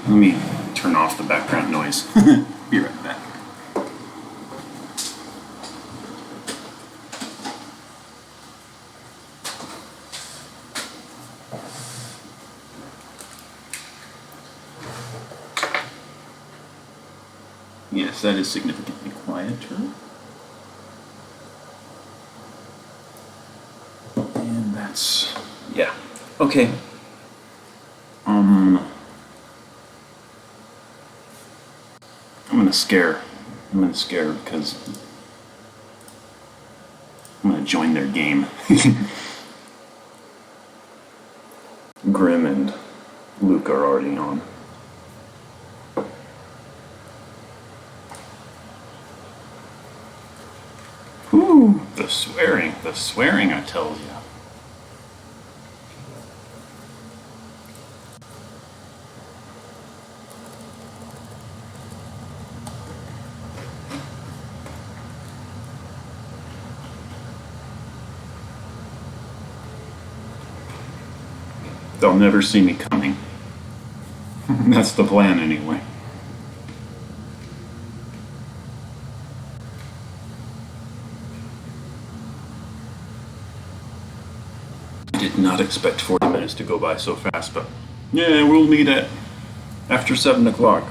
Let me turn off the background noise. Be right back. Yes, that is significantly quieter. And that's, yeah, okay. I'm gonna scare because I'm gonna join their game. Grimm and Luke are already on. Whew, the swearing, I tell you. They'll never see me coming. That's the plan anyway. I did not expect 40 minutes to go by so fast, but yeah, we'll meet at after 7 o'clock.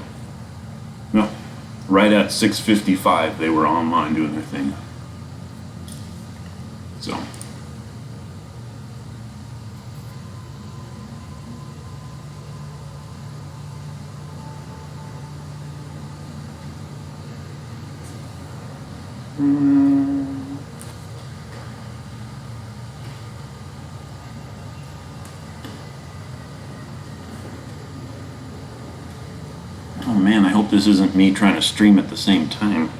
No, right at 6:55 they were online doing their thing. So. Oh man, I hope this isn't me trying to stream at the same time.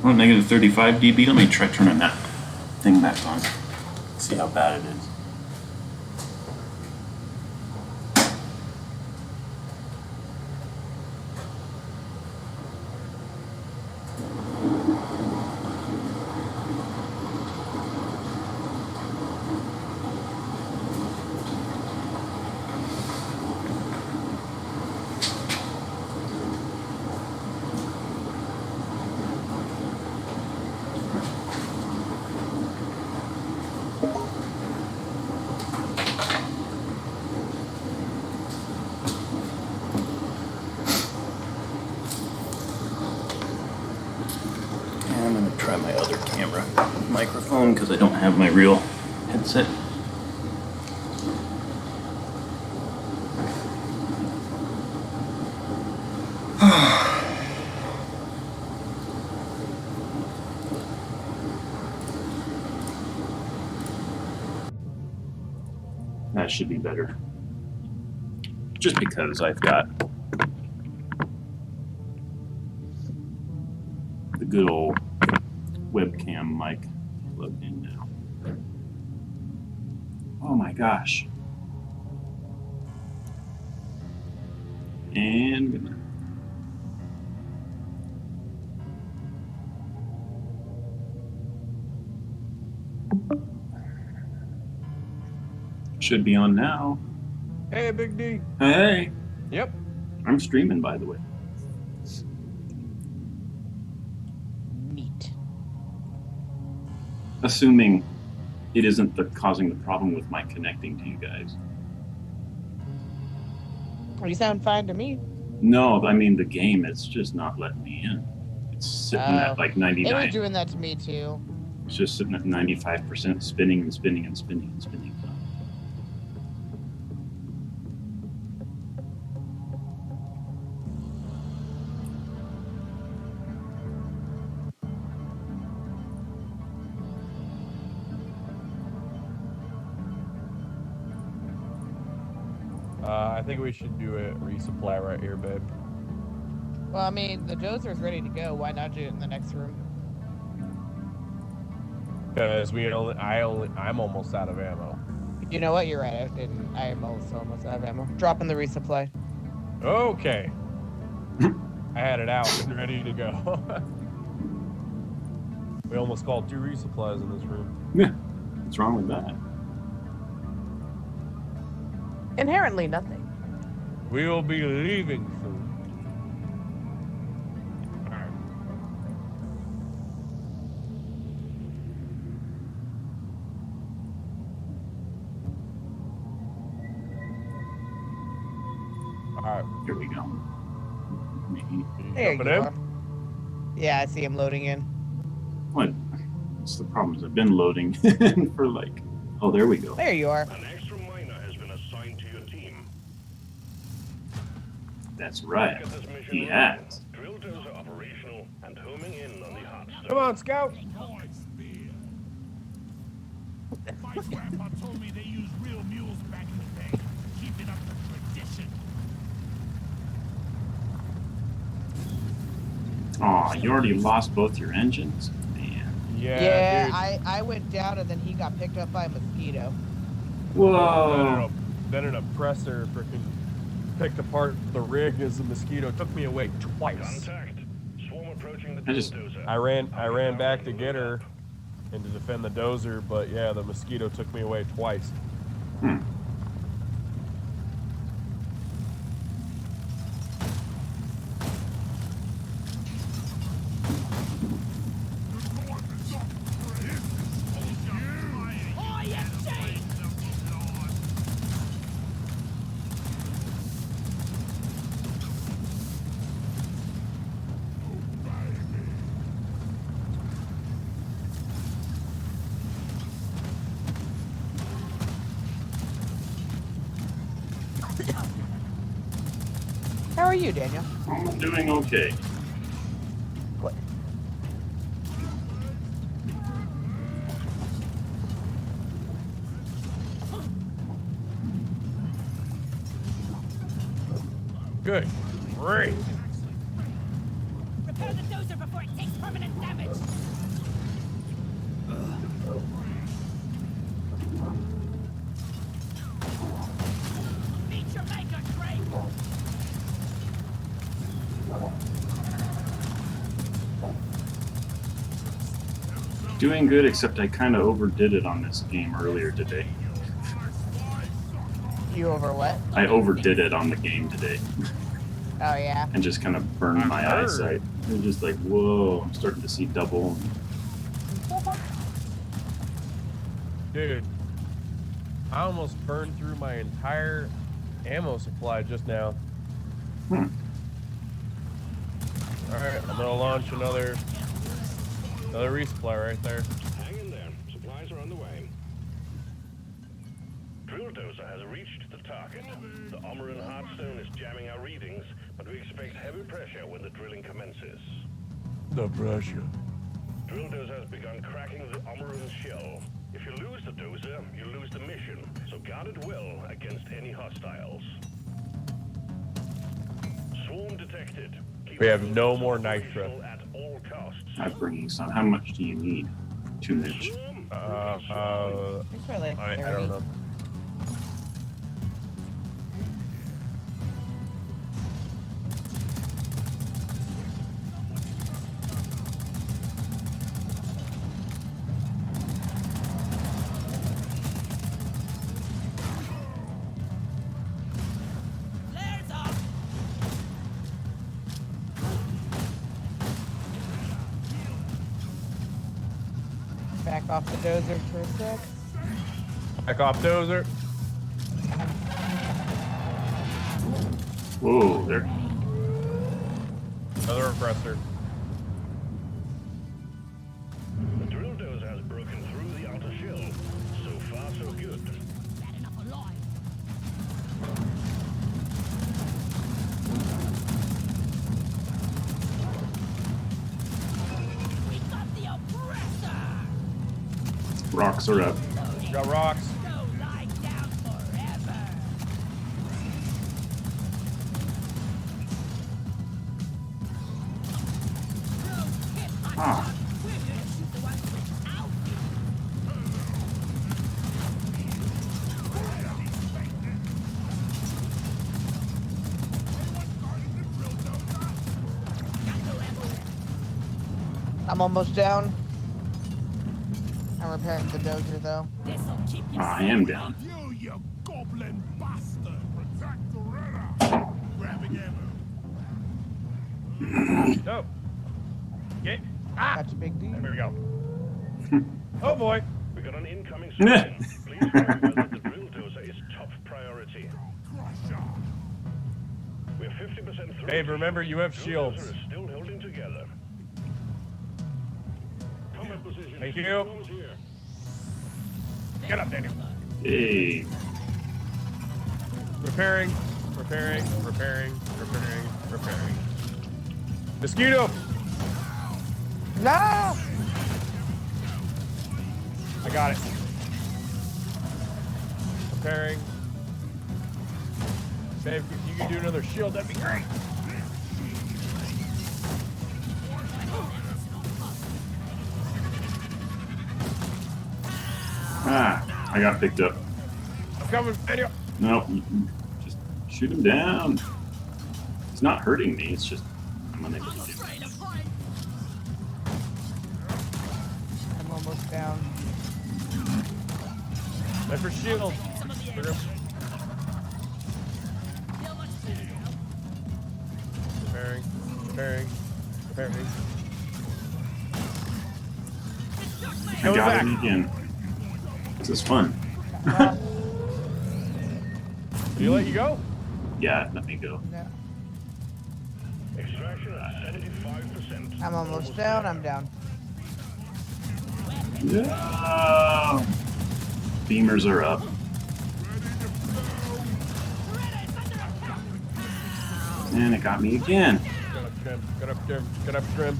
Oh, negative 35 dB. Let me try turning that thing back on. See how bad it is. I'm going to try my other camera microphone because I don't have my real headset. That should be better. Just because I've got the good old webcam mic plugged in now. Oh my gosh. And should be on now. Hey, Big D. Hey. Yep. I'm streaming, by the way. Neat. Assuming it isn't causing the problem with my connecting to you guys. You sound fine to me. No, I mean the game, it's just not letting me in. It's sitting at like 99. It was doing that to me too. It's just sitting at 95%, spinning and spinning and spinning and spinning. I think we should do a resupply right here, babe. Well, I mean, the dozer's ready to go. Why not do it in the next room? Because I'm almost out of ammo. You know what? You're right. I am also almost out of ammo. Dropping the resupply. Okay. I had it out and ready to go. We almost called 2 resupplies in this room. Yeah. What's wrong with that? Inherently nothing. We will be leaving soon. Alright. Here we go. Maybe. There you Jumping in? are. Yeah, I see him loading in. What? That's the problem. Is I've been loading for like. Oh, there we go. There you are. An extra miner has been assigned to your team. That's right. Get this mission He running. has. Drill dozer operational and homing in on the hot stone. Come on, Scout. My grandpa told me they used real mules back in the day, keeping up the tradition. Aw, you already lost both your engines? Man. Yeah, dude. I went down and then he got picked up by a mosquito. Whoa. Then an oppressor freaking picked apart the rig as the mosquito took me away twice. Contact. Swarm approaching the I just- drill dozer. I ran back to get her and to defend the dozer, but yeah, the mosquito took me away twice. Hmm. How are you, Daniel? I'm doing okay. What? Good. Great. Repair the dozer before it takes permanent damage. Meet your maker, Grimm. Doing good, except I kind of overdid it on this game earlier today. You over what? I overdid it on the game today Oh yeah. and just kind of burned my heard. eyesight. It was just like, whoa, I'm starting to see double. Dude, I almost burned through my entire ammo supply just now. Hmm. Alright, I'm gonna launch another resupply right there. Hang in there. Supplies are on the way. Drill dozer has reached the target. The Omeran Heartstone is jamming our readings, but we expect heavy pressure when the drilling commences. The pressure. Drill dozer has begun cracking the Omeran shell. If you lose the dozer, you lose the mission, so guard it well against any hostiles. Swarm detected. Keep We have the no dozer more operational nitro. at all costs. I'm bringing some. How much do you need? 2 minutes. Swarm, It's probably like I 30. don't know. Flares up. Back off the dozer for a sec. Back off dozer. Whoa, there. Another oppressor. the drill dozer has broken through the outer shell. So far, so good. Bad enough alive. We got the oppressor. Rocks are up. Got rocks. Go lie down forever. Ah, We're gonna shoot the ones without you. I'm almost down. I'm repairing the dozer though. This'll keep you I am down. You goblin bastard! No. Get. Ah! That's a big deal. There we go. Oh boy. We got an incoming squadron. Please remember that the drill dozer is top priority. We're 50% through. Babe, remember you have Drill shields. dozer is still holding together. Combat position. Thank you. Almost here. Get up, Daniel. Hey. Repairing. Mosquito! No! I got it. Repairing. Babe, if you could do another shield, that'd be great. Ah, I got picked up. I'm coming, Daniel. Nope. Just shoot him down. It's not hurting me. It's just I'm unable to do it. I'm almost down. That's for shield. Repairing. I Go got back. him again. This is fun. Did he let you go? Yeah, let me go. No. Extraction at 75%. I'm almost down. I'm down. No! Beamers are up. And it got me again. Get up, Grimm.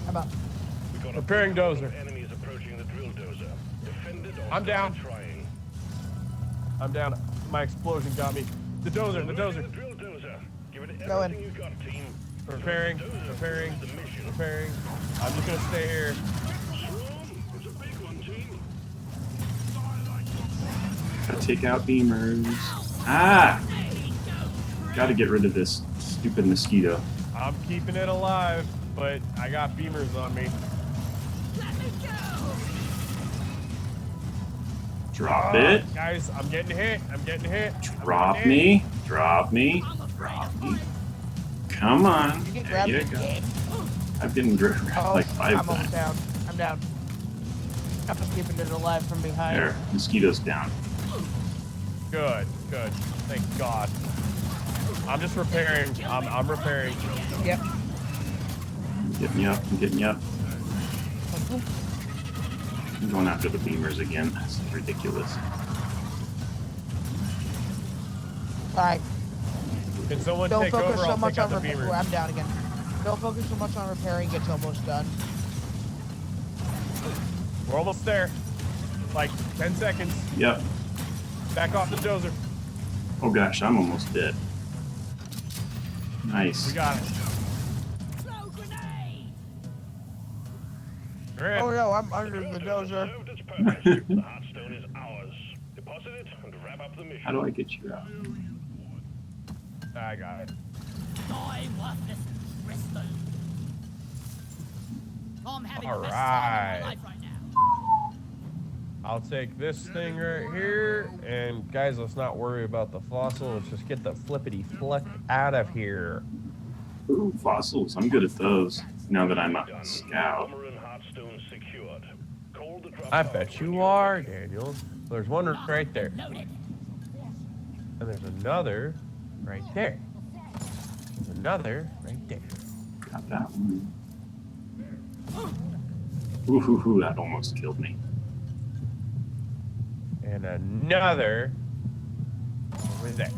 How about? We got Repairing a big number dozer. of enemies approaching the drill dozer. Defend it or I'm die down. trying. I'm down. My explosion got me. The dozer. The drill dozer. Give it Go in. everything you got, team. Repairing. The mission. I'm just gonna stay here. It's a big one, team. Gotta take out beamers. Ah! Gotta get rid of this stupid mosquito. I'm keeping it alive, but I got beamers on me. Drop it. Guys, I'm getting hit. Drop me. Drop me. Drop me. Come on. You get There grabbed. you go. I've been grabbed Oh, like 5 I'm almost times. down. I'm down. I'm just keeping it alive from behind. There. Mosquito's down. Good. Thank God. I'm just repairing. I'm repairing. Yep. I'm getting you up. I'm getting you up. I'm going after the beamers again. That's ridiculous. Alright. Can someone Don't take focus over? so I'll much take out on the repairing. beamers. I'm down again. Don't focus so much on repairing. It's almost done. We're almost there. Like 10 seconds. Yep. Back off the dozer. Oh gosh, I'm almost dead. Nice. We got it. Throw grenade! Grimm. Oh no, I'm under the dozer. Served its purpose. The Heartstone is ours. Deposit it and wrap up the mission. How do I get you out? I got it. Die, worthless crystal! I'm having All the best time right. of my life right now. I'll take this thing right here, and guys, let's not worry about the fossil. Let's just get the flippity fluck out of here. Ooh, fossils. I'm good at those. Now that I'm a Done. scout. Armor and Heartstone secured. Call the drop I pod bet when you are, Daniel. There's one right there, Noted. and there's another right there. There's another right there. Got that one. Ooh, that almost killed me. And another over there.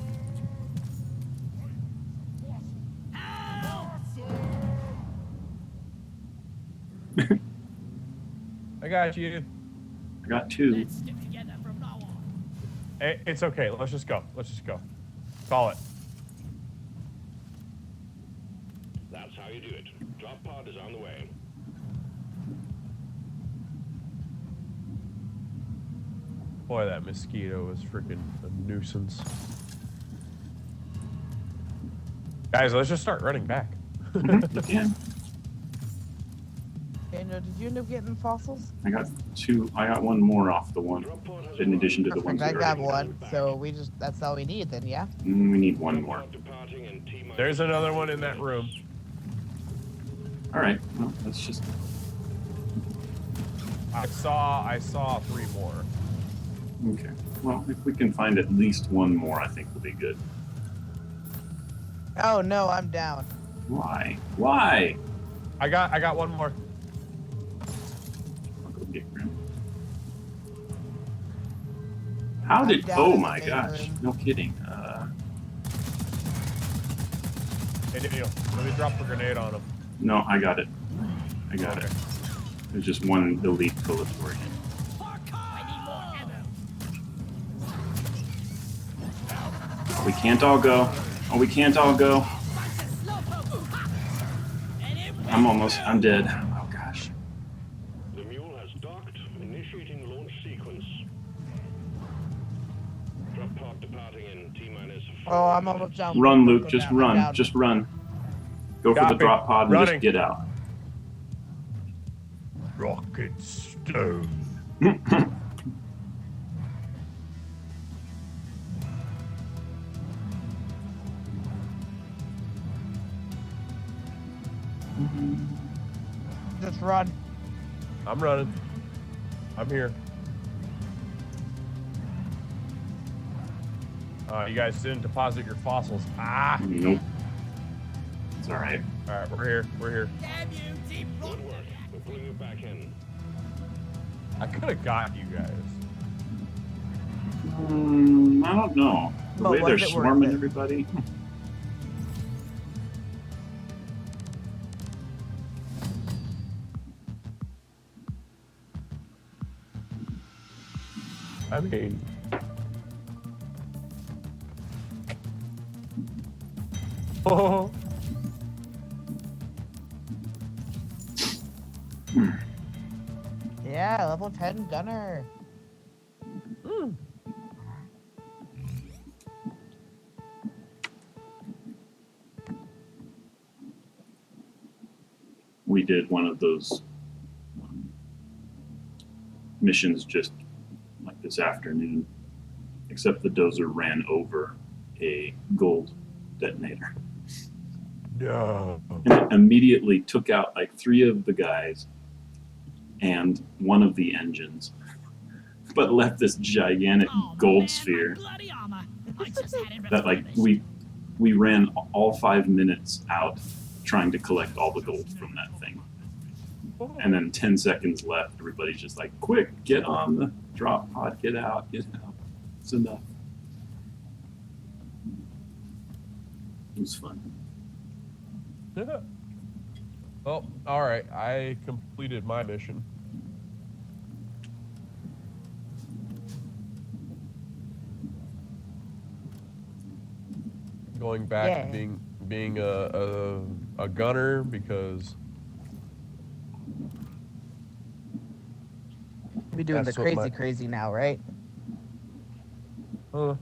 I got you. I got 2. Let's stick together from now on. It's okay. Let's just go. Call it. That's how you do it. Drop pod is on the way. Boy, that mosquito was freaking a nuisance. Guys, let's just start running back. You can. Daniel, did you end up getting fossils? I got 2. I got 1 more off the one. Drop pod has In addition to the Perfect. ones I that got are. one, so that's all we need then, yeah? We need 1 more. departing and T-minus There's another one in that room. All right. Well, let's just. I saw 3 more. Okay. Well, if we can find at least one more, I think we'll be good. Oh no, I'm down. Why? Why? I got one more. I'll go get Grimm. How I'm did? down Oh in the my main gosh! room. No kidding. Hey, Daniel, let me drop a grenade on him. No, I got it. I got Okay. it. There's just one elite Pillatori. Oh, we can't all go. Oh, we can't all go. I'm dead. Oh gosh. The mule has docked, initiating launch sequence. Drop pod departing in T-minus 4 Oh, I'm minutes. almost down. Run, Luke. I'm Just down, I'm run. down. Just run. Go for the Copy. drop pod and Running. just get out. Rocket stone. Just run. I'm running. I'm here. You guys didn't deposit your fossils. Ah! Nope. It's all right. All right, we're here. We're here. Damn you, deep Good work. We're pulling you back in. I could have got you guys. I don't know. The But way was they're it worth swarming it? everybody. I mean, oh, Yeah, level 10 gunner. We did one of those missions just like this afternoon, except the dozer ran over a gold detonator no. and it immediately took out like 3 of the guys and one of the engines, but left this gigantic gold sphere that like we ran all 5 minutes out trying to collect all the gold from that thing. And then 10 seconds left, everybody's just like, quick, get on the drop pod, get out, get out. It's enough. It was fun. Well, all right. I completed my mission. Going back Yeah. to being a gunner because We doing That's the what crazy, my- crazy now, right? well,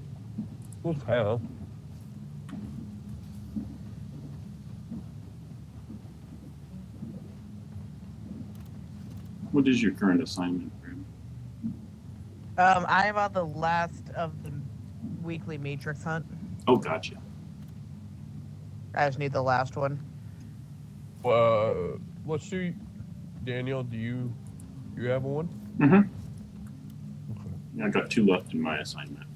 hell. What is your current assignment, Grimm? I'm on the last of the weekly Matrix hunt. Oh, gotcha. I just need the last one. Let's see. Daniel, do you have one? Mm-hmm. I got 2 left in my assignment.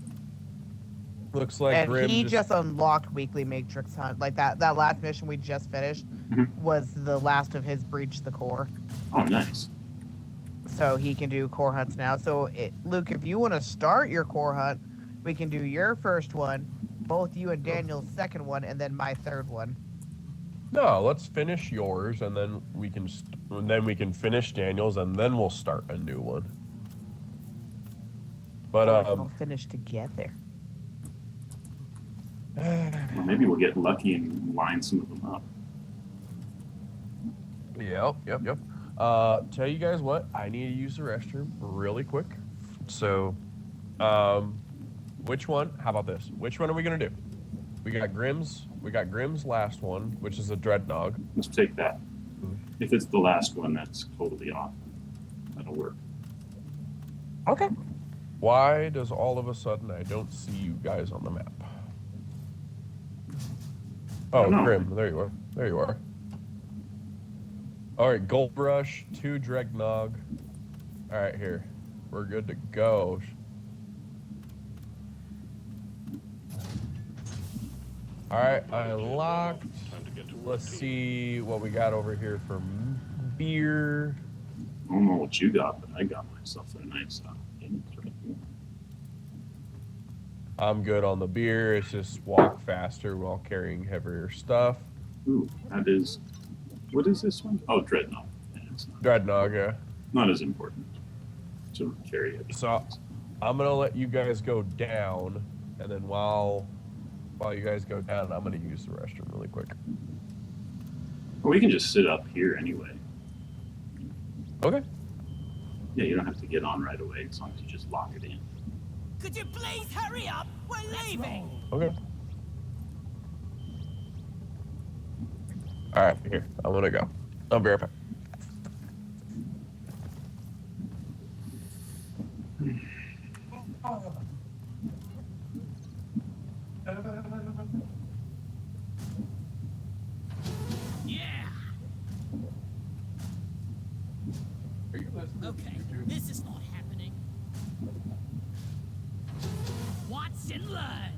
Looks like And Grimm he just unlocked weekly Matrix hunt. Like that last mission we just finished Mhm. was the last of his breach the core. Oh, nice. So he can do core hunts now. So Luke, if you want to start your core hunt, we can do your first one, both you and Daniel's second one, and then my third one. No, let's finish yours, and then we can finish Daniel's, and then we'll start a new one. But We'll finish together. Well, maybe we'll get lucky and line some of them up. Yep. Tell you guys what, I need to use the restroom really quick. So, which one? How about this? Which one are we gonna do? We got Grimm's last one, which is a Dreadnought. Let's take that. If it's the last one, that's totally off. That'll work. Okay. Why does all of a sudden I don't see you guys on the map? Oh, don't know. Grimm, there you are. All right, Gold Rush, 2 Dreadnought. All right, here. We're good to go. All right, I locked. Time to get to work, Let's team. see what we got over here for beer. I don't know what you got, but I got myself a nice thing right here. I'm good on the beer. It's just walk faster while carrying heavier stuff. Ooh, that is. What is this one? Oh, Dreadnought. Yeah, it's Dreadnought, yeah. not as important to carry it. So I'm gonna let you guys go down, and then while you guys go down, I'm gonna use the restroom really quick. Or we can just sit up here anyway. Okay. Yeah, you don't have to get on right away as long as you just lock it in. Could you please hurry up? We're leaving. Okay. All right, here. I'm gonna go. I'll be right back. Yeah. Okay, this is not happening. Watch and learn.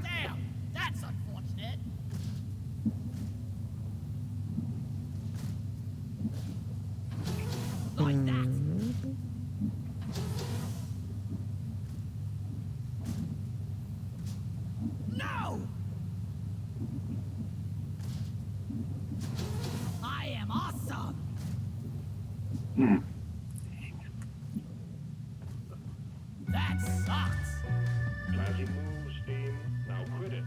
Damn, that's unfortunate. Like that. No! I am awesome! Hmm. That sucks! Classy moves, team. Now quit it.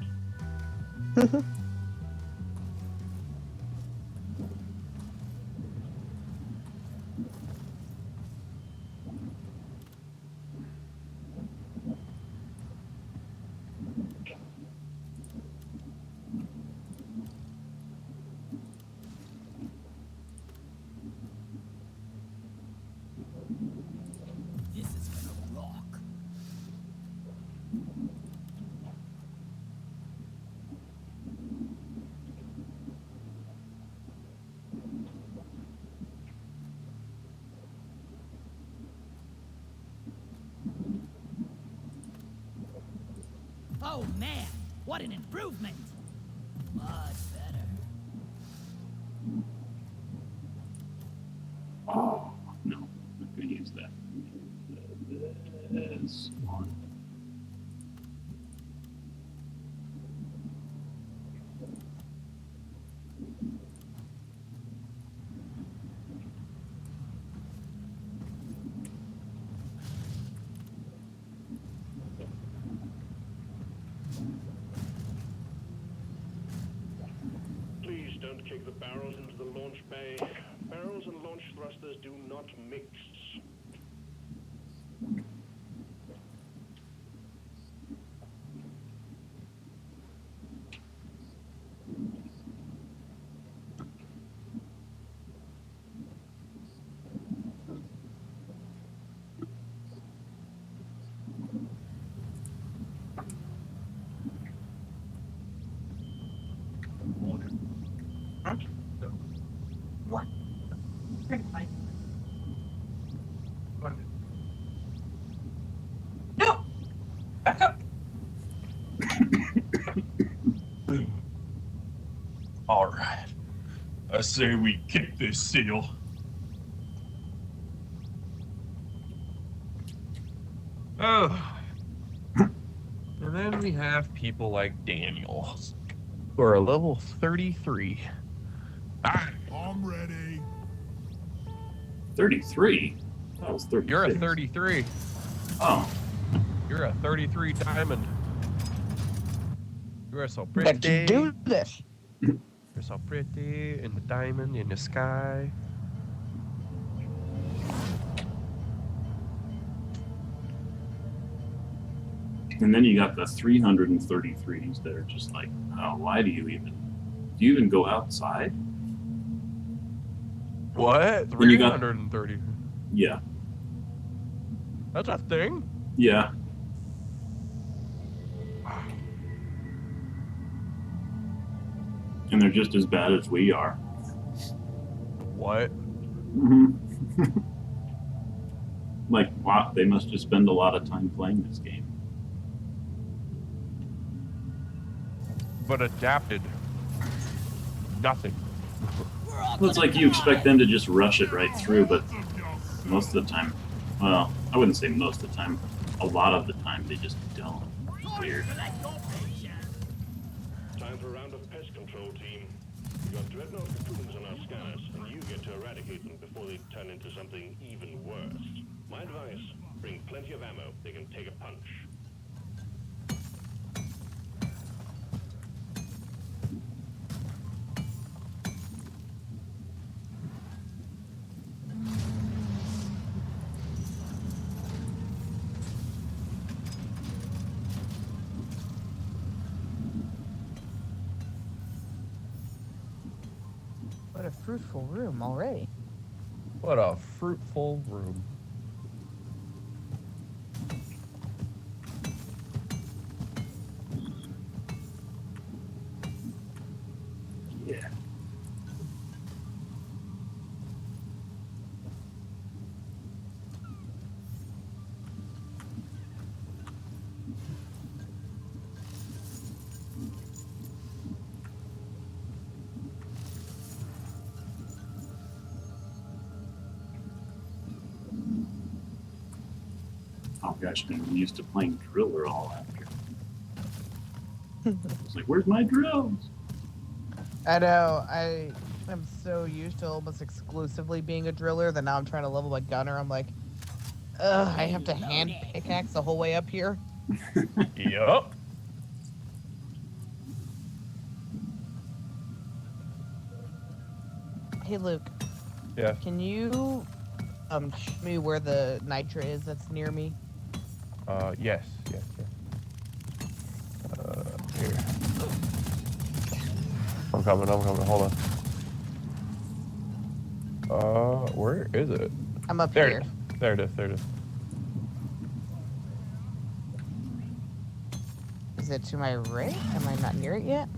This is gonna rock. Oh man, what an improvement! Much better. Oh, no. I'm not going to use that. This one. Please don't kick the barrels into the launch bay. Barrels and launch thrusters do not mix. No! Back up! All right. I say we kick this seal. Oh. And then we have people like Daniel, who are level 33. All right. I'm ready. 33? That was 36. You're a 33. Oh. You're a 33 diamond. You are so pretty. Let's do this. You're so pretty in the diamond in the sky. And then you got the 333s that are just like, oh, why do you even go outside? What? Then you got- 330. Yeah. That's a thing? Yeah. And they're just as bad as we are. What? Like, wow, they must just spend a lot of time playing this game. But adapted. Nothing. Well, it's like you expect them to just rush it right through, but most of the time, well, I wouldn't say most of the time, a lot of the time they just don't. It's weird. Time for a round of pest control, team. We got dreadnought cocoons on our scanners, and you get to eradicate them before they turn into something even worse. My advice, bring plenty of ammo. They can take a punch. What a fruitful room already. What a fruitful room. Yeah. Oh gosh, I'm used to playing driller all after. It's like, where's my drills? I know. I am so used to almost exclusively being a driller that now I'm trying to level a gunner. I'm like, ugh, I have to hand pickaxe the whole way up here. Yup. Hey, Luke, Yeah. can you show me where the nitra is that's near me? Yes. Here. I'm coming. Hold on. Where is it? I'm up There here. it is. There it is. Is it to my right? Am I not near it yet?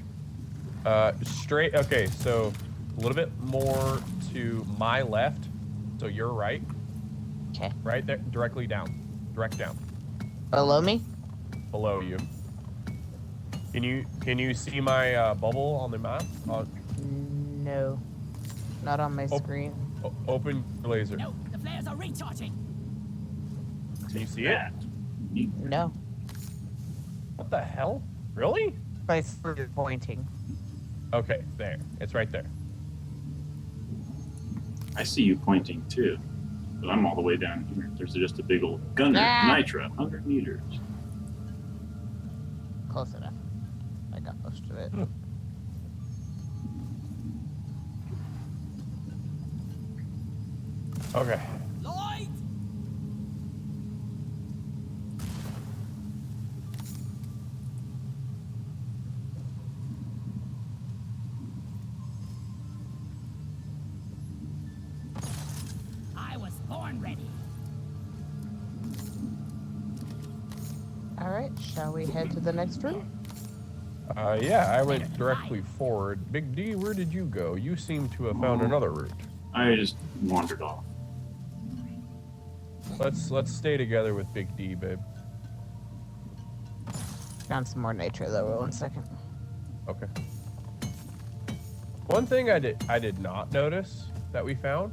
Straight. Okay, so a little bit more to my left. So you're right. Okay. Right there, directly down. Direct down. Below me? Below you. Can you see my bubble on the map? No. Not on my Oh. screen. Open your laser. No, the flares are recharging. Can you see it? No. What the hell? Really? My screen is pointing. Okay, there. It's right there. I see you pointing too, but I'm all the way down here. There's just a big old gunner, nitra, 100 meters. Close enough. I got most of it. Okay. Lloyd! I was born ready. All right, shall we head to the next room? Yeah, I went directly forward. Big D, where did you go? You seem to have found another route. I just wandered off. Let's stay together with Big D, babe. Found some more nitro though. 1 second. Okay. One thing I did not notice that we found.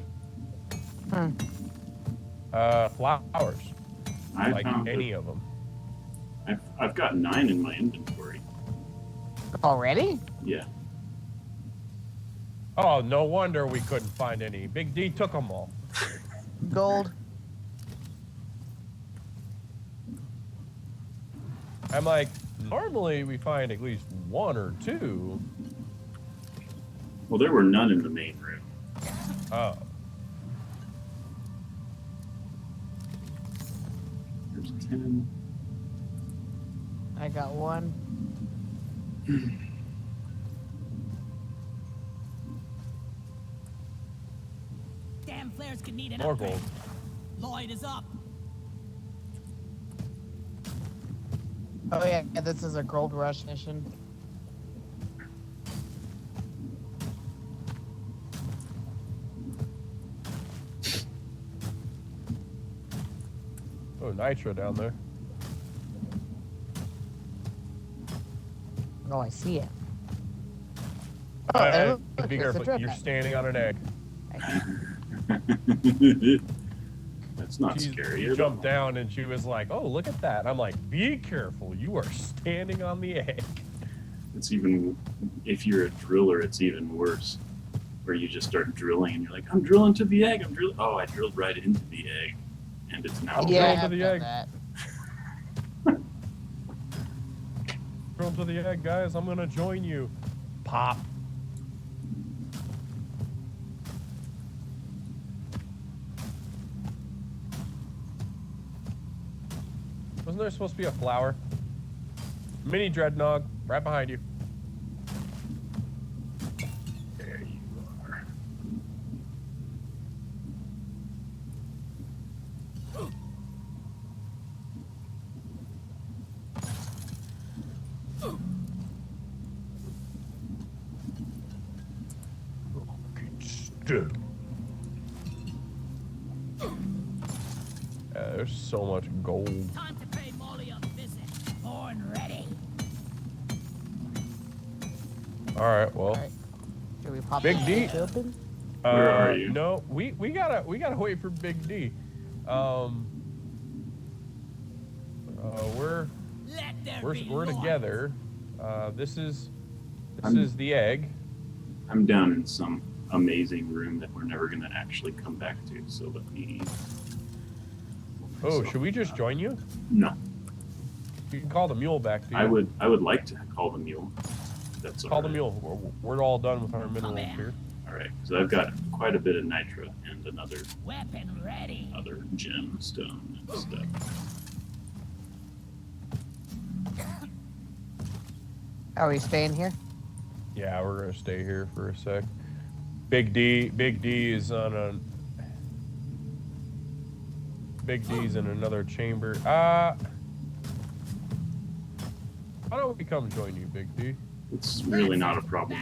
Flowers. I Like found any of them. I've got 9 in my inventory. Already? Yeah. Oh, no wonder we couldn't find any. Big D took them all. Gold. I'm like, normally we find at least 1 or 2. Well, there were none in the main room. Oh. There's 10. I got 1. Damn flares could need an More upgrade. gold. Lloyd is up. Oh yeah, this is a gold rush mission. Oh, Nitro down there. Oh, I see it. Oh, and look, Be there's a careful. You're dreadnought. standing on an egg. That's not She scary. at all. jumped down and she was like, "Oh, look at that!" I'm like, "Be careful! You are standing on the egg." It's even, if you're a driller, it's even worse. Where you just start drilling and you're like, I'm drilling to the egg. I'm drilling. Oh, I drilled right into the egg, and it's now. Yeah, Yeah, I Drill have to the done egg. that. Drill to the egg, guys. I'm gonna join you. Pop. Wasn't there supposed to be a flower? Mini dreadnought, right behind you. There you are. There's so much gold. Time to pay Molly a visit. Born ready. All right, well, Alright. Should we pop Big this D. gate open? Where are you? No, we gotta wait for Big D. We're Let there we're be we're light. together. This I'm- is the egg. I'm down in some amazing room that we're never gonna actually come back to. So let me. Oh, should we just join you? No, You can call the mule back to you. I would like to call the mule. That's all Call the right. mule. We're all done with our minerals in. here. All right, because I've got quite a bit of nitra and another Weapon ready. gemstone and stuff. Are we staying here? Yeah, we're gonna stay here for a sec. Big D is on a. Big D's in another chamber. Why don't we come join you, Big D? It's really not a problem.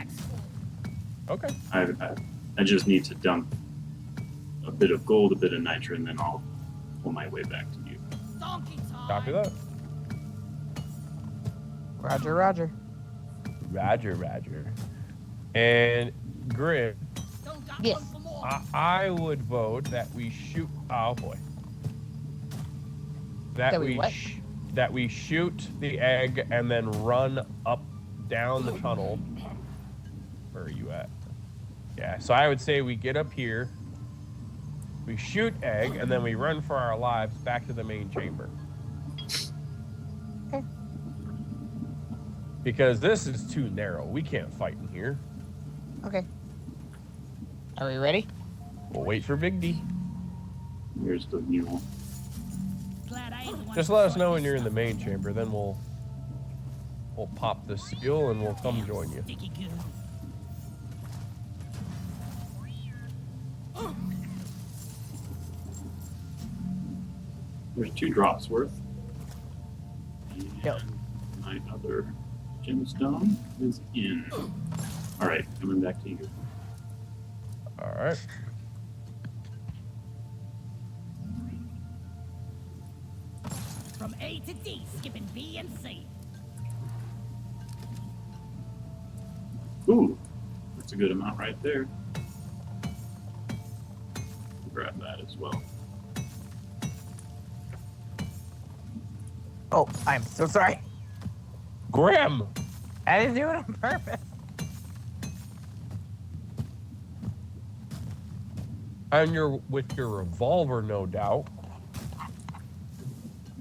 Okay. I just need to dump a bit of gold, a bit of nitra, and then I'll pull my way back to you. Donkey time. Copy that. Roger, roger. Roger. And Grimm, Don't got Yes. one for more. I would vote that we shoot. Oh boy. That we what? that we shoot the egg and then run up down the tunnel. Where are you at? Yeah. So I would say we get up here. We shoot egg and then we run for our lives back to the main chamber. Okay. Because this is too narrow. We can't fight in here. Okay. Are we ready? We'll wait for Big D. Here's the mule. Glad I ain't the one Just to let us sort know this when you're in the stuff. main chamber, then we'll pop the seal and we'll come join you. Sticky goo. There's 2 drops worth. Yep. And my other gemstone is in. All right, coming back to you. All right. From A to D, skipping B and C. Ooh, that's a good amount right there. Grab that as well. Oh, I'm so sorry. Grimm! I didn't do it on purpose. And you're with your revolver, no doubt.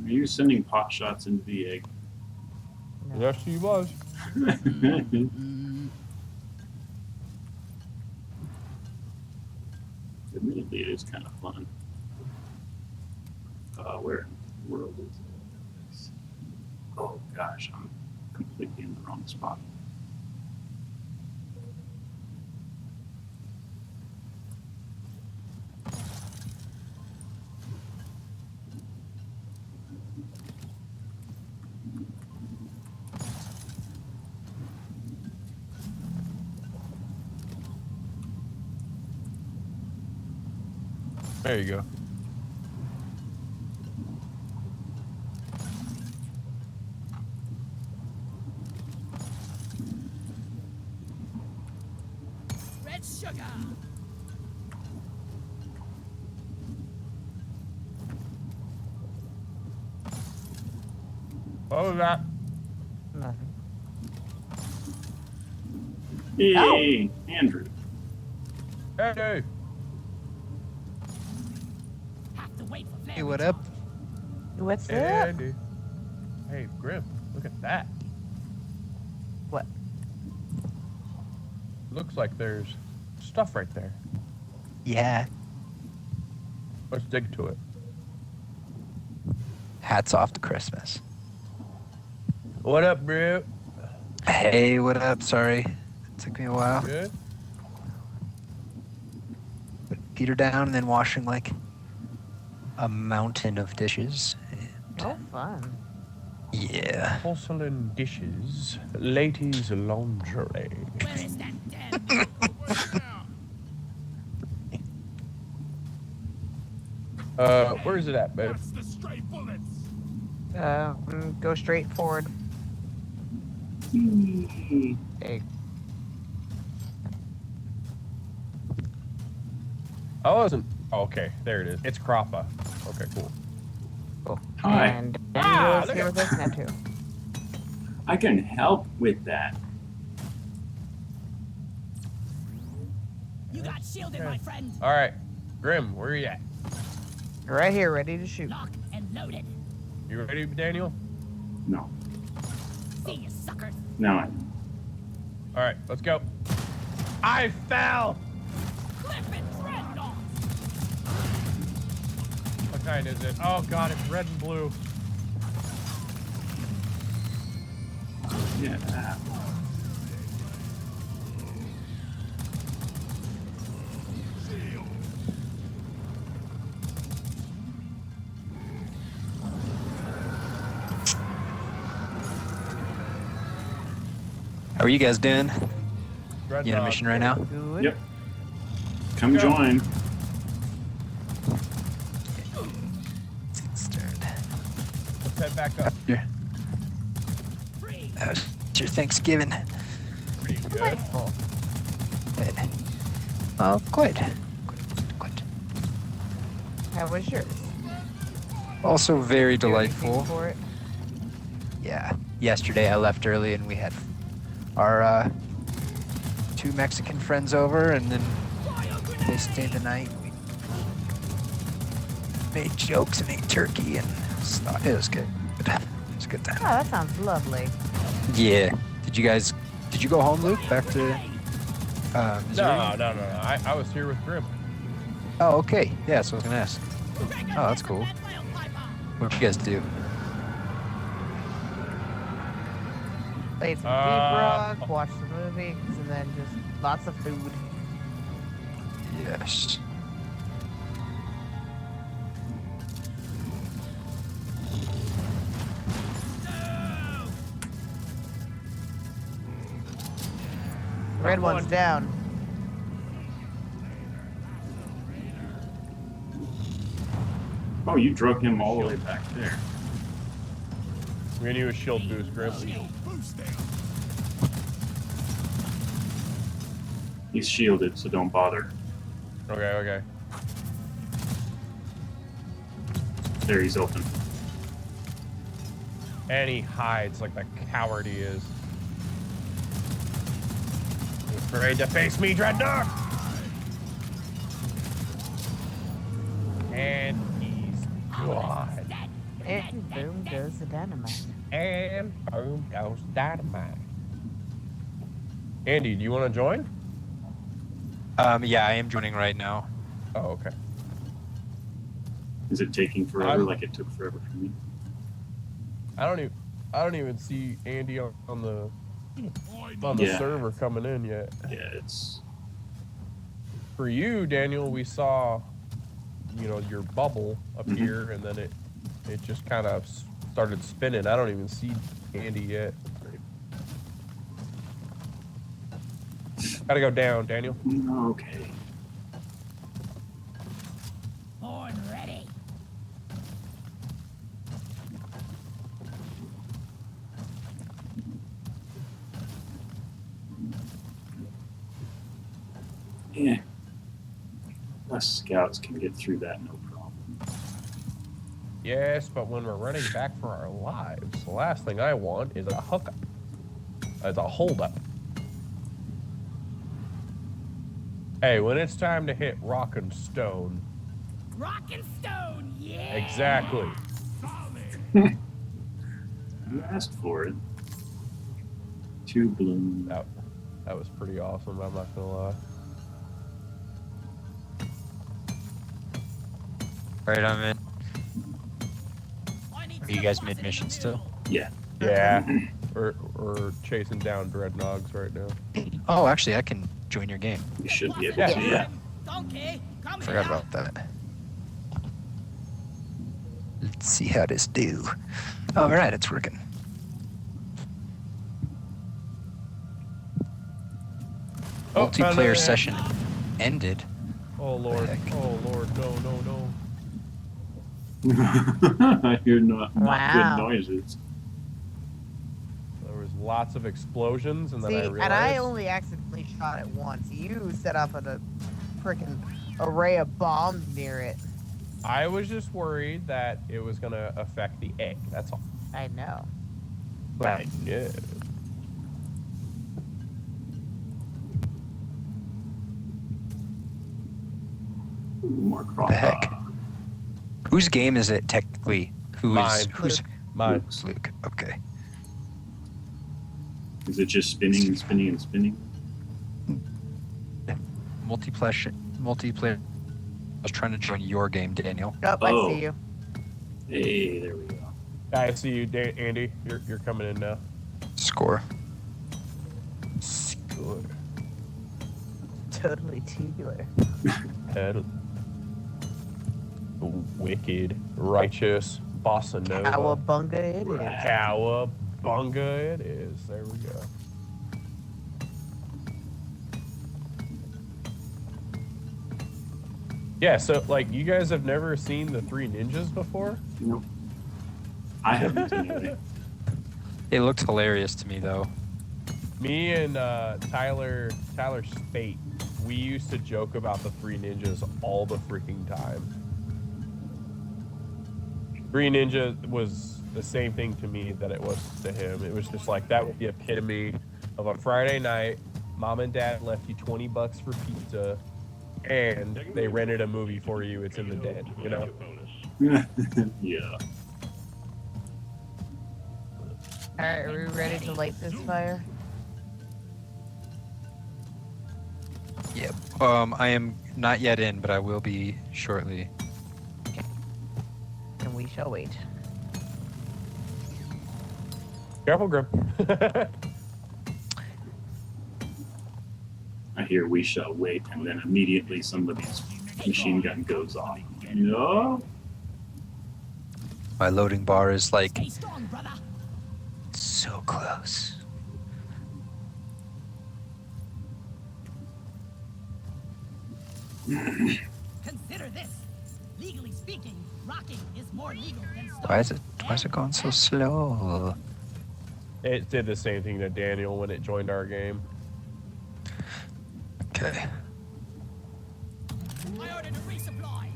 Are you sending pot shots into the egg? Yes, she was. Admittedly, it is kind of fun. Where in the world is this? Oh gosh, I'm completely in the wrong spot. There you go. What was that? Nothing. Hey, Andrew. Hey. Have to wait for flare Hey, what up? What's up? Andy. Hey, Grimm, look at that. What? Looks like there's stuff right there. Yeah. Let's dig to it. Hats off to Christmas. What up, bro? Hey, what up? Sorry. It took me a while. Good? Put Peter down and then washing like a mountain of dishes. Oh, fun. Yeah. Porcelain dishes. Ladies' lingerie. Where is that damn Where is it at, babe? That's the stray bullets. Go straight forward. Hey, I wasn't. Oh, okay, there it is. It's Croppa. Okay, cool. cool. Hi. And Daniel is look here at- with us now too. I can help with that. You got shielded, my friend. All right, Grimm, where are you at? Right here, ready to shoot. Locked and loaded. You ready, Daniel? No. See you, suckers. No. All right, let's go. I fell. Clipping dreadnoughts. What kind is it? Oh God, it's red and blue. Yeah. How are you guys doing? You on a Dreadnought. mission right now? Good. Yep. Come Go. join. Let's head back up. Your, Free. it's your Thanksgiving. Pretty good. Delightful. Good. Oh, quite. Quite. How was yours? Also very Do anything delightful. For it? Yeah. Yesterday I left early and we had our 2 Mexican friends over, and then they stayed the night. We made jokes and ate turkey and stuff. It was good. It was a good Oh, time. that sounds lovely. Yeah. Did you go home, Luke? Back to Missouri? No. I was here with Grimm. Oh, okay. Yeah, so I was gonna ask. Oh, that's cool. What did you guys do? Played some Deep Rock, watched some movies, and then just lots of food. Yes. Red one's down. Oh, you drug him all the way back there. We're gonna use a shield boost, Grimm. Boost down. He's shielded, so don't bother. Okay. There, he's open. And he hides like the coward he is. He's afraid to face me, Dreadnought! And he's gone. And boom goes the dynamite. And boom goes dynamite. Andy, do you want to join? Yeah, I am joining right now. Oh, okay. Is it taking forever I'm- like it took forever for me? I don't even see Andy on the Yeah. server coming in yet. Yeah, it's... For you, Daniel, we saw, your bubble up Mhm. here, and then it just kind of started spinning. I don't even see Andy yet. Gotta go down, Daniel. Okay. Horn ready. Yeah. Us scouts can get through that, no problem. Yes, but when we're running back for our lives, the last thing I want is a hookup. As a holdup. Hey, when it's time to hit rock and stone. Rock and stone, yeah! Exactly. Solid. You asked for it. 2 bloom. That was pretty awesome, I'm not gonna lie. Alright, I'm in. I need Are you some guys fuzz in the mid-mission still? middle. Yeah. Yeah. We're chasing down dreadnogs right now. Oh, actually, I can join your game. You should be able Yeah. to. Yeah. Donkey, come Forgot here. about that. Let's see how this do. Alright, it's working. Oh, Multiplayer no. session ended. Oh lord. heck? Oh lord. No, no, no. I hear not Wow. good noises. There was lots of explosions, and then See, I realized. and I only accidentally shot it once. You set off a freaking array of bombs near it. I was just worried that it was gonna affect the egg. That's all. I know. I know. Ooh, more crop. The heck? Whose game is it technically? Mine. Who's Mine. Luke's Luke? Okay. Is it just spinning and spinning and spinning? Multiplayer. I was trying to join your game, Daniel. Oh, Oh. I see you. Hey, there we go. I see you, Andy. You're coming in now. Score. Good. Totally tubular. Wicked, righteous, bossa nova. Cowabunga it is. Cowabunga it is. There we go. Yeah, so like you guys have never seen the Three Ninjas before? Nope. I haven't anyway. It looked hilarious to me, though. Me and Tyler Spate, we used to joke about the Three Ninjas all the freaking time. Three Ninja was the same thing to me that it was to him. It was just like that was the epitome of a Friday night. Mom and Dad left you $20 for pizza, and they rented a movie for you. It's in the dead, you know. Yeah. Alright, are we ready to light this fire? Yep. I am not yet in, but I will be shortly. And we shall wait. Careful, Grimm. I hear we shall wait, and then immediately somebody's machine gun goes off. No. My loading bar is like Stay strong, brother. so close. Consider this. Legally speaking, rocking is more legal than stone. Why is it going so slow? It did the same thing to Daniel when it joined our game. Okay. I ordered a resupply.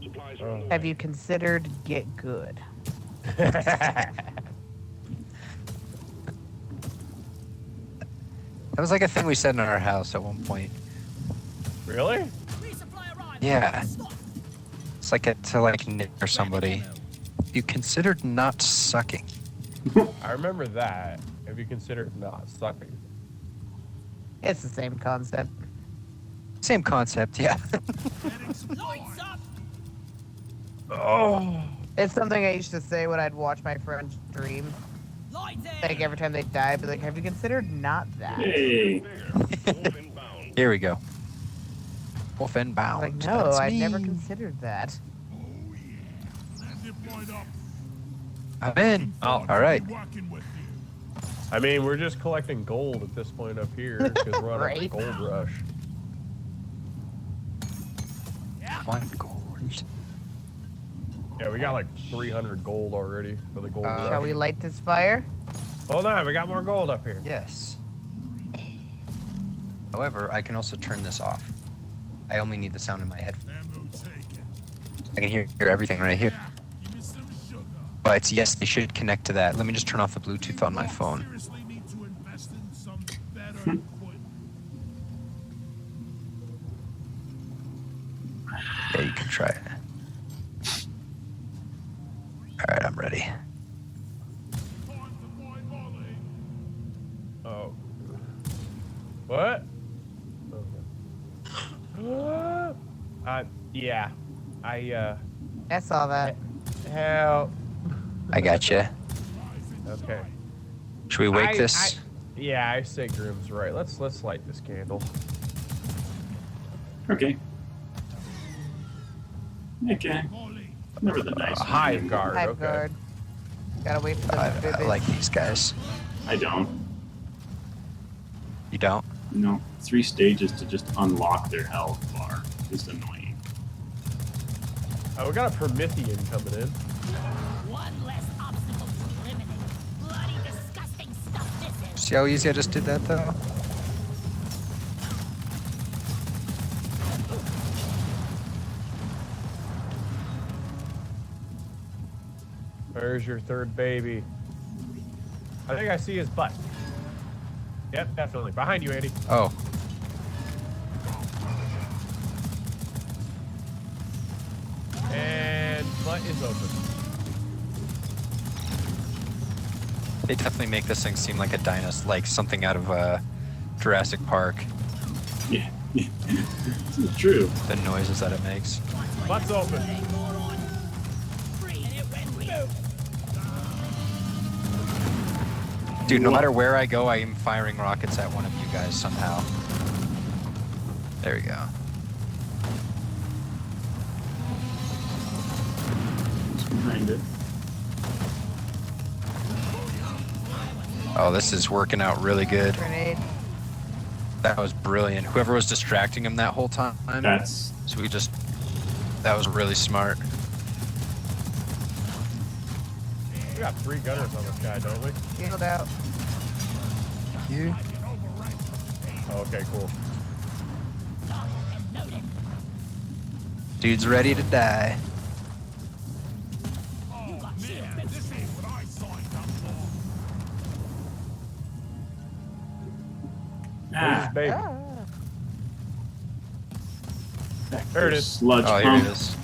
Supplies are on the Have way. you considered get good? That was like a thing we said in our house at one point. Really? Resupply arrived. Yeah. Stop. It's like to like nick or somebody. You considered not sucking. I remember that. Have you considered not sucking? It's the same concept. Same concept, yeah. Lights up. Oh. It's something I used to say when I'd watch my friends dream. Lights in. Like every time they die, I'd be like, have you considered not that? Hey. Wolf inbound. Here we go. Wolf I inbound. was like, no, That's I'd me. never considered that. Oh yeah. Land deployed up. I'm in. Oh. All right. Working with you. I mean, we're just collecting gold at this point up here because we're on a Right. gold rush. One gold. Yeah, we got like 300 gold already for the gold Uh, Shall rush. we light this fire? Hold on, we got more gold up here. Yes. However, I can also turn this off. I only need the sound in my head. Ammo taken. I can hear everything right here. You But yes, they should connect to that. Let me just turn off the Bluetooth on my phone. Seriously need to invest in some better equipment. Yeah, you can try it. All right, I'm ready. Time to buy volley. Oh. What? Yeah. I saw that. Help. I got you. Okay. Should we wake this? Yeah, I say Grimm's right. Let's light this candle. Okay. Okay. Volley. Never the nice. Hive one. guard. Hive Okay. guard. Gotta wait for the I bibbies. like these guys. I don't. You don't? No. 3 stages to just unlock their health bar is annoying. Oh, we got a Promethean coming in. One less obstacle to eliminate. Bloody disgusting stuff this is. See how easy I just did that though? Where's your third baby? I think I see his butt. Yep, definitely. Behind you, Andy. Oh, And butt is open. they definitely make this thing seem like a dinosaur, like something out of Jurassic Park. Yeah. It's true. The noises that it makes. Butt's open. Dude, no matter where I go, I am firing rockets at one of you guys somehow. There we go. It's behind it. Oh, this is working out really good. Grenade. That was brilliant. Whoever was distracting him that whole time. That's So we just. That was really smart. We got 3 gunners on this guy, don't we? Shield out. You? Oh, okay, cool. Dude's ready to die. Oh man, this ain't what I signed up for. Where's his baby? Ah. There it is. Sludge Oh, here pump. it is.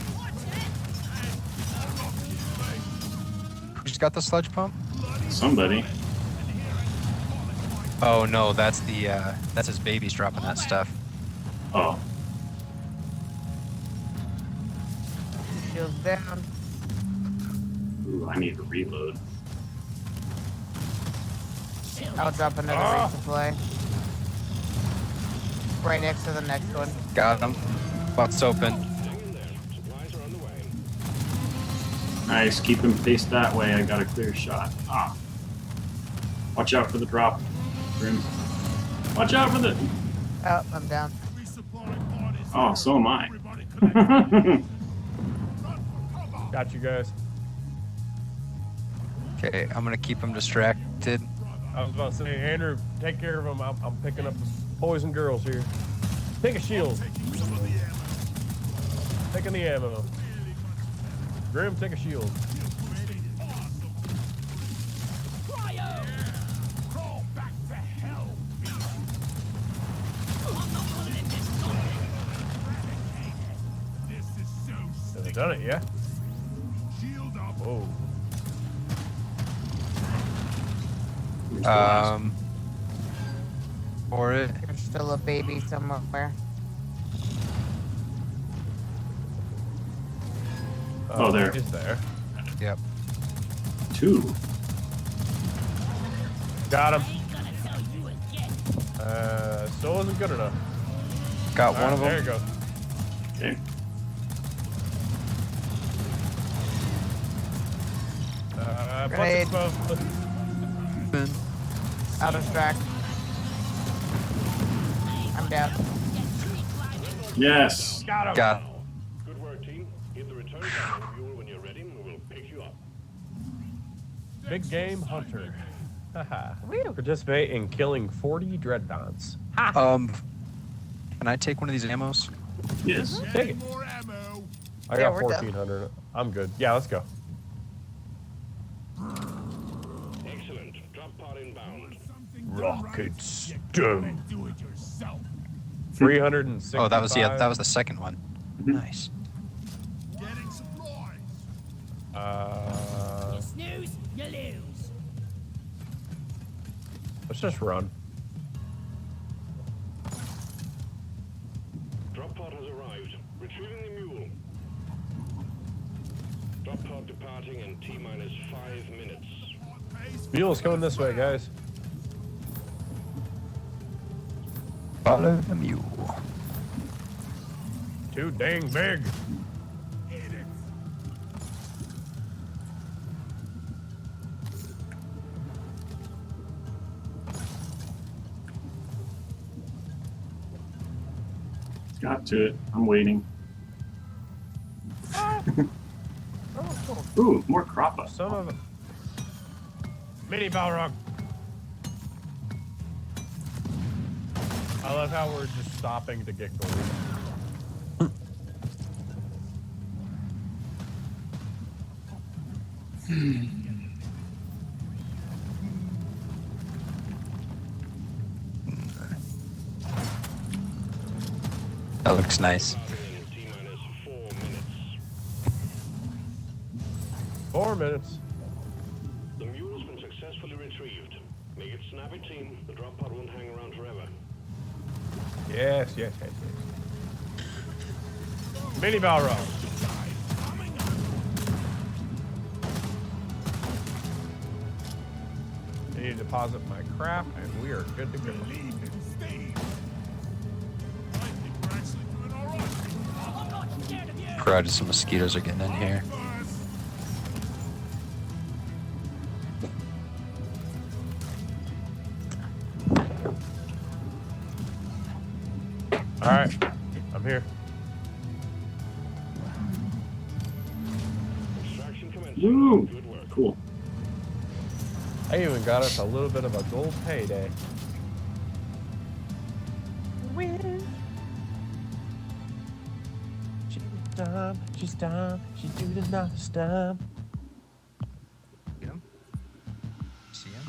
Who's got the sludge pump? Somebody. Oh no, that's the that's his babies dropping that stuff. Oh. Shields down. Ooh, I need to reload. I'll drop another resupply. Right next to the next one. Got him. Butt's open. Hang in there. Supplies are on the way. Nice. Keep him faced that way. I got a clear shot. Ah. Watch out for the drop. Grimm. Watch out for the. Oh, I'm down. Resupplying pod is Oh, here. so am I. Everybody connect. Run for cover. Got you guys. Okay, I'm gonna keep him distracted. I was about to say, Andrew, take care of him. I'm picking up the boys and girls here. Take a shield. Taking some of the ammo. Taking the ammo. Grimm, take a shield. Crawl back to hell. This is so Have they sick. done it yet? Shield up. Whoa. Where's the last- For it. There's still a baby somewhere. Oh, there. Is there? Yep. 2. Got him. Ain't gonna tell you again. Still isn't good enough. Got All one right, of there you them. go. Okay. Grenade. Butt's I'll distract. I'm down. Yes. Got him. Got. Good work, team. Hit the return button on the mule when you're ready, and we'll pick you up. Big game hunter. Haha. Whew. Participate in killing 40 dreadnoughts. Can I take one of these ammos? Yes. Take it. More ammo. I Yeah, got we're done. 1,400. I'm good. Yeah, let's go. inbound. Rocket You stone. gotta do it yourself. 365. Oh, that was the second one. Nice. Getting supplies. You snooze, you lose. Let's just run. Drop pod has arrived. Retrieving the mule. Drop pod departing in T-minus 5 minutes. Mule's coming this way, guys. Follow the mule. Too dang big. Got to it. I'm waiting. Ooh, more crappa. Some of them. Mini Balrog. I love how we're just stopping to get gold. That looks nice. Departing in T-minus 4 minutes. 4 minutes. The mule's been successfully retrieved. Make it snappy, team. The drop pod won't hang around forever. Yes. Mini Balrog. I need to deposit my crap, and we are good to go. Believe in Steve. I think we're actually doing all right. I'm not scared of you. Crowded, some mosquitoes are getting in here. All right, I'm here. Extraction commencing. Woo! Good work. Cool. I even got us a little bit of a gold payday. She's dumb, she's doing another stump. Get him? See him?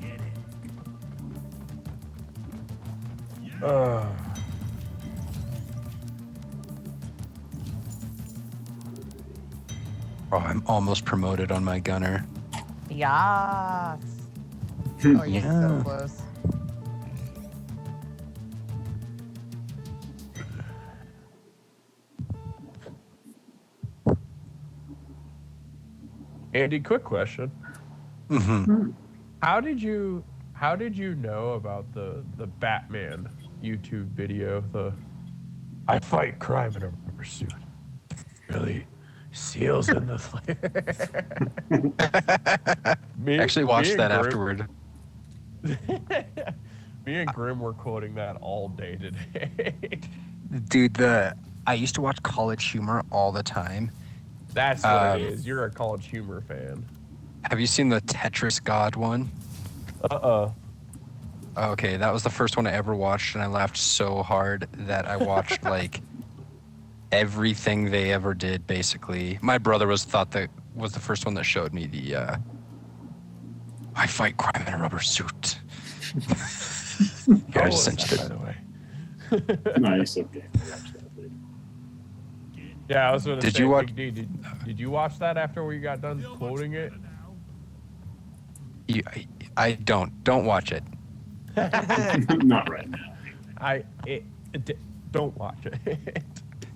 Did it. Oh, I'm almost promoted on my gunner. Yes. Oh, you're Yeah. so close. Andy, quick question. Mm-hmm. How did you know about the Batman YouTube video? The I fight crime in a rubber suit. Really seals in the me, Actually watched me that and afterward. Me and Grimm were quoting that all day today. Dude, I used to watch College Humor all the time. That's what it is. You're a College Humor fan. Have you seen the Tetris God one? Okay, that was the first one I ever watched, and I laughed so hard that I watched like everything they ever did. Basically, my brother was the first one that showed me the I fight crime in a rubber suit. Here, I just sent you by the. the way. Nice. Okay. Yeah, I was gonna Did say, you watch- Big D, did you watch that after we got done quoting it? I don't watch it. Not right now. Don't watch it.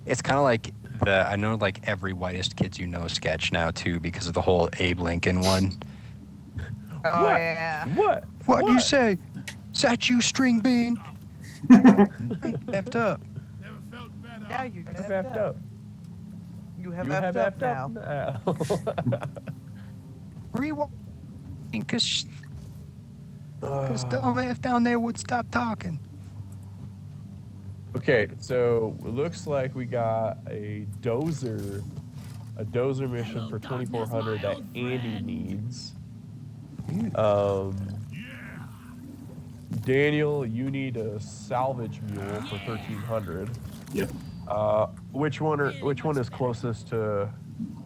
It's kind of like I know like every whitest kids you know sketch now too because of the whole Abe Lincoln one. Oh, What? yeah. What? What'd you say? Is that you, string bean? Effed up. Never felt better. Yeah, you I've have effed up. You have You effed have up effed now. up now. Rewind. Because the OF down there would stop talking. Okay, so it looks like we got a dozer mission for 2400 that Andy needs. Daniel, you need a salvage mule for 1300. Yep. Which one is closest to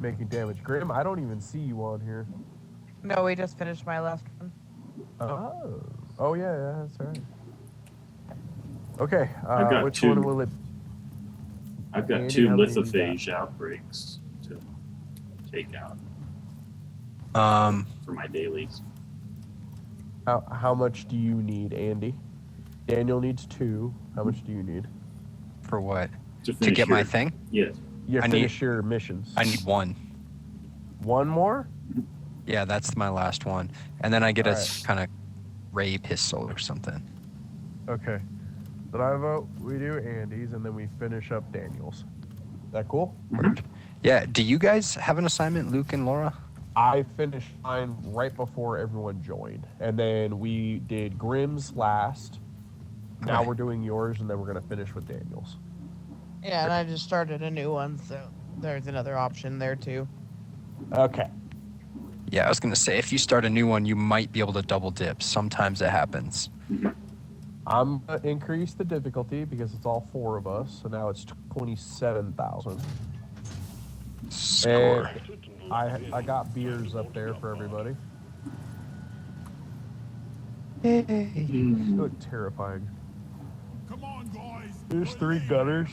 making damage? Grimm, I don't even see you on here. No, we just finished my last one. Oh yeah, that's all right. Okay, I've got which two. one will it? I've got Andy, 2 how many you got? lithophage outbreaks to take out for my dailies. How much do you need, Andy? Daniel needs 2. How much do you need? For what? To To get my thing? Yes. You I finish your missions. I need 1. One more? Yeah, that's my last one. And then I get a Alright. kind of ray pistol or something. Okay. Then I vote we do Andy's and then we finish up Daniel's. That cool? Yeah, do you guys have an assignment, Luke and Laura? I finished mine right before everyone joined. And then we did Grimm's last. Now Okay. we're doing yours and then we're going to finish with Daniel's. Yeah, and I just started a new one, so there's another option there too. Okay. Yeah, I was going to say, if you start a new one, you might be able to double dip. Sometimes it happens. I'm going to increase the difficulty because it's all 4 of us. So now it's 27,000. Score. And I got beers up there for everybody. Hey. They look terrifying. Come on, guys. There's 3 gunners.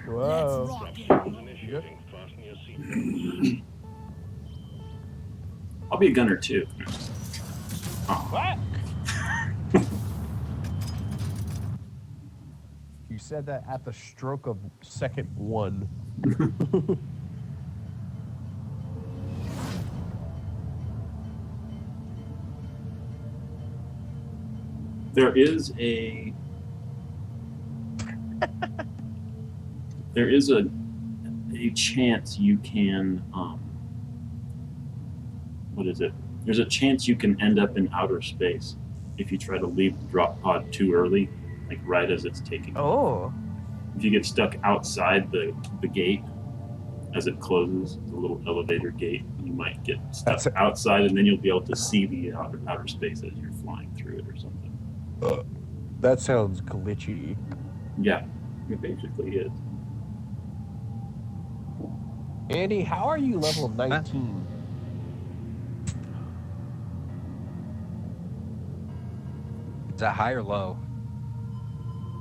Whoa. Let's rock it. Initiating. Fasten your seatbelts. I'll be a gunner too. Oh, What? You said that at the stroke of second 1. there is a chance you can what is it? There's a chance you can end up in outer space if you try to leave the drop pod too early, like right as it's taking off. Oh. If you get stuck outside the gate as it closes, the little elevator gate, you might get stuck That's it. outside, and then you'll be able to see the outer space as you're flying through it or something. That sounds glitchy. Yeah, it basically is. Andy, how are you level 19? Is that high or low?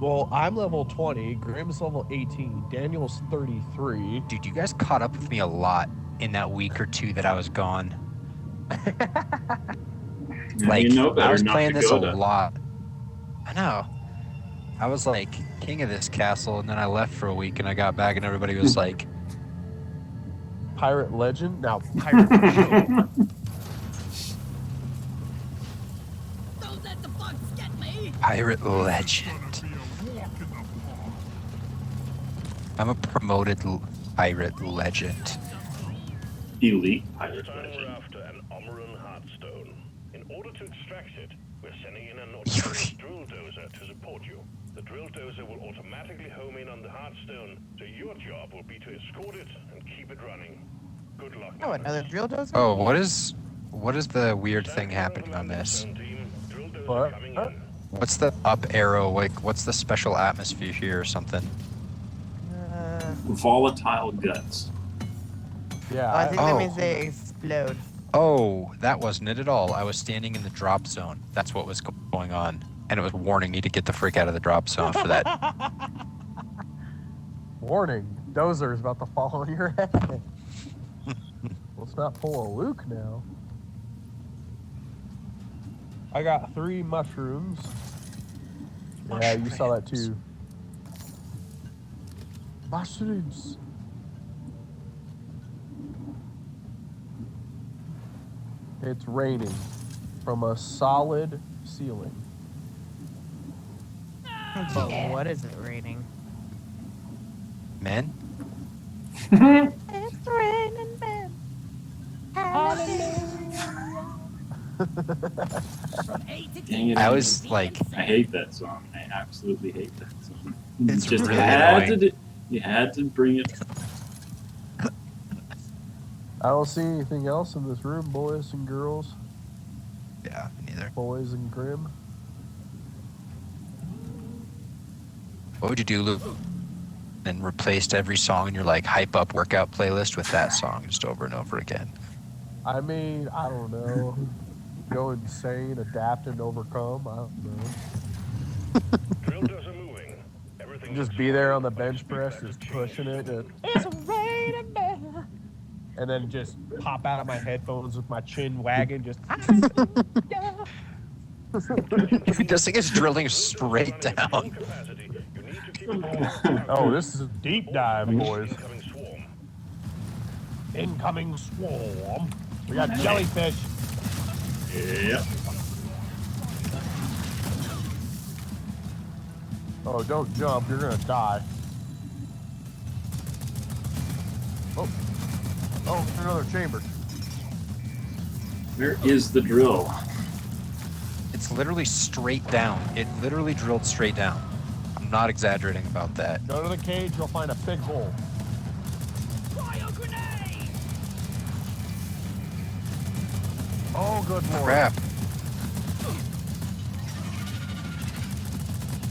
Well, I'm level 20. Grimm's level 18. Daniel's 33. Dude, you guys caught up with me a lot in that week or 2 that I was gone. Now Like, you know better I was not playing to this go a to. lot. I know. I was like king of this castle, and then I left for a week, and I got back, and everybody was like, Pirate Legend? Now, Pirate Legend. Don't let the bugs get me! Pirate Legend. Gonna be a walk in the park. I'm a promoted pirate legend. Elite pirate This time we're legend. after an Omeran Heartstone. In order to extract it, we're sending in an autonomous drill dozer to support you. The drill dozer will automatically home in on the Heartstone, so your job will be to escort it and keep it running. Good luck. Oh, another drill dozer? Oh, what is the weird thing happening on this? Drill dozer What? coming Huh? in. What's the up arrow? Like, what's the special atmosphere here or something? Volatile guts. Yeah. I think Oh. that means they explode. Oh, that wasn't it at all. I was standing in the drop zone. That's what was going on. And it was warning me to get the frick out of the drop zone for that. Warning. Dozer is about to fall on your head. Let's not pull a Luke now. I got 3 mushrooms. Yeah, you saw that too. Mushrooms. It's raining from a solid ceiling. But what is it raining? Men? It's raining men. From A to Dang D. it. I was like, I hate that song. I absolutely hate that song. It's You just really had annoying. you had to bring it. I don't see anything else in this room, boys and girls, yeah, neither. boys and Grimm. What would you do, Luke? And replaced every song in your like hype up workout playlist with that song just over and over again. I mean, I don't know. Go insane, adapt, and overcome. I don't know. Drill does are moving. Everything Just looks be there fine, on the but bench expect press, that to just change pushing it. soon. It's raining man. And then just pop out of my headphones with my chin wagging. Just. This thing is drilling straight Running at full down. capacity. You need to keep a clear path Oh, this is a deep dive, boys. incoming swarm. Incoming swarm. We got jellyfish. Yep. Oh, don't jump. You're gonna die. Oh. Oh, another chamber. Where is the drill? It's literally straight down. It literally drilled straight down. I'm not exaggerating about that. Go to the cage, you'll find a big hole. Cryo grenade! Oh, good lord. Crap.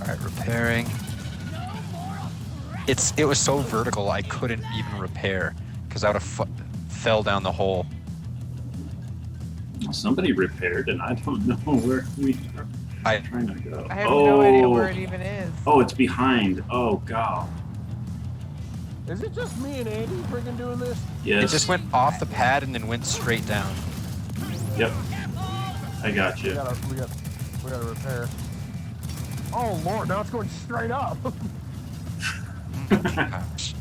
All right, repairing. It was so vertical I couldn't even repair because I would have fell down the hole. Somebody repaired, and I don't know where we are trying to go. I have no idea where it even is. Oh, it's behind. Oh, God. Is it just me and Andy freaking doing this? Yes. It just went off the pad and then went straight down. Yep. I got We you. gotta repair. Oh lord, now it's going straight up. Ouch.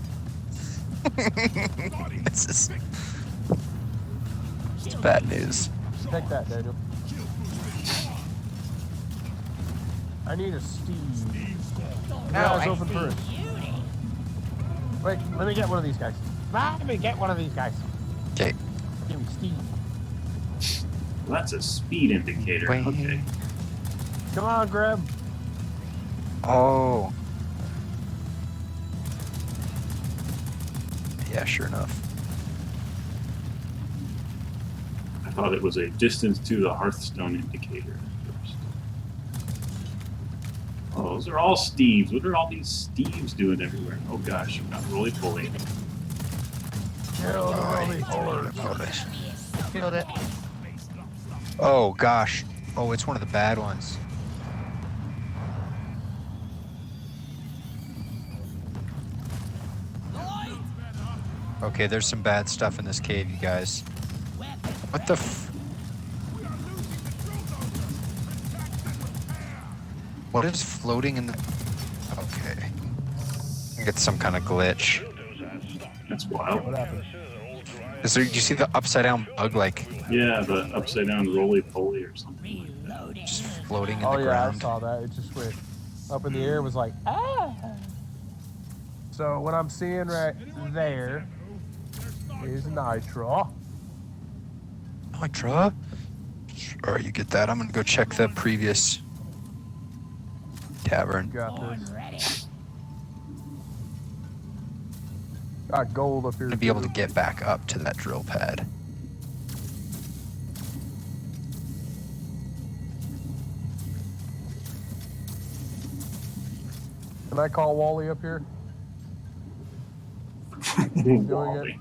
It's bad news. Take that, Daniel. I need a Steve. Eyes open first. Wait, let me get one of these guys. Let me get one of these guys. Okay. Give me Steve. Well, that's a speed indicator. Wait. Okay. Come on, Grimm. Oh. Yeah, sure enough. I thought it was a distance to the Hearthstone indicator at first. Oh, those are all Steves. What are all these Steves doing everywhere? Oh gosh, I'm not really fully. Kill the roly polar. Killed it. Oh gosh. Oh, it's one of the bad ones. Okay, there's some bad stuff in this cave, you guys. What the f... What is floating in the... Okay. I think it's some kind of glitch. That's wild. What happened? Is there... You see the upside down bug, like, Yeah, the upside down roly poly or something. just floating in Oh the yeah, I ground? saw that. It just went up in the air. It was like, ah. So what I'm seeing right there is nitro. Nitra? Sure, you get that. I'm gonna go check the previous tavern. Got this. Ready. Got gold up here. To be able to too. get back up to that drill pad. Can I call Wally up here? Doing Wally. it.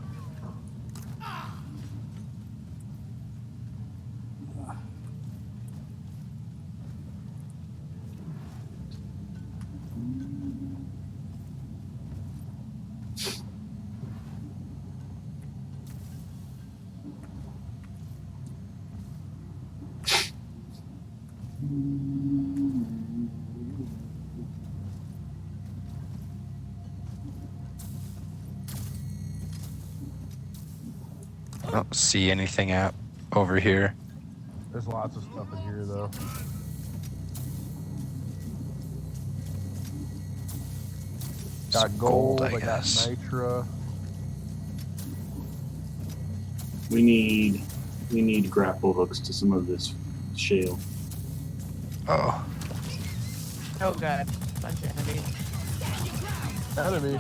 I don't see anything out over here. There's lots of stuff in here though. Got Some gold, I I got guess. nitra. We need grapple hooks to some of this shale. Oh. Oh god. Bunch of heavy. Enemy.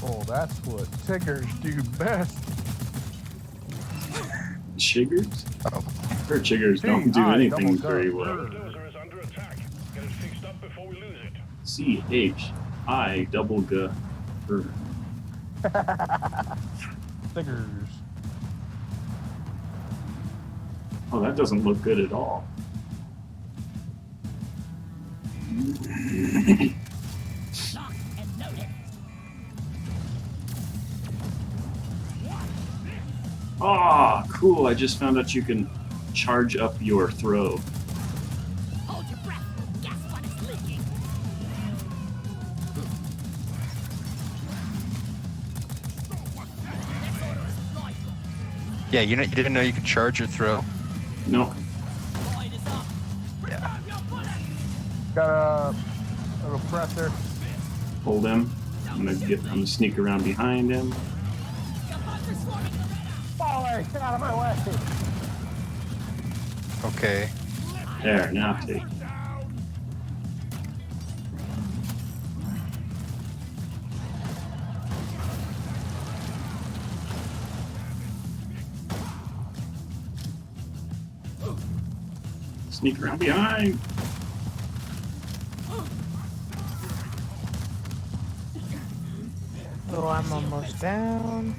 Oh, that's what Tiggers do best. Chiggers? Oh. Her chiggers don't do anything double very gun. well. Bulldozer is under attack. Get it fixed up before we lose it. C-H-I double G. Stickers. Oh, that doesn't look good at all. Lock and loaded. Ah, cool. I just found out you can charge up your throw. Hold your breath. Gas bud is leaking. This order is lawful. Yeah, you didn't know you could charge your throw. No. Void is up. Yeah. Got a repressor. Hold him. I'm gonna sneak around behind him. Your buds are swarming the radar. Baller, get out of my way. Okay. There, now take. Sneak around behind. So I'm almost down.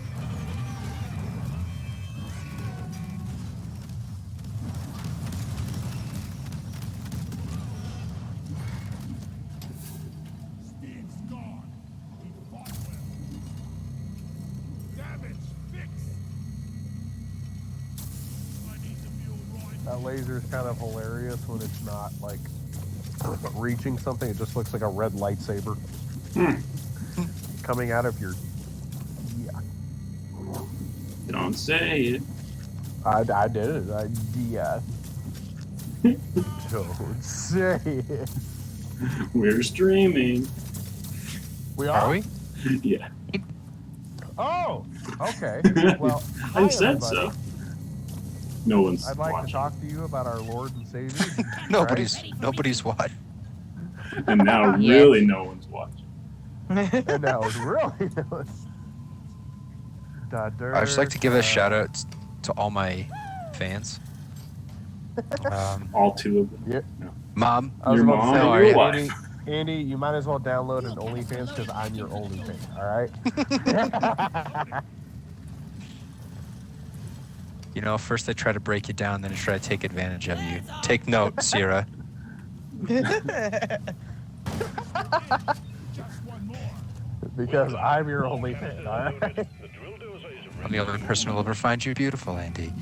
Steam's gone. We fought well. Damage fixed. I need to feel right. That laser is kind of hilarious when it's not like reaching something. It just looks like a red lightsaber coming out of your. Yeah, Don't say it. I did it. Yeah. Don't say it. We're streaming. We Are we? Yeah. Oh, okay. Well, I hi, said everybody. so. No one's I'd like watching. to talk to you about our Lord and Savior. Nobody's watching. And now Yes. really no one's watching. And that was really I'd just like to give a shout out to all my fans. All two of them. Yeah. No. Mom, I was Your about mom to How say, are you? Andy, Andy, you might as well download an OnlyFans because I'm your OnlyFans. All right. you know, first they try to break you down, then they try to take advantage of you. Take note, Sierra. Just one more. Because I'm your OnlyFans. All right. The drill dozer is I'm the only person who will ever find you beautiful, Andy.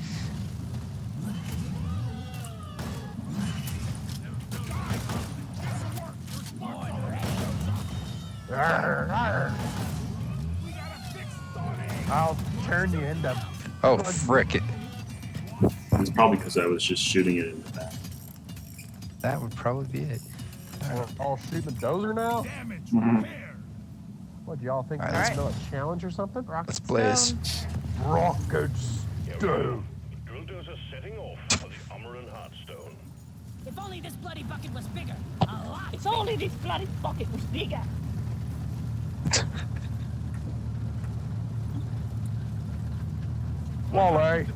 I'll turn you into. Oh, frick it. It's probably because I was just shooting it in the back. That would probably be it. We're all shooting the dozer now. Damage Mhm. repaired. What do y'all think? All This right, is a challenge or something? Let's blaze. Rockets, do. drill dozer setting off for the Amaran Heartstone. If only this bloody bucket was bigger. A lot. If only this bloody bucket was bigger. Wally,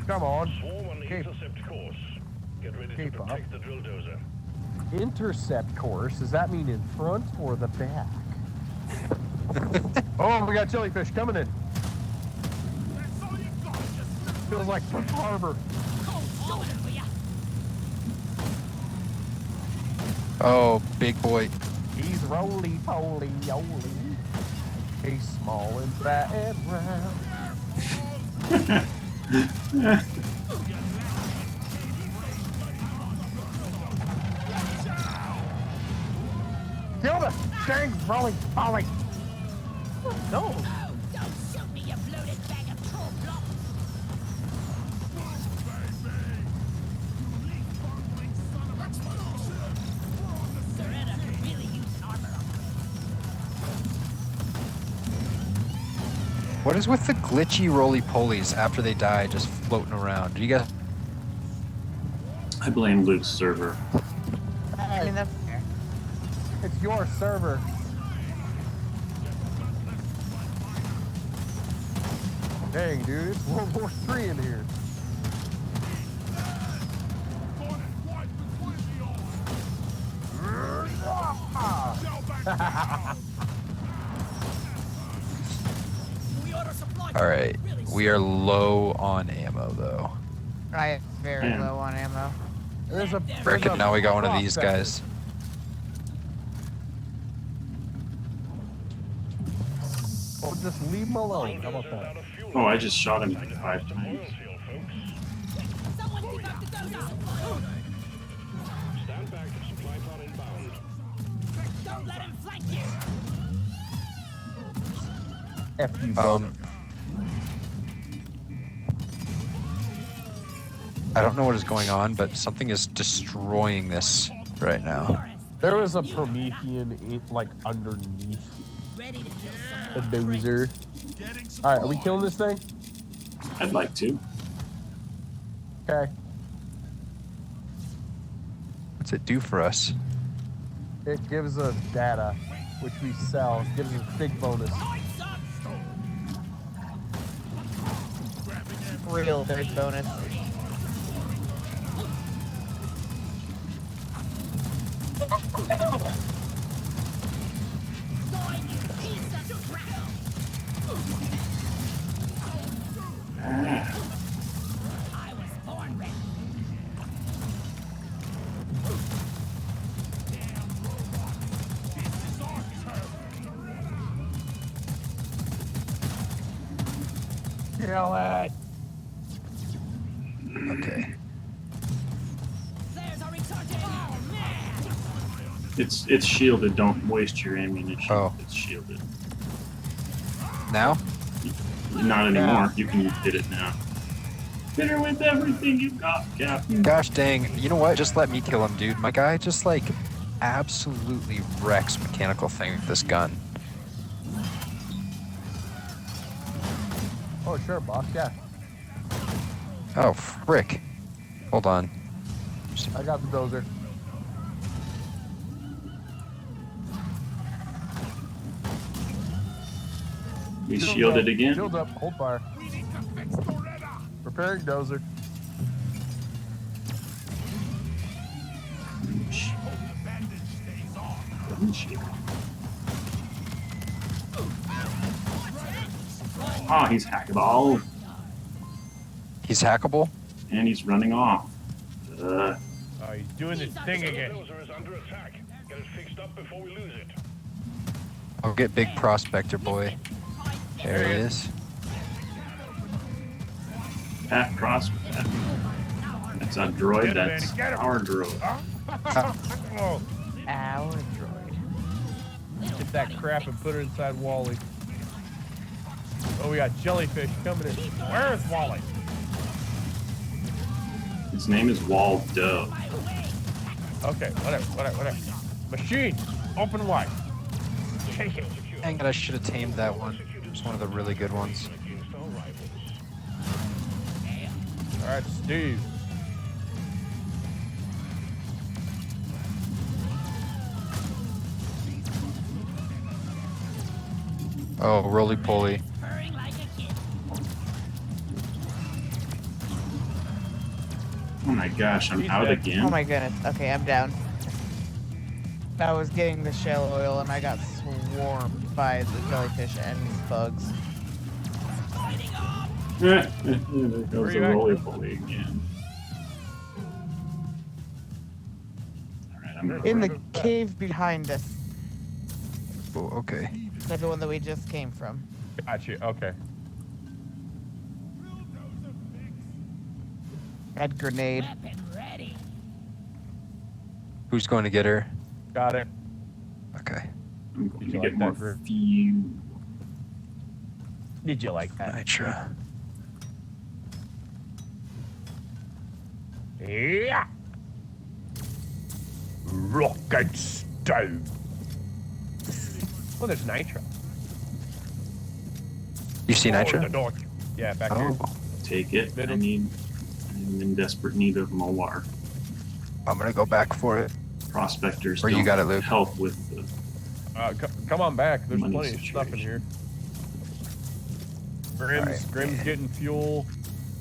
come on. Swarm on the Keep- intercept course. Get ready Keep to up. protect the drill dozer. Intercept course. Does that mean in front or the back? Oh, we got jellyfish coming in. That's all you got. Just Feels like Pearl Harbor. Cold water for ya. Oh, big boy. He's roly poly oly. He's small and fat and round. Kill the dang roly poly. No. Oh, don't shoot me, you bloated bag of troll blop. Loretta could really use an armor up. What is with the glitchy roly-polies after they die just floating around? Do you guys... I blame Luke's server. I mean, that's fair. It's your server. Dang, dude, it's World War III in here. We ought to supply All right. really We are low on ammo though. I am very Yeah. low on ammo. There's a Frickin' now we got one of these guys. Oh, just leave him alone. How about that? Oh, I just shot him like 5 times. Someone pick up the dozer. Stand back, supply pod inbound. Don't let him flank you. F you, bro. I don't know what is going on, but something is destroying this right now. There was a Promethean like underneath Ready to kill the someone. dozer. All right, are we killing this thing? I'd like to. Okay. What's it do for us? It gives us data, which we sell. It gives us a big bonus. Real big bonus. I was born ready. Kill it. Okay. There's a recharging. Oh man. It's shielded. Don't waste your ammunition. Oh. It's shielded. Now? Not anymore. You can hit it now. Hit her with everything you got, Captain. Gosh dang. You know what? Just let me kill him, dude. My guy just like absolutely wrecks mechanical thing with this gun. Oh, sure, boss. Yeah. Oh, frick. Hold on. I got the dozer. We Shield shielded up. again. Shield up. Hold fire. Preparing dozer. Oh, he's hackable. He's hackable? And he's running off. Oh, he's doing his thing again. Dozer is under attack. Get it fixed up before we lose it. I'll get Big Prospector Boy. There he is. Pat Prospect. That's a droid. Get him, That's Andy, get him. our droid. Oh, Our droid. get that crap and put it inside Wally. Oh, we got jellyfish coming in. Where's Wally? His name is Waldo. Okay, whatever. Machine, open wide. Take it. Dang it, I should have tamed that one. It's one of the really good ones. All right, Steve. Oh, roly-poly. Purring like a kid. Oh my gosh, I'm He's out dead. again. Oh my goodness. Okay, I'm down. I was getting the shell oil and I got swarmed by the jellyfish and bugs. There goes Where the you at, roly-poly again. Alright, I'm gonna In the Where is that? cave behind us. Oh, okay. That's the one that we just came from. Gotcha. Okay. That grenade. Weapon ready. Who's going to get her? Got it. Okay. I'm going Did to you get like more that, Grimm? fuel. Did you like that? Nitra. Yeah. Rocket stone. Well, there's nitro. You see Oh, the Nitra? door. Yeah, back here. Oh, Take it. Middle. I'm in desperate need of more. I'm gonna go back for it. Prospectors Where you don't got it, Luke? help with the Come on back. There's Money plenty of stuff in here. situation. Grimm's Alright. getting fuel.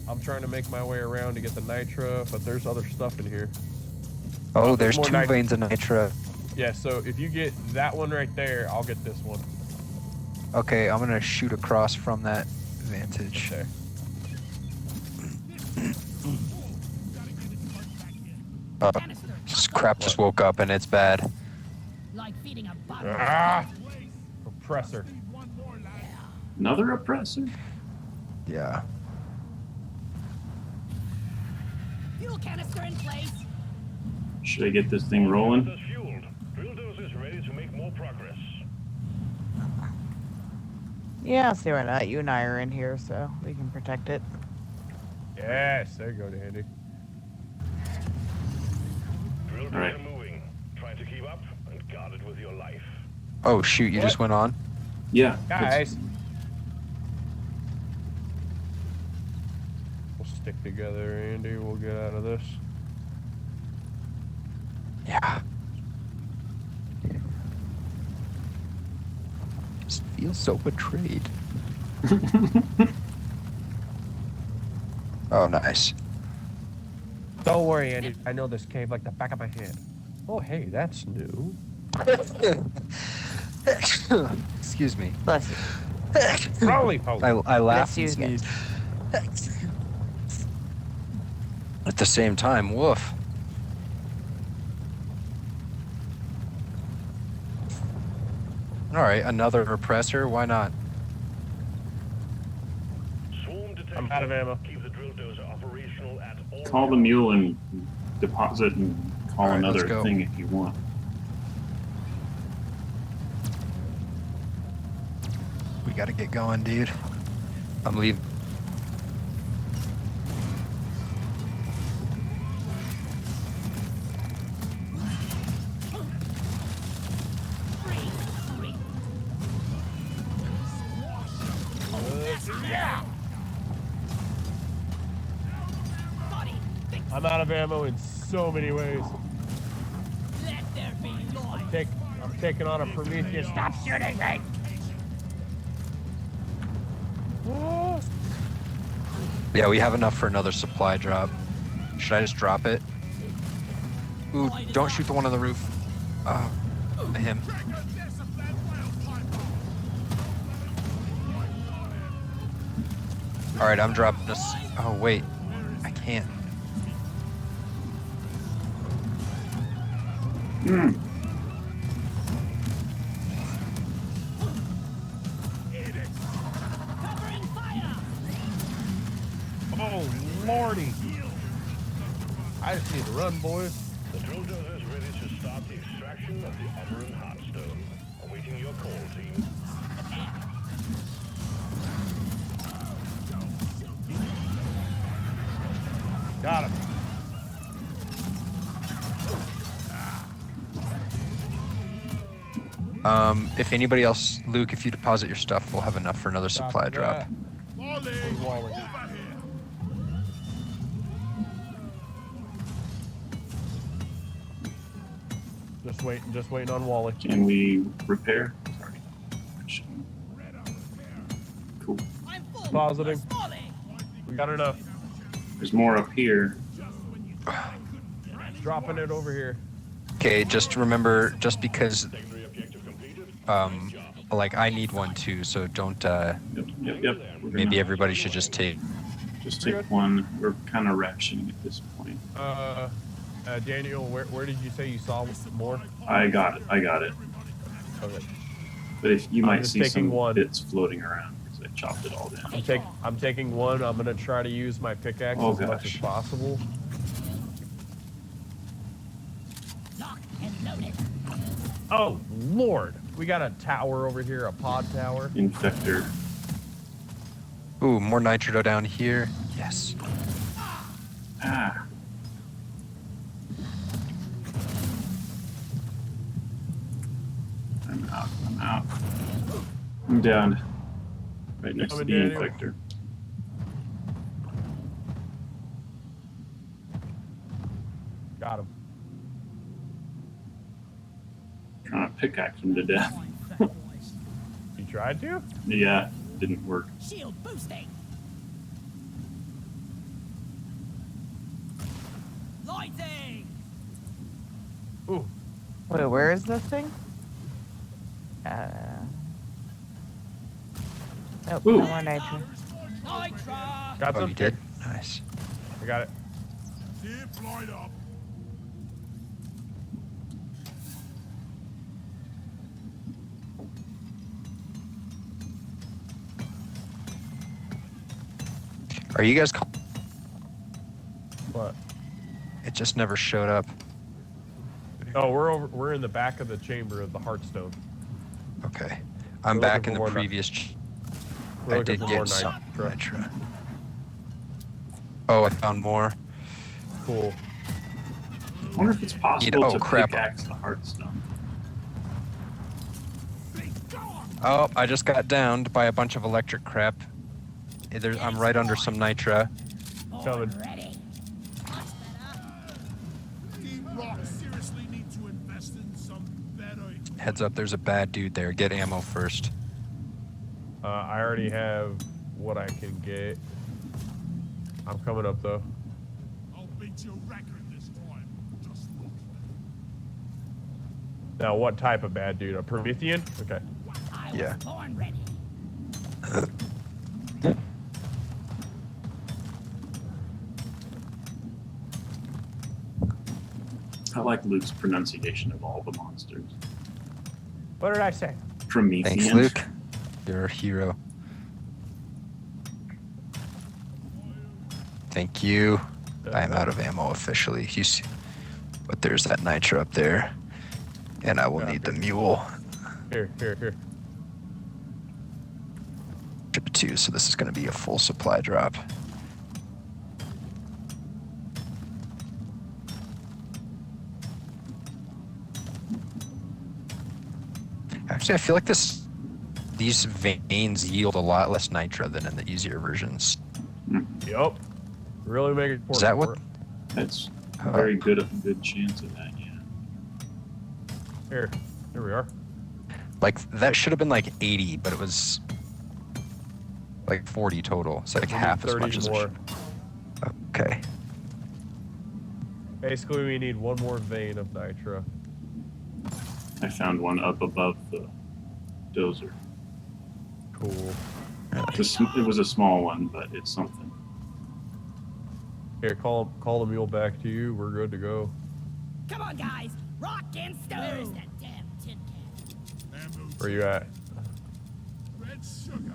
I'm trying to make my way around to get the nitra, but there's other stuff in here. Oh, there's more two nit- veins of Nitra. Yeah, so if you get that one right there, I'll get this one. Okay, I'm gonna shoot across from that vantage. Okay. This crap just woke up and it's bad. Like feeding a bug. Ah! Oppressor. Another oppressor? Yeah. Fuel canister in place. Should I get this thing rolling? Canisters fueled. Drill dozers ready to make more progress. Yeah, see why not. You and I are in here, so we can protect it. Yes, there you go, Dandy. Drill dozer Alright. moving. Try to keep up and guard it with your life. Oh shoot, you just went on? Yeah. Guys. We'll stick together, Andy. We'll get out of this. Yeah. Just feel so betrayed. Oh, nice. Don't worry, Andy. I know this cave like the back of my hand. Oh, hey, that's new. Excuse me. Bless you. Roly poly. I laughed Bless and you sneezed. At the same time, woof. Alright, another oppressor, why not? Swarm detected. I'm out of ammo. Keep the drill dozer operational at all Call the times. mule and deposit and call Alright, let's another go. thing if you want. We gotta get going, dude. I'm leaving. I'm out of ammo in so many ways. Let there be light. I'm taking on a Prometheus. Stop shooting me! Oh, Yeah, we have enough for another supply drop. Should I just drop it? Ooh, don't shoot the one on the roof. Oh, him. Alright, I'm dropping this. Oh, wait. I can't. Covering fire. oh, lordy. I just need to run, boys. The drill dozer is ready to start the extraction of the upper and heartstone. Awaiting your call, team. Got him. If anybody else, Luke, if you deposit your stuff, we'll have enough for another supply Copy drop. that. Wally, Wally. over here. Just waiting on Wally. Can we repair? Sorry. Cool. I'm full. Positive. Falling. We got enough. There's more up here. Dropping it over here. Okay, just remember, just because, Secondary objective completed. like, I need one too, so don't, Yep. We're maybe gonna everybody should just take. just take one. We're kind of rationing at this point. Daniel, where did you say you saw more? I got it. Okay. But if you I'm might just see taking some one. bits floating around because I chopped it all down. I'm taking one. I'm gonna try to use my pickaxe Oh, as much as gosh. possible. Locked and loaded. Oh Lord, we got a tower over here, a pod tower. Infector. Ooh, more nitro down here. Yes. Ah. I'm out. I'm down. Right next to Coming, the Daniel. infector. Got him. Trying to pickaxe him to death. You tried to? Yeah, didn't work. Shield boosting. Lighting. Ooh, Wait, where is this thing? Nope, Ooh. no more nitro. Nitra. got Oh, some. you did? Nice. I got it. Deployed up. Are you guys? What? It just never showed up. Oh, we're in the back of the chamber of the Heartstone. Okay. I'm We're back looking in for the more previous. We're I looking did for more get some nitro. nitro. Oh, I found more. Cool. I wonder if it's possible oh, to crap. pickaxe the Heartstone. Oh, I just got downed by a bunch of electric crap. I'm right under some nitra. Coming. Ready. Team Rock seriously need to invest in some better. Heads up, there's a bad dude there. Get ammo first. I already have what I can get. I'm coming up though. I'll beat your record this time. Just look. Now, what type of bad dude? A Promethean? Okay. I was Yeah. born ready. I like Luke's pronunciation of all the monsters. What did I say? Promethean. Thanks, Luke. You're a hero. Thank you. I am out of ammo officially. But there's that nitro up there. And I will need the mule. Here. Trip 2, so this is going to be a full supply drop. Actually, I feel like these veins yield a lot less nitro than in the easier versions. Yup. Really make it important. Is that what? That's very good chance of that, yeah. Here we are. Like, that should have been like 80, but it was like 40 total. It's like We need half as 30 much as it more. should. Okay. Basically, we need one more vein of nitro. I found one up above the dozer. Cool. It was a small one, but it's something. Here, call the mule back to you. We're good to go. Come on, guys. Rock and stone. Where's that damn tin can? Where you at? Red sugar.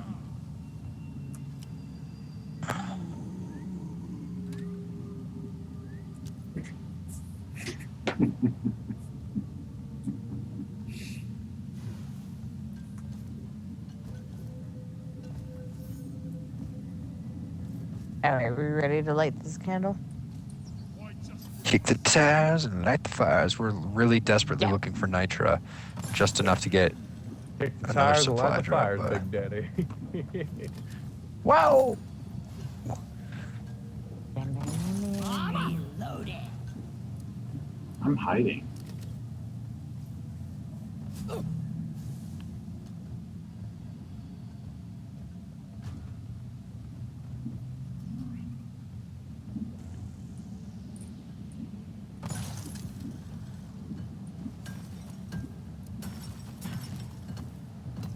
Alright, we ready to light this candle? Kick the tires and light the fires. We're really desperately looking for nitra. Just enough to get Kick the another tires and supply light the drop, fires, but- Big Daddy. Whoa! Body loaded. I'm hiding.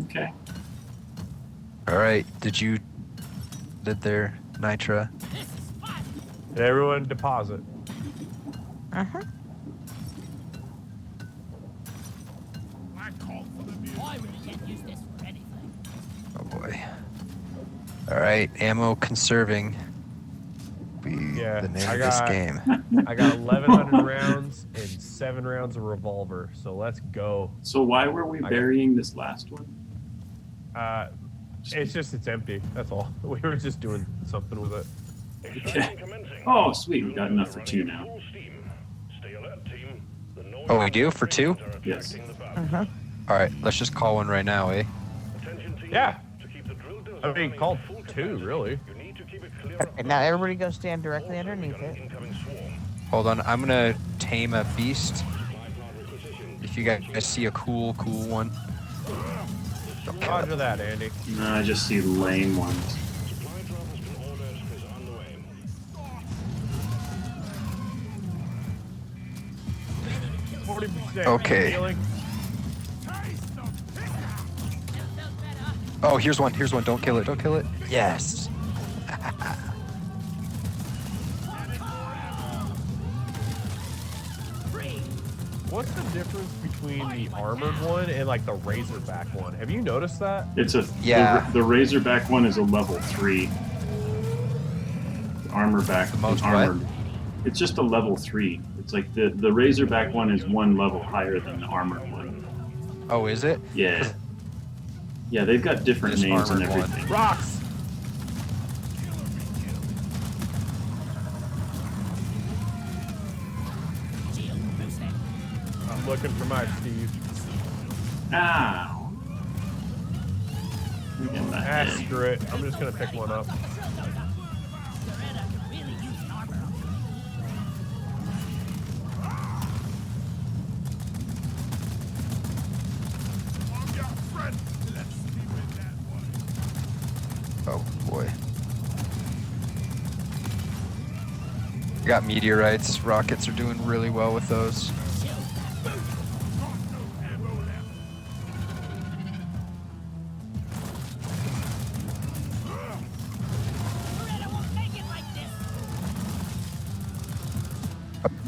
Okay. All right. Did there nitra? This is fun. Everyone deposit. Uh-huh. I called for the music. I really can't use this for anything. Oh boy. All right. Ammo conserving. Be Yeah, the name I of this got- game. I got 1,100 rounds and 7 rounds of revolver. So let's go. So why were we got- burying this last one? It's empty. That's all. We were just doing something with it. Okay. Oh, sweet. We got enough for 2 now. Oh, we do for 2? Yes. Uh-huh. All right. Let's just call one right now, eh? Yeah. I mean, called 2, really. And now everybody go stand directly underneath it. Hold on. I'm gonna tame a beast. If you guys see a cool one. Don't kill it. Roger that, Andy. No, I just see lame ones. 40% Okay. healing. Oh, here's one. Don't kill it. Yes. What's the difference between the armored one and like the Razorback one? Have you noticed that? It's Yeah. The Razorback one is a level 3. Armorback. most armored. It's just a level 3. It's like the Razorback one is one level higher than the armored one. Oh, is it? Yeah. Yeah, they've got different This names and armored one. everything. Rocks! I'm looking for my Steve. Ow. Look at my Ah, head. screw it. I'm just gonna pick one up. Oh boy. Got meteorites. Rockets are doing really well with those.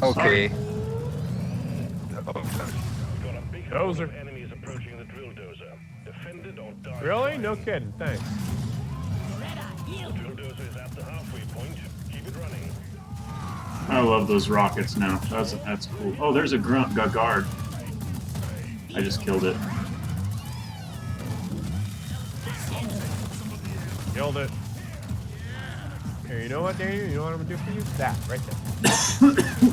Okay. Dozer. Enemies approaching the drill dozer. Defend it or die. Really? No kidding. Thanks. The drill dozer is at the halfway point. Keep it running. I love those rockets now. That's cool. Oh, there's a guard. I just killed it. Killed it. Here, you know what, Daniel? You know what I'm gonna do for you? That, right there.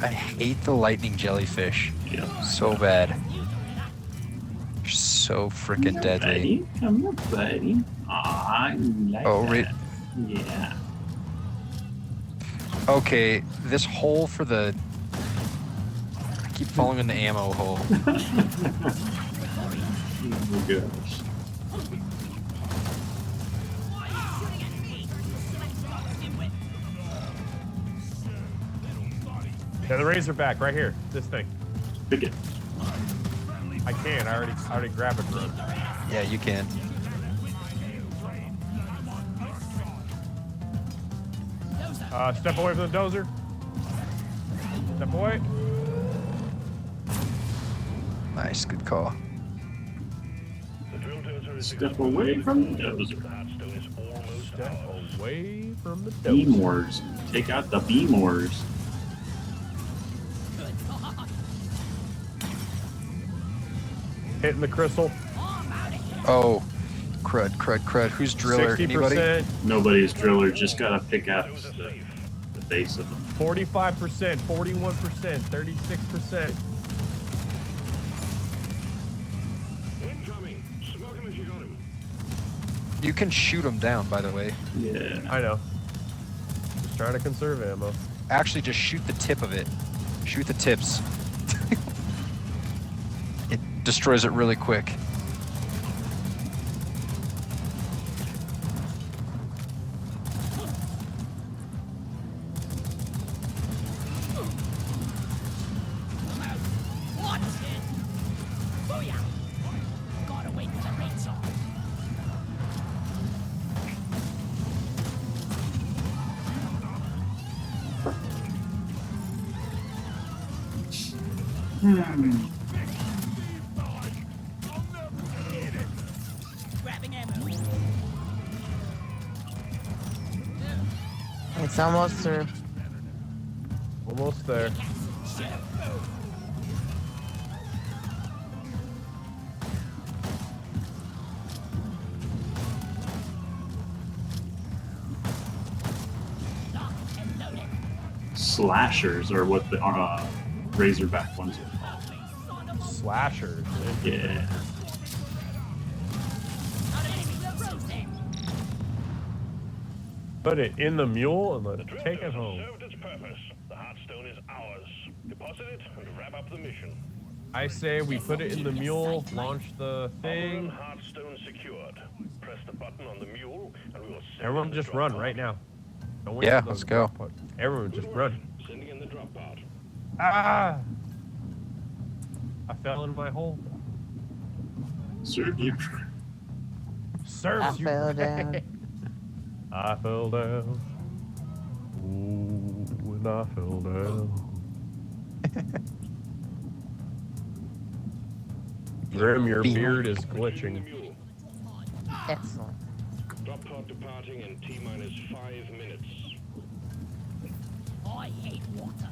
I hate the lightning jellyfish. Yeah. So bad. They're so freaking deadly. Buddy, come here, buddy. Aw, I like Oh, that. right. Yeah. Okay, this hole for the... I keep falling in the ammo hole. Oh my gosh. Yeah, the Razorback right here. This thing. Pick it. I can. I already grabbed it, bro. Yeah, you can. Step away from the dozer. Step away. Nice, good call. The drill dozer is Step away from the dozer. The hardstone is almost Step ours. away from the dozer. Beamors. Take out the beamors. Hitting the crystal. Oh, crud. Who's driller? Anybody? 60%, Nobody's driller. Just gotta pick out the base of them. 45%, 41%, 36%. Incoming. Smoke him if you got him. You can shoot them down, by the way. Yeah. I know. Just trying to conserve ammo. Actually, just shoot the tip of it. Shoot the tips. It destroys it really quick. Watch it! Booyah! Gotta wait for the rates on. Grabbing ammo. It's almost through. Almost there. Lock and loaded. Slashers are what the Razorback ones are called. Slashers. Yeah. Put it in the mule and The let's drill take it dozer home. served its purpose. The hardstone is ours. Deposit it and wrap up the mission. I say we put it in the mule, launch the Armor and thing. hardstone secured. Press the button on the mule and we will send Everyone in the just drop run pod. right now. Don't wait Yeah, for the let's go. drop pod. Everyone just run. Sending in the drop pod. Ah! I fell in my hole. Serve you. Serves I you fell right. down. I fell down. Ooh, and I fell down. Grim, your Beam. beard is Retrieving the glitching. mule. Excellent. Drop pod departing in T-minus 5 minutes. I hate water.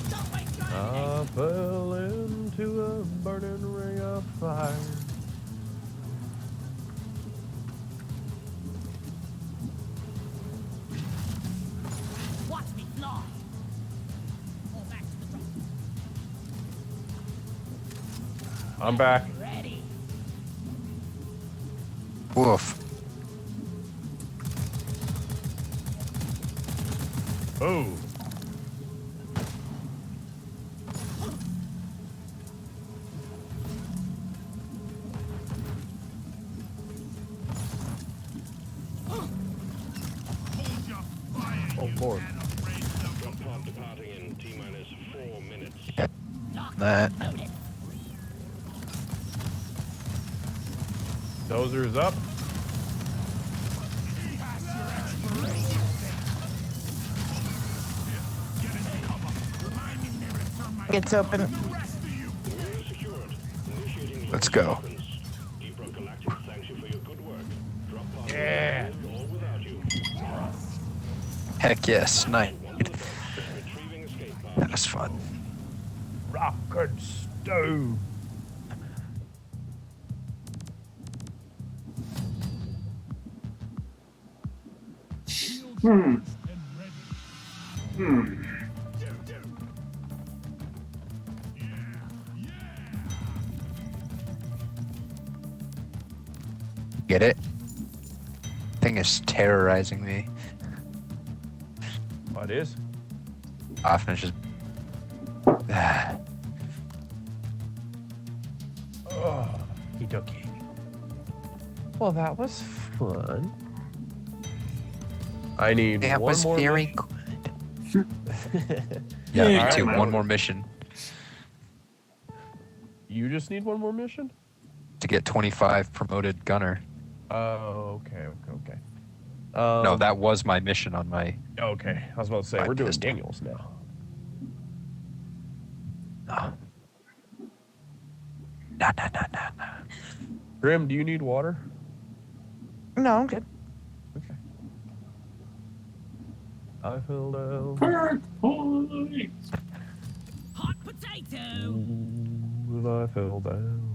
Don't waste your I fell into a burning ring of fire. Watch me fly. Fall back to the front. I'm back. Ready. Woof. Oh. Hold your fire, Oh, you Lord. unafraid of Drop pod departing in T-minus 4 minutes. That. Loaded. Dozer's up. It's open. Secured. Initiating Let's go. sequence. Deep Rock Galactic thanks you for your good work. Drop pod Yeah. with or without you. Heck yes. Night. Retrieving escape pod. That was fun. Rock and stone. Get it? Thing is terrorizing me. What is? Often it's just. Oh, okie Well, that was fun. I need That one was more very mission. good. Yeah, Yeah, me too. alright. One more mission You just need one more mission? to get 25 promoted gunner. Oh, okay. No, that was my mission on my. Okay, I was about to say My we're doing pistol. Daniels now. No. No. Grimm, do you need water? No, I'm good. Okay. I fell down. Points. Hot potato. Ooh, I fell down.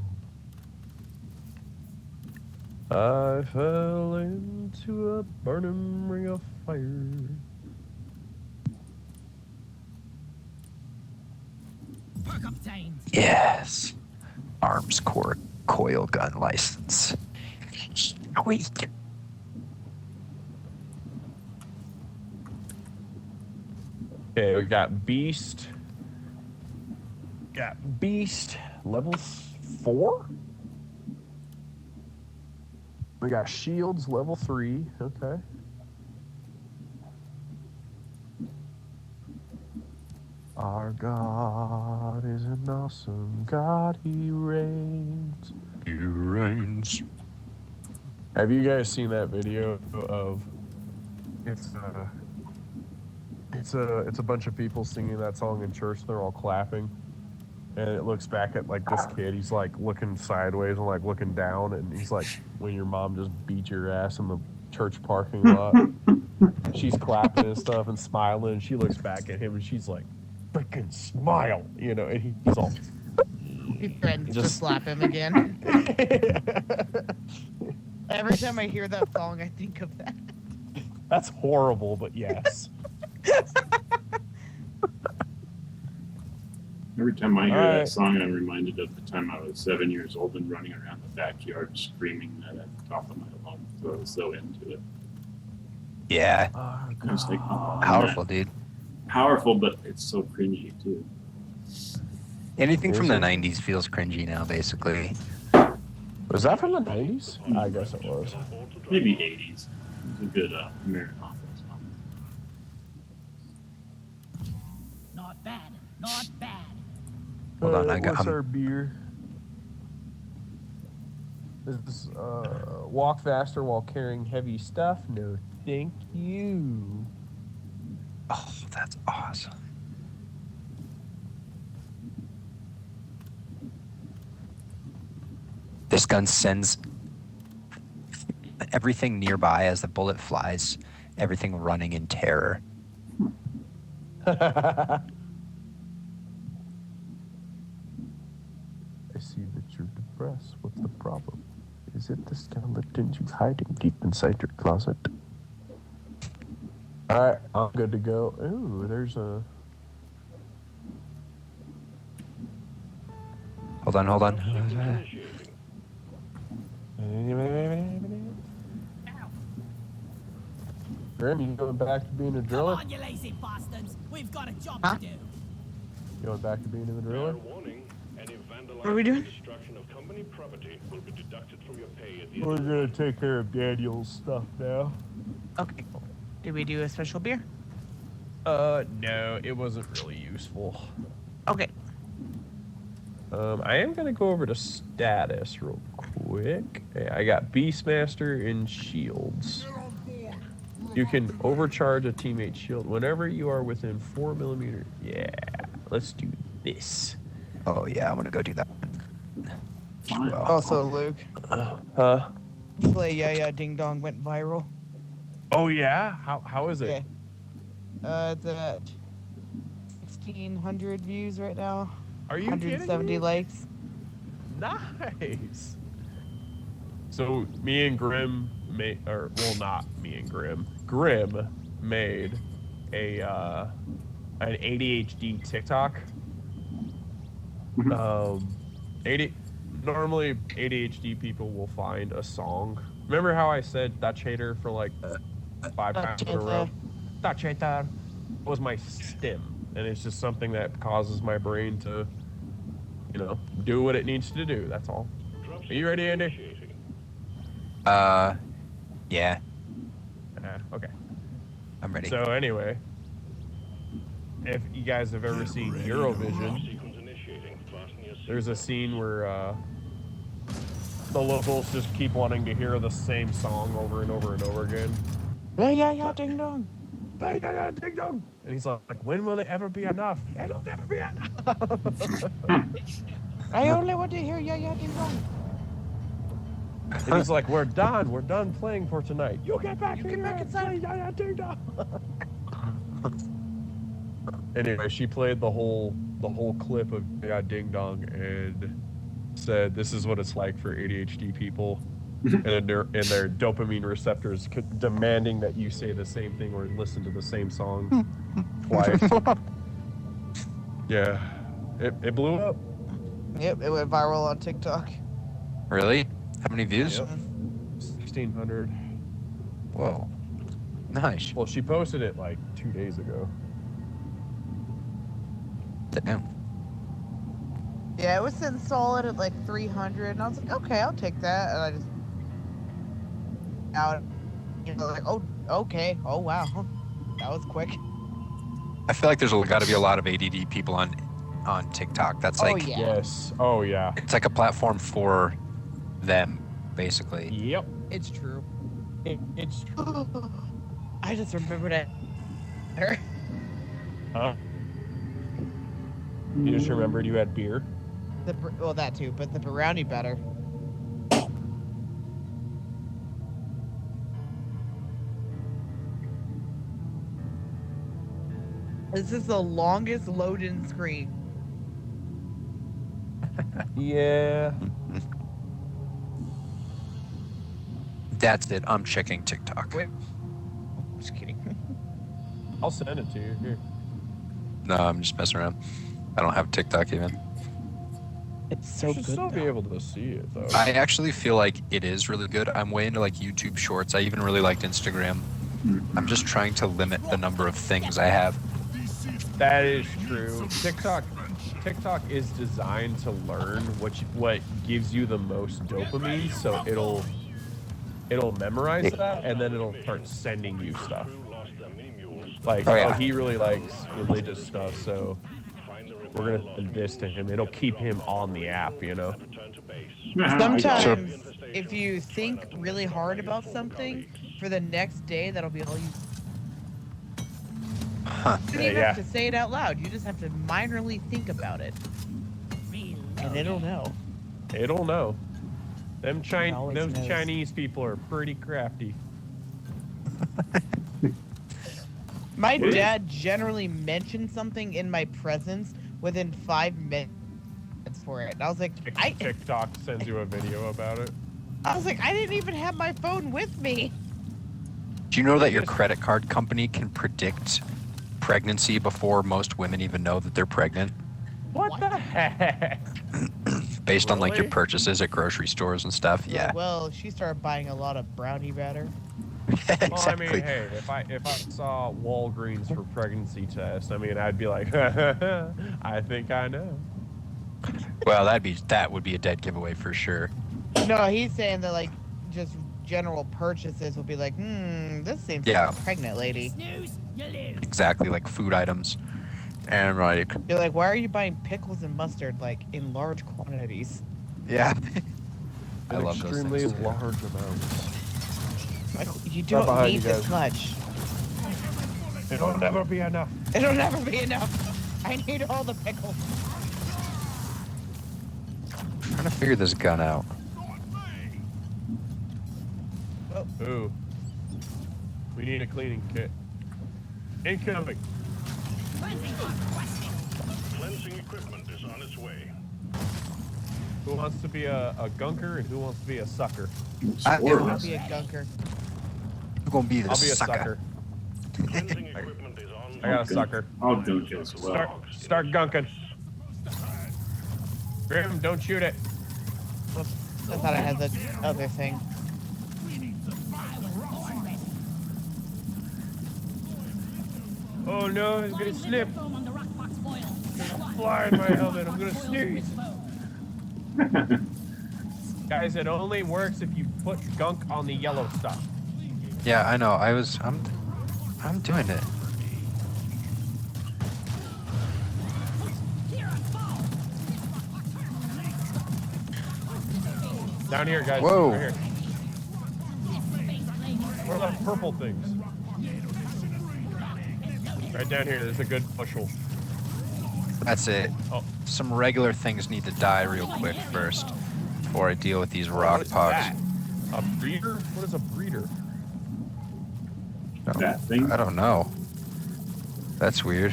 I fell into a burning ring of fire. Perk obtained. Yes. Arms core coil gun license. Sweet. Okay, we got Beast. Level 4. We got Shields level 3. Okay. Our God is an awesome God. He reigns. He reigns. Have you guys seen that video of it's a bunch of people singing that song in church. They're all clapping, and it looks back at like this kid. He's like looking sideways and like looking down, and he's like, when your mom just beat your ass in the church parking lot. She's clapping and stuff and smiling, and she looks back at him and she's like, freaking smile, you know, and he's all He threatens to Just- slap him again. Every time I hear that song, I think of that. That's horrible, but yes. Every time I hear Alright. that song, I'm reminded of the time I was 7 years old and running around the backyard screaming that at the top of my lungs. So I was so into it. Yeah. Our I was like, oh, Powerful, dude. powerful, but it's so cringy too. Anything from Is the it? 90s feels cringy now, basically. Was that from the 90s? I guess it was. Maybe 80s. It was a good American Opera song. Not bad. Not bad. Hold on, I got- What's I'm- our beer? Is walk faster while carrying heavy stuff? No, thank you. Oh, that's awesome. This gun sends everything nearby as the bullet flies, everything running in terror. I see that you're depressed. What's the problem? Is it the skeletons you hiding deep inside your closet? Alright, I'm good to go. Ooh, there's a... Hold on. Grimm, you going back to being a Come driller? on, you lazy bastards. We've got a job Huh? to do. Going back to being a driller? Fair warning, any vandalizing What are we doing? or destruction of company property will be deducted from your pay at the We're end of gonna take care of Daniel's stuff now. Okay, cool. Did we do a special beer? No, it wasn't really useful. Okay. I am gonna go over to status real quick. Okay, I got Beastmaster and shields. You can overcharge a teammate's shield whenever you are within 4 millimeters. Yeah, let's do this. Oh yeah, I'm gonna go do that. Fine. Well, Also, Luke, Huh? play Yeah Ding Dong went viral. Oh yeah? How is it? Yeah. It's at 1,600 views right now. Are you 170 kidding me? likes. Nice. So me and Grimm made, or well, not me and Grimm. Grimm made a an ADHD TikTok. Normally ADHD people will find a song. Remember how I said Dutch hater for like 5 times in a row? Dutch hater was my stim, and it's just something that causes my brain to, you know, do what it needs to do. That's all. Are you ready, Andy? Yeah, Okay. I'm ready. So anyway, if you guys have ever seen Eurovision, sequence initiating. Fasten your there's a scene where the locals just keep wanting to hear the same song over and over and over again. Yeah Ding Dong. Ding dong. And he's like, when will it ever be enough? It'll never be enough. I only want to hear Yeah Ding Dong. And he's like, we're done playing for tonight. You get back You here get back and inside. play Yeah Ding Dong. Anyway, she played the whole clip of Yeah Ding Dong and said this is what it's like for ADHD people and their dopamine receptors demanding that you say the same thing or listen to the same song twice. Yeah, it blew up. Yep, it went viral on TikTok. Really? How many views? Yep. 1,600. Whoa. Nice. Well, she posted it like 2 days ago. Damn. Yeah, it was sitting solid at like 300, and I was like, okay, I'll take that. And I just out, you know, like, oh, okay, oh wow, that was quick. I feel like there's got to be a lot of ADD people on TikTok. That's Oh, like yeah. Yes. Oh yeah. it's like a platform for them, basically. Yep. It's true. It's true. I just remembered it. Huh? You just remembered you had beer? Well, that too, but the brownie better. This is the longest load-in screen. Yeah. That's it. I'm checking TikTok. Wait. Just kidding. I'll send it to you. Here. No, I'm just messing around. I don't have TikTok even. It's so You should good. still be though. able to see it though. I actually feel like it is really good. I'm way into like YouTube Shorts. I even really liked Instagram. I'm just trying to limit the number of things I have. That is true. TikTok is designed to learn what gives you the most dopamine, so it'll memorize that and then it'll start sending you stuff. Like, Oh, yeah. he really likes religious stuff, so we're gonna send this to him. It'll keep him on the app, you know. Sometimes, if you think really hard about something, for the next day, that'll be all you. Huh. You don't even Yeah. have to say it out loud. You just have to minorly think about it, and it'll know. It'll know. always Those knows. Chinese people are pretty crafty. My What? dad generally mentioned something in my presence within 5 minutes for it. And I was like, TikTok sends you a video about it. I didn't even have my phone with me. Do you know that your credit card company can predict pregnancy before most women even know that they're pregnant? What the heck? Based on like your Really? purchases at grocery stores and stuff. Yeah. Well, she started buying a lot of brownie batter. Exactly. Well, I mean, hey, if I saw Walgreens for pregnancy test, I mean, I'd be like, I think I know. Well, that would be a dead giveaway for sure. No, he's saying that like just general purchases will be like, this seems Yeah. like a pregnant lady. Snooze, you lose. Exactly, like food items. And like, You're like, why are you buying pickles and mustard like in large quantities? yeah. I In love those extremely things. too. large amounts. Like, you Right don't behind need you this guys. much. It'll never be enough. It'll never be enough. I need all the pickles. I'm trying to figure this gun out. Ooh. We need a cleaning kit. Incoming. Cleansing equipment is on its way. Who wants to be a gunker and who wants to be a sucker? I'll Swords. be a gunker. You're gonna be the I'll be a sucker. sucker. Cleansing equipment is on. I got a sucker. I'll dunk it as well. Start gunking. Grimm, don't shoot it. I thought I had the other thing. Oh no, I'm gonna slip. Foam on the rock box boil. Fly in my helmet. I'm gonna sneeze. Guys, it only works if you put gunk on the yellow stuff. Yeah, I know. I'm doing it. Down here, guys. Whoa. Right here. Where are the purple things? Right down here. There's a good bushel. That's it. Oh. Some regular things need to die real quick first before I deal with these What rock is pogs. that? A breeder? What is a breeder? That thing. I don't know. That's weird.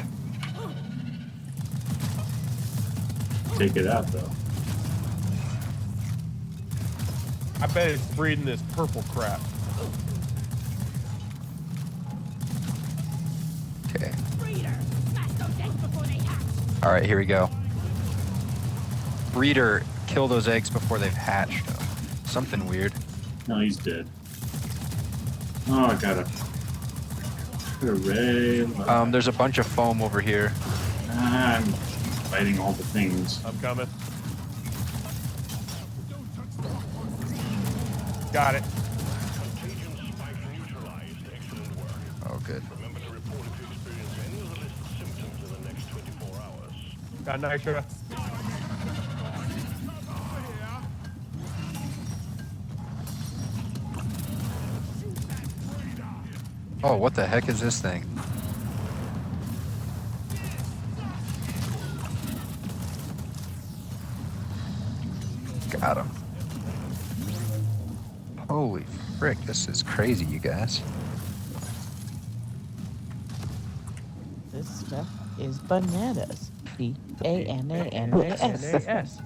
Take it out though. I bet it's breeding this purple crap. Okay. Breeder, smash those eggs before they hatch. All right, here we go. Breeder, kill those eggs before they've hatched. Something weird. No, he's dead. Oh, I got a ray. There's a bunch of foam over here. I'm fighting all the things. I'm coming. Got it. Contagion spike neutralized. Excellent work. Oh, good. Remember to report if you experience any of the listed symptoms in the next 24 hours. Got nitro. Oh, what the heck is this thing? Got him. Holy frick, this is crazy, you guys. This stuff is bananas. B-A-N-A-N-A-S. N-A-S.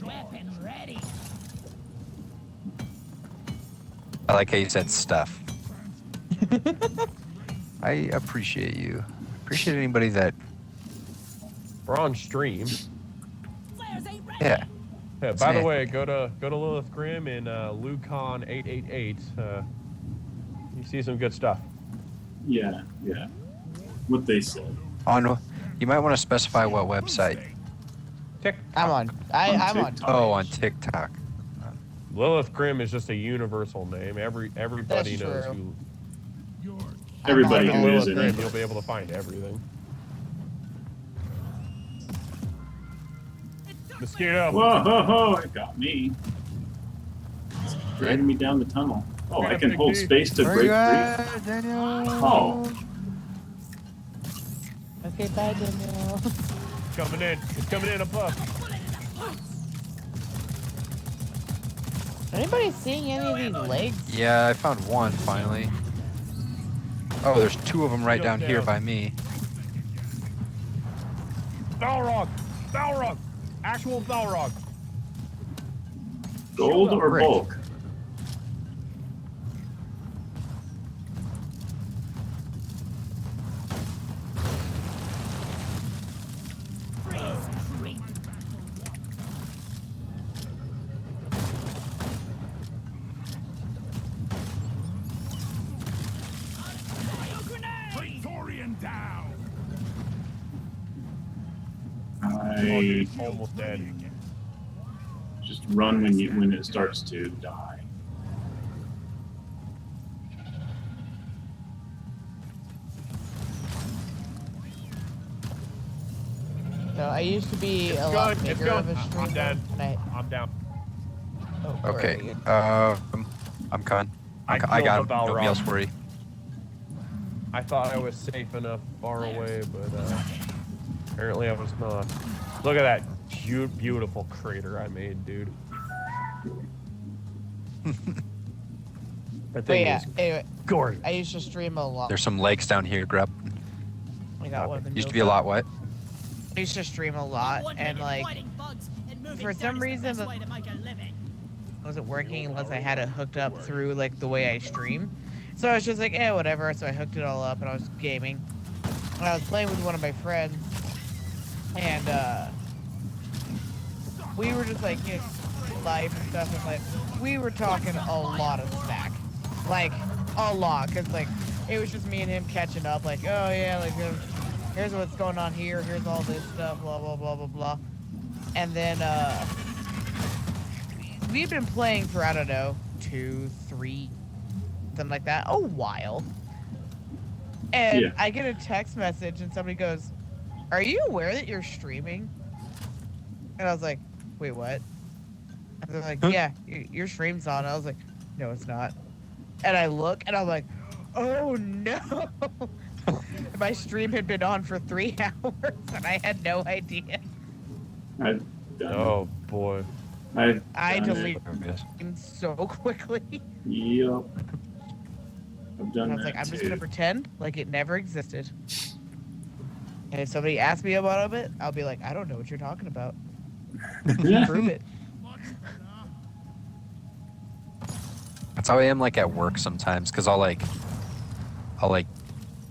Weapon ready. I like how you said stuff. I appreciate you. Appreciate anybody that, We're on stream. Flares ain't ready. yeah. Yeah, by the Sick. way, go to Lilith Grimm in Lucon 888. You see some good stuff. Yeah, yeah. What they said. On, you might want to specify what website. Tick. I'm on. I'm on. TikTok. Oh, on TikTok. Lilith Grimm is just a universal name. Everybody That's knows true. who. Everybody I'm who on Lilith is in Grimm, it. you'll be able to find everything. Mosquito. Whoa, ho, ho, it got me. It's dragging me down the tunnel. Oh, I can hold space to break free. Daniel? Oh, Okay, bye, Daniel. Coming in. It's coming in above. Anybody seeing any of these legs? Yeah, I found one finally. Oh, there's two of them right down here by me. Balrog! Balrog! Actual Balrog! Gold or Brick. bulk? Praetorian down. I Almost dead. just run when it starts to die. So I used to be a lot bigger of a streamer. I'm dead. and I'm down. where are Okay. you? I'm coming. I I got killed him. the Nobody Balrog. else worry. I thought I was safe enough far away, but apparently I was not. Look at that beautiful crater I made, dude. That But thing yeah, is anyway, gorgeous. I used to stream a lot. There's some legs down here. Grab. I got one of the Used to mules be a up. lot what? I used to stream a lot, and like, for some reason, it wasn't working unless I had it hooked up through like the way I stream. So I was just like, eh, whatever. So I hooked it all up, and I was gaming. And I was playing with one of my friends, and we were just like, you know, live and stuff, and like, we were talking a lot of smack, like a lot, cause like it was just me and him catching up, like, oh yeah, like here's what's going on here, here's all this stuff, blah blah blah blah blah, and then we've been playing for, I don't know, 2, 3, something like that, a while, and Yeah. I get a text message and somebody goes, "Are you aware that you're streaming?" And I was like, "Wait, what?" And they're like, "Yeah, your stream's on." I was like, "No, it's not." And I look, and I'm like, "Oh no!" My stream had been on for 3 hours, and I had no idea. I've done Oh boy. it. I done it. deleted him so quickly. Yep. I've done And I was that like, I'm just too. gonna pretend like it never existed. And if somebody asks me about it, I'll be like, I don't know what you're talking about. Prove it. That's how I am like at work sometimes, cause I'll like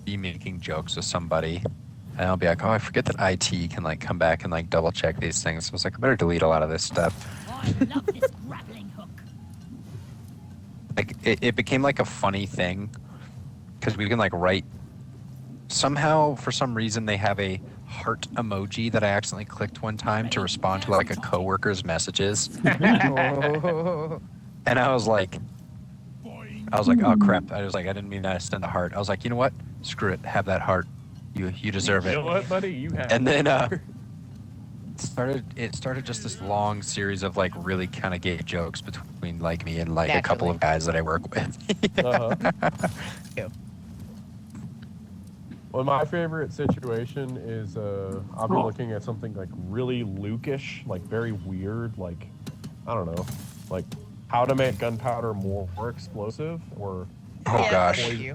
be making jokes with somebody, and I'll be like, oh, I forget that IT can like come back and like double check these things. So I was like, I better delete a lot of this stuff. I love this grappling hook. Like it became like a funny thing, cause we can like write. Somehow, for some reason, they have a heart emoji that I accidentally clicked one time to respond to like a coworker's messages, Oh. and I was like, oh crap! I didn't mean to send the heart. I was like, you know what? Screw it. Have that heart. You deserve You it. know what, buddy? You have. And then it started just this long series of like really kind of gay jokes between like me and like a couple Naturally. of guys that I work with. Uh-huh. Well, my favorite situation is I'll be looking at something like really Luke-ish, like very weird, like I don't know, like how to make gunpowder more explosive, or Oh Yeah, gosh. thank you.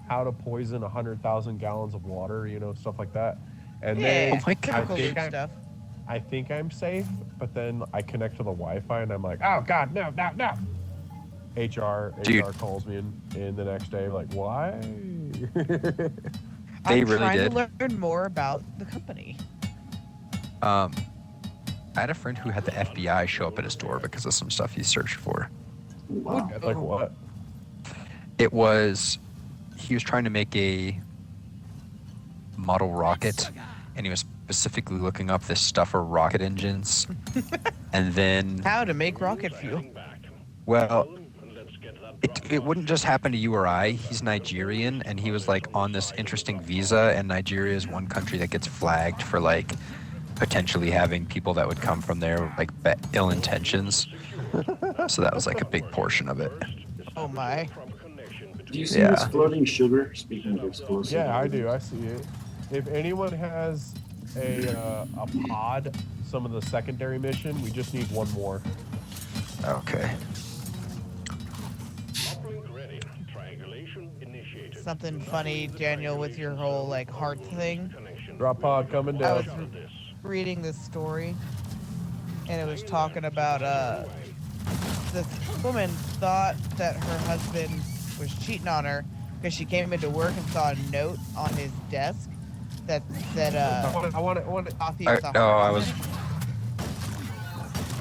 how to poison 100,000 gallons of water, you know, stuff like that. And Yeah, Oh my then God. typical Luke stuff. I think I'm safe, but then I connect to the Wi-Fi and I'm like, oh God, no. HR Dude. calls me in the next day, like, why? They I'm really trying did. to learn more about the company. I had a friend who had the FBI show up at his door because of some stuff he searched for. Wow. Like what? It was, he was trying to make a model rocket, and he was specifically looking up this stuff for rocket engines. And then, How to make rocket fuel. well, it wouldn't just happen to you or I. He's Nigerian, and he was like on this interesting visa, and Nigeria is one country that gets flagged for like potentially having people that would come from there with, like ill intentions. So that was like a big portion of it. Oh my. Do you see Yeah. this floating sugar? Speaking of explosive. Yeah, I do. I see it. If anyone has a pod, some of the secondary mission, we just need one more. Okay. something funny, Daniel, with your whole like heart thing. Drop pod coming I down. was reading this story, and it was talking about this woman thought that her husband was cheating on her because she came into work and saw a note on his desk that said I want it. coffee I, with a oh, heart I on was. it.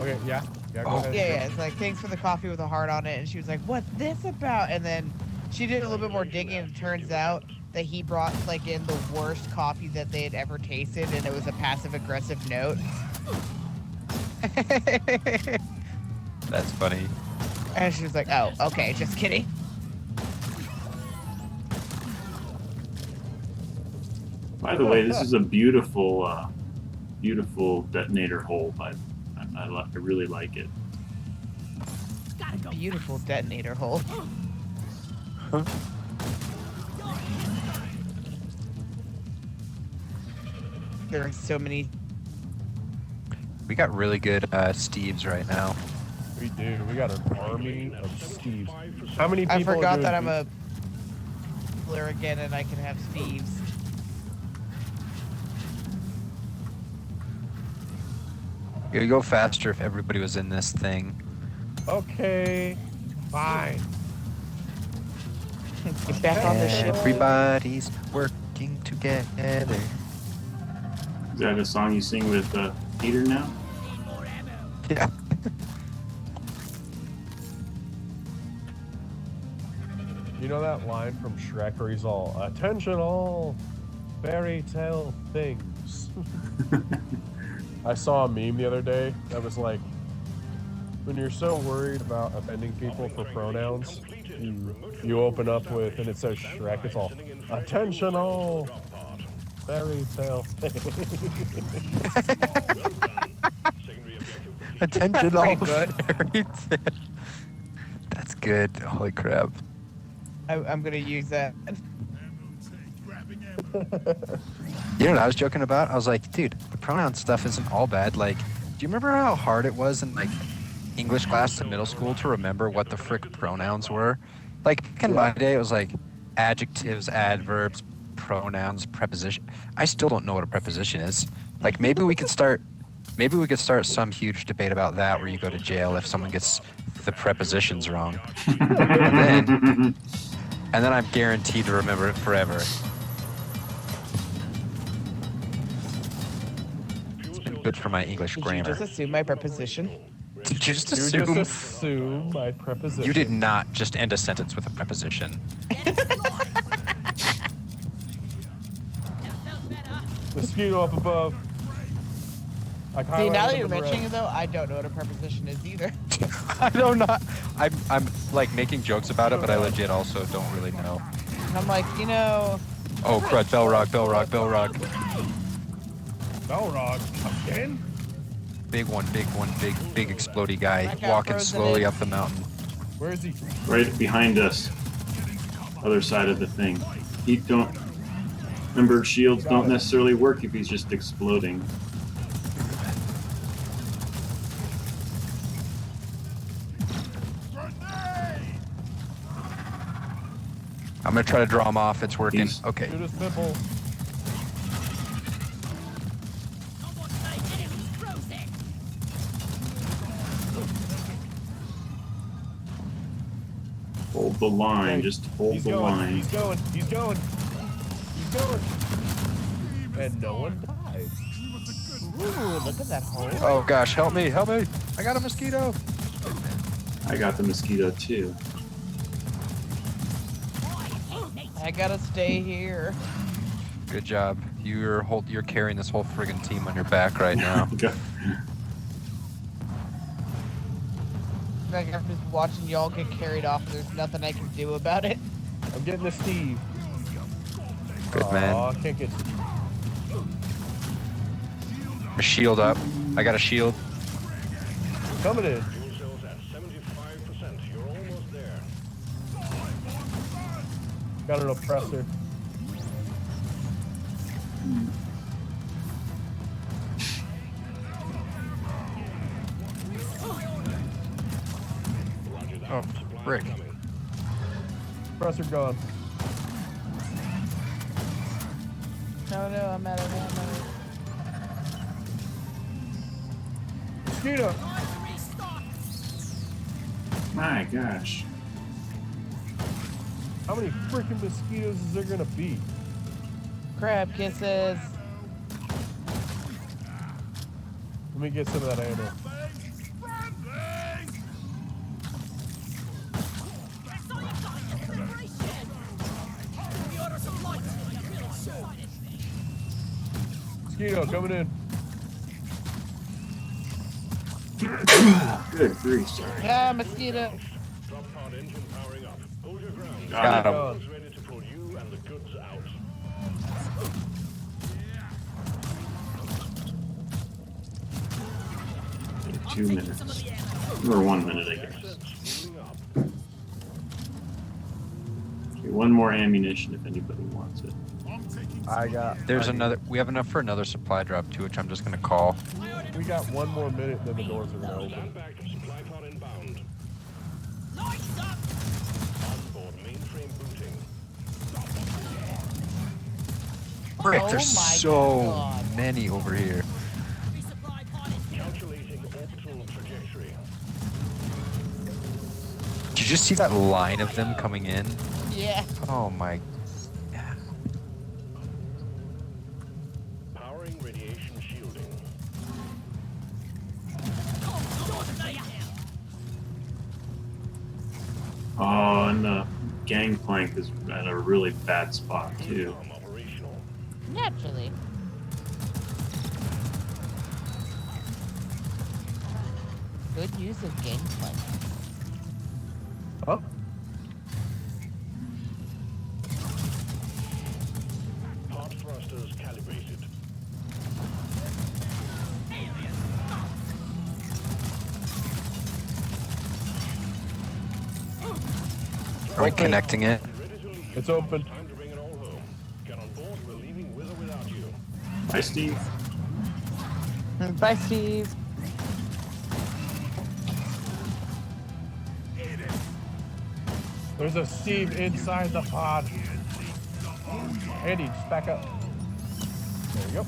Okay, yeah. Yeah, go Oh. ahead. Yeah, it's like, thanks for the coffee with a heart on it. And she was like, what's this about? And then she did a little bit more digging, and it turns out that he brought like in the worst coffee that they had ever tasted, and it was a passive aggressive note. That's funny. And she was like, oh, okay, just kidding. By the way, this is a beautiful, beautiful detonator hole. I really like it. Gotta go. Beautiful detonator hole. There are so many. We got really good Steves right now. We do. We got an army of Steves. How many people I forgot are that doing I'm a player again, and I can have Steves. It would go faster if everybody was in this thing. Okay, fine. Get back on the ship. Everybody's working together. Is that a song you sing with Peter now? Need more ammo. Yeah. You know that line from Shrek where he's all, attention all fairy tale things. I saw a meme the other day that was like, when you're so worried about offending people for pronouns, you open up with, and it says Shrek, it's all, attention all fairy tale things. Attention all good. fairy tale. That's good. Holy crap. I'm gonna use that. You know what I was joking about? I was like, dude, the pronoun stuff isn't all bad. Like, do you remember how hard it was in like English class in middle school to remember what the frick pronouns were? Like back in my day, it was like adjectives, adverbs, pronouns, preposition. I still don't know what a preposition is. Like maybe we could start some huge debate about that where you go to jail if someone gets the prepositions wrong. And then I'm guaranteed to remember it forever. It's been good for my English Did you grammar. just assume my preposition? Did you just You assume? just assume my preposition. You did not just end a sentence with a preposition. Mosquito up above. I See, now that highlighted you're the red. mentioning it, though, I don't know what a preposition is either. I don't know. I'm like making jokes about it, but I legit also don't really know. And I'm like, you know, Oh crud! Bellrock. Balrog again? Big one, big explodey guy That got walking frozen slowly in. up the mountain. Where is he? Right behind us. Other side of the thing. Heat don't. Remember, shields don't necessarily work if he's just exploding. I'm gonna try to draw him off. It's working. He's- Okay. Shoot his nipple. Almost like enemy's frozen. Hold the line. Okay, Just hold He's the going. line. He's going. And no one died. ooh, look at that hole. Oh gosh, help me! I got a mosquito. I got the mosquito too. I gotta stay here. Good job. You're carrying this whole friggin' team on your back right now. Okay. Like, I'm just watching y'all get carried off, and there's nothing I can do about it. I'm getting a Steve. Good man. Aw, I can't get. A shield up. I got a shield. Coming in. Fuel cells at 75%. You're almost there. Got an oppressor. Oh, frick. Oppressor gone. No, I'm out of ammo. Mosquito. My gosh. How many freaking mosquitoes is there gonna be? Crab kisses. Let me get some of that ammo. Mosquito coming in. Good grief, sorry. Ah, mosquito. Drop pod engine powering up. Hold your ground. Got him. Gone. It's ready to pull you and the goods out. Okay, 2 minutes. Or 1 minute, I guess. Moving up. Okay, 1 more ammunition if anybody wants it. I got. There's another. We have enough for another supply drop too, which I'm just gonna call. We got 1 more minute, then the doors are gonna open. Stand back. Supply pod inbound. Lights up! Onboard mainframe booting. Frick, Oh there's my so God. many over here. Resupply pod is Calculating orbital trajectory. Did you just see that line of them coming in? Yeah. Oh my. Powering radiation shielding. Oh, and the gangplank is at a really bad spot too. Operational. Naturally. Good use of gameplay. Huh? Pod thrusters calibrated. Are we connecting it? Ready to leave. It's open. Time to bring it all home. Get on board. We're leaving with or without you. Hi, Steve. Bye, Steve. There's a Steve inside the pod. Andy, just back up. There we go.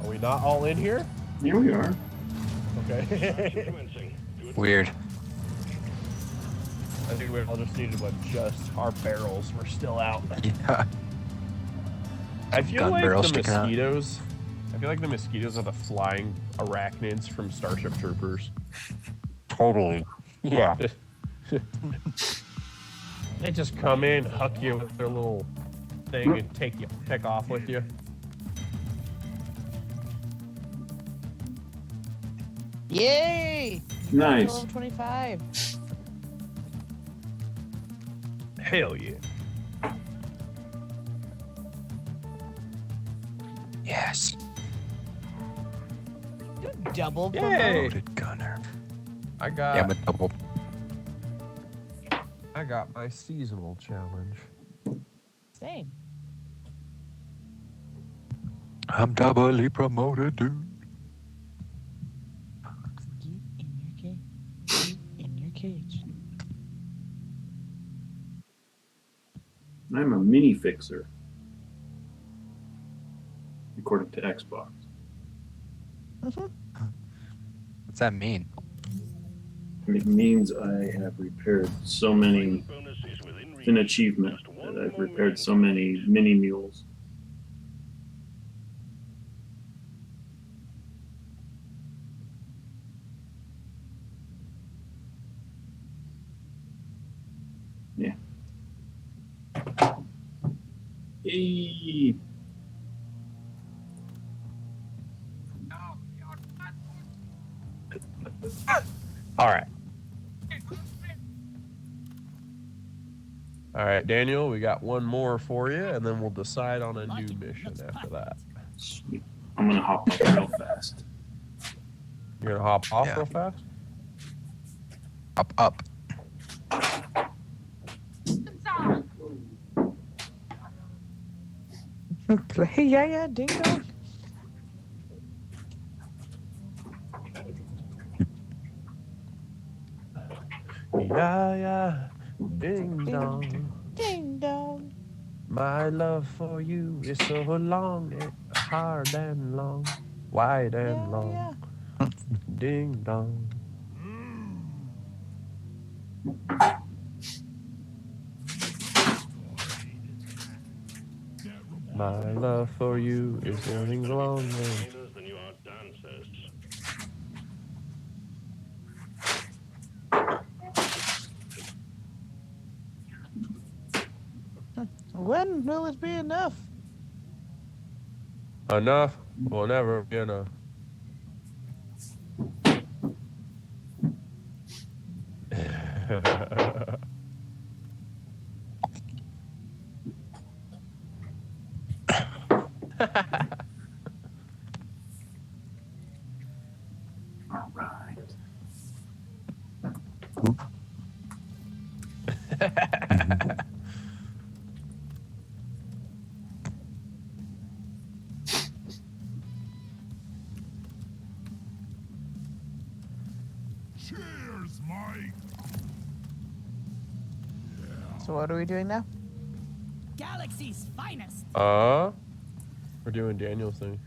Are we not all in here? Here we are. Okay. Commencing. Good. Weird. I think we all just needed to adjust our barrels. We're still out. Yeah. I feel Gun like barrels the sticking out. mosquitoes. I feel like the mosquitoes are the flying arachnids from Starship Troopers. Totally. Yeah. They just come in, huck you with their little thing, and take off with you. Yay! Nice. Level 25. Hell yeah. Yes. You double Yay! promote. Loaded gunner. I got Yeah, I'm a double. I got my seasonal challenge. Same. I'm doubly promoted, dude. Get in your cage. Get in your cage. I'm a mini fixer, according to Xbox. What's that mean? It means I have repaired so many. Bonus is within It's an reach. achievement Just one that I've more repaired minute. so many mini mules. Yeah. Yay. All right. All right, Daniel, we got one more for you, and then we'll decide on a new mission after that. Sweet. I'm gonna hop up real fast. You're gonna hop off Yeah. real fast? Up. Hey, yeah, ding dong. Yeah, ding dong. Ding dong. My love for you is so long, hard and long, wide and Yeah, long. yeah. Ding dong. My love for you is running long. Entertainers than you are dancers. When will it be enough? Enough will never be enough. All right. Cheers, Mike. So what are we doing now? Galaxy's finest. We're doing Daniel's thing.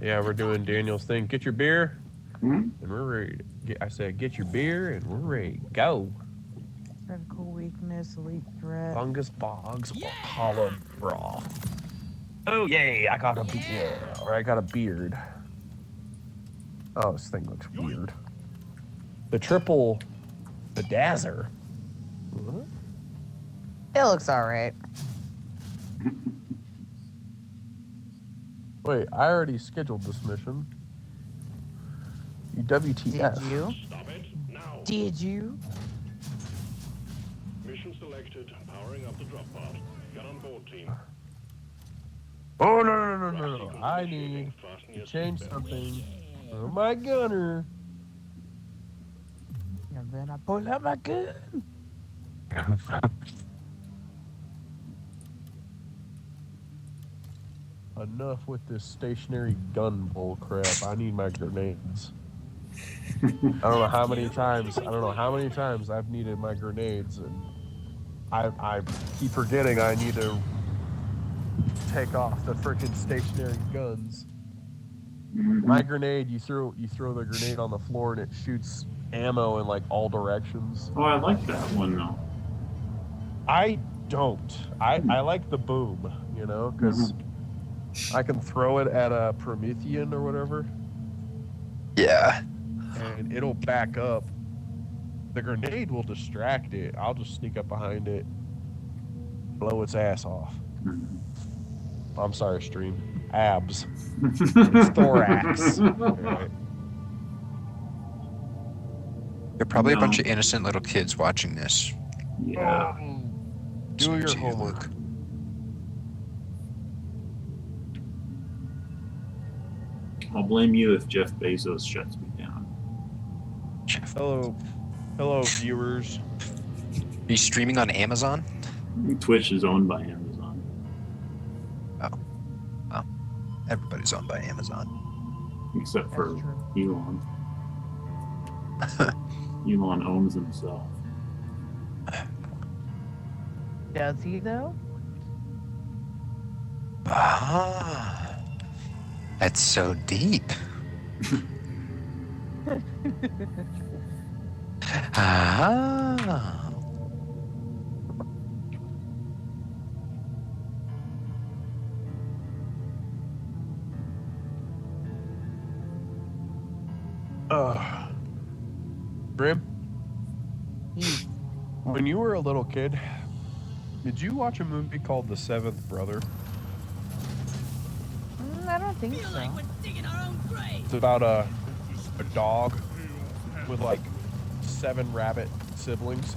Yeah, we're doing Daniel's thing. Get your beer, Hmm? and we're ready. I said, get your beer, and we're ready. Go. Critical weakness, elite threat. Fungus bogs, Yeah. hollow broth. Oh yay! I got a beard. Or I got a beard. Oh, this thing looks weird. The triple, the Dazzer. What? It looks alright. Wait, I already scheduled this mission. WTF? Did you? Stop it now. Did you? Mission selected. Powering up the drop pod. Get on board, team. Oh no! I need Fasten to your change seatbelts. something. Oh my gunner. And then I pull out my gun. Enough with this stationary gun bull crap. I need my grenades. I don't know how many times. I've needed my grenades, and I keep forgetting I need to take off the freaking stationary guns. My grenade, you throw the grenade on the floor and it shoots ammo in like all directions. Oh, I like that one though. I don't. I like the boom, you know, because I can throw it at a Promethean or whatever, Yeah. and it'll back up. The grenade will distract it. I'll just sneak up behind it, blow its ass off. I'm sorry, stream. Abs. It's thorax. All right. There are probably a bunch No. of innocent little kids watching this. Yeah. Do your Gee, homework. look. I'll blame you if Jeff Bezos shuts me down. Jeff. Hello, viewers. Are you streaming on Amazon? Twitch is owned by Amazon. Everybody's owned by Amazon. Except for That's true. Elon. Elon owns himself. Does he though? Ah, that's so deep. Ah. Grimm, He. when you were a little kid, did you watch a movie called The Seventh Brother? I don't think Feel so. like we're digging our own grave. It's about a dog with like 7 rabbit siblings,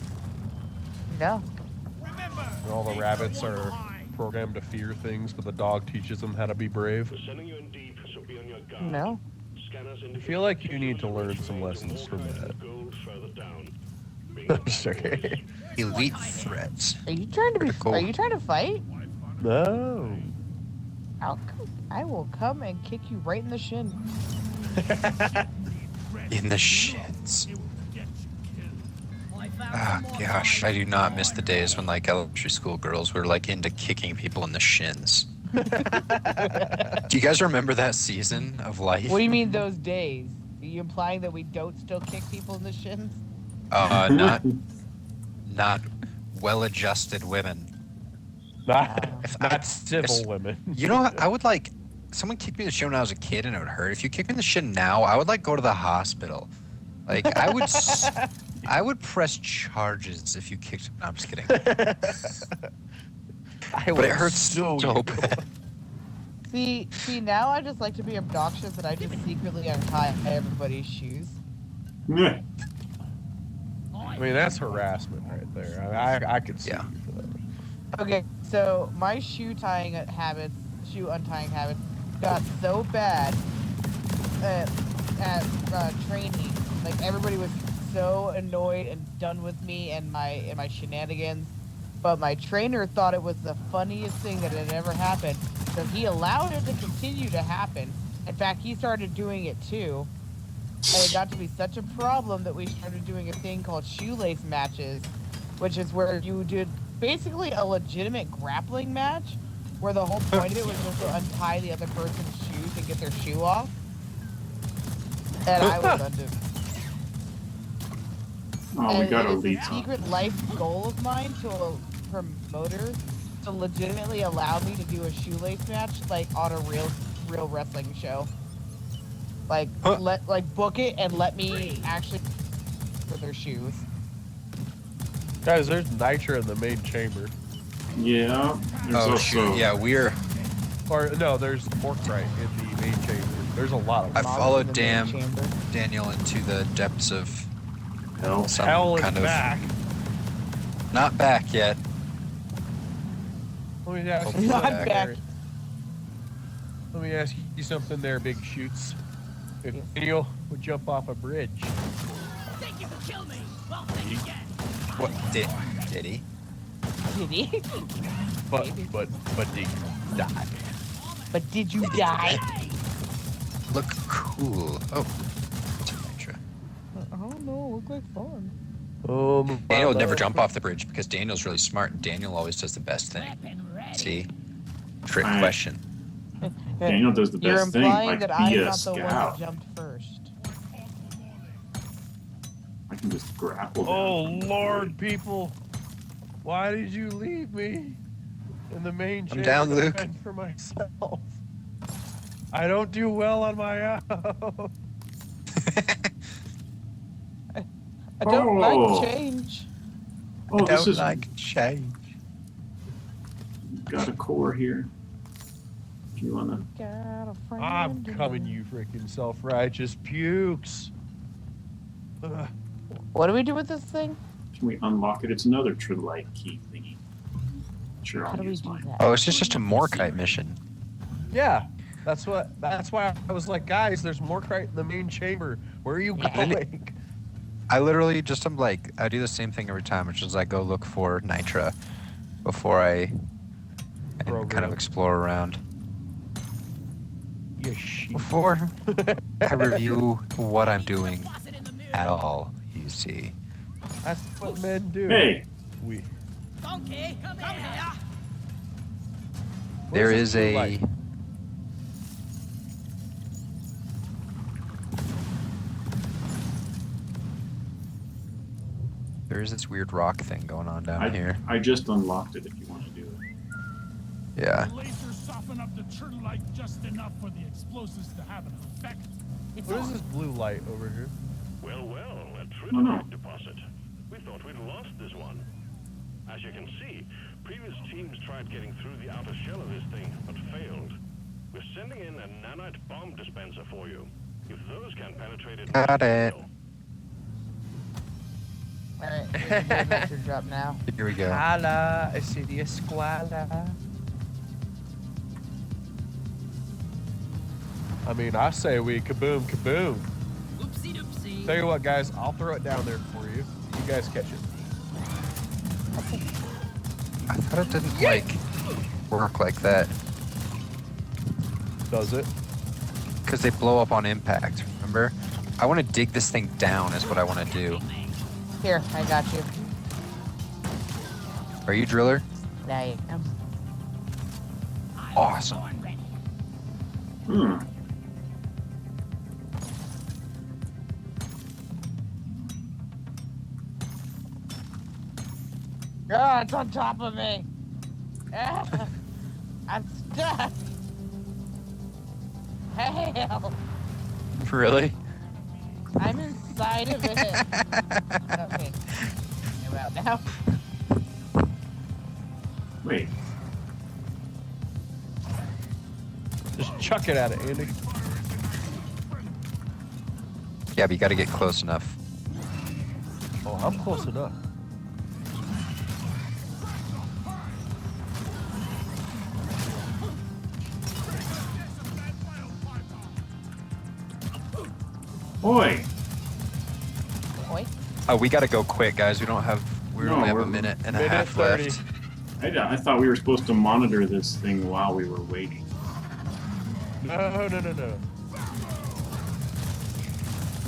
No. Remember, and all the keep rabbits your are line. programmed to fear things, but the dog teaches them how to be brave. We're sending you in deep, so be on your guard. No. Scanners I feel like you need to learn some lessons from that. Sorry. Elite threats. Are you trying to be? Critical. Are you trying to fight? No. I will come and kick you right in the shin. In the shits. It will get you killed. Oh gosh, I do not miss the days when like elementary school girls were like into kicking people in the shins. Do you guys remember that season of Life? What do you mean those days? Are you implying that we don't still kick people in the shins? Not well-adjusted women. Not civil women. You know, I would like someone kicked me in the shin when I was a kid and it would hurt. If you kick me in the shin now, I would like go to the hospital. Like I would press charges if you kicked. No, I'm just kidding. But it hurts so bad. See, now I just like to be obnoxious and I just secretly untie everybody's shoes. Yeah. I mean, that's harassment right there. I could see. Yeah. You for that. Okay, so my shoe untying habits got so bad at training. Like everybody was so annoyed and done with me and my shenanigans. But my trainer thought it was the funniest thing that had ever happened. So he allowed it to continue to happen. In fact, he started doing it too. And it got to be such a problem that we started doing a thing called shoelace matches, which is where you did basically a legitimate grappling match, where the whole point of it was just to untie the other person's shoes and get their shoe off. And I was undone. Oh, we got it is elite. a secret life goal of mine to promoters to legitimately allow me to do a shoelace match like on a real wrestling show. Like book it and let me actually for their shoes. Guys, there's nitro in the main chamber. Yeah. There's Oh also shoot! Yeah, Or no, there's Morkrite in the main chamber. There's a lot of I them. followed in the main chamber. Daniel into the depths of hell. some Hell is kind of back. not back yet. Let me ask Hopefully you Not something back. there. Let me ask you something there, Big Shoots. If Daniel would jump off a bridge, Think you can kill me? Well, think again. What did he? Did he? but did you die? But did you die? Look cool. Oh, it's a nitro. I don't know. Look like fun. Daniel would never jump off the bridge because Daniel's really smart. And Daniel always does the best thing. Weapon ready. See, trick Alright. question. Daniel does the You're best thing, implying like that be I'm a not the one that scout. jumped first. I can just grapple down. Oh from the Lord, bridge. people! Why did you leave me in the main chamber down, to Luke. fend for myself? I don't do well on my own. I don't Oh. like change. Oh, this is change. got a core here. Do you wanna? Got a friend I'm in coming, me. you freaking self-righteous pukes. Ugh. What do we do with this thing? Can we unlock it? It's another Trilite key thingy. Sure, How I'll do we use do mine. that? Oh, it's just a Morkite mission. Yeah, that's why I was like, guys, there's more Morkrite in the main chamber. Where are you going? I literally just am like, I do the same thing every time, which is I go look for Nitra before I kind of explore around. You sheep. Before I review what I'm doing Toss it in the mirror. at all, you see. That's what men do. Hey, We. Donkey, come here. There Where's is this blue a light? there is this weird rock thing going on down here. I just unlocked it if you want to do it. Yeah. The lasers soften up the turtleite just enough for the explosives to have an effect. What is this blue light over here? Well, a No, no. trilobite deposit. We thought we'd lost this one. As you can see, previous teams tried getting through the outer shell of this thing, but failed. We're sending in a nanite bomb dispenser for you. If those can penetrate it, Got it. Alright, we can do a message drop now. Here we go. Hola, I see the escuela. I mean, I say we kaboom, kaboom. Oopsie doopsie. Tell you what, guys, I'll throw it down there for you. You guys catch it. I thought it didn't like work like that. Does it? Because they blow up on impact, remember? I want to dig this thing down is what I want to do. Here, I got you. Are you driller? There I am. Awesome. Hmm. Oh, it's on top of me. Ah, I'm stuck. Hell, Really? I'm inside of it. Okay, I'm out now. Wait. Just chuck it at it, Andy. Yeah, but you got to get close enough. Oh, I'm close enough. Boy. Oi. Oh, we got to go quick, guys. We No, only have a we're- minute and a Minute half 30. left. I thought we were supposed to monitor this thing while we were waiting. No.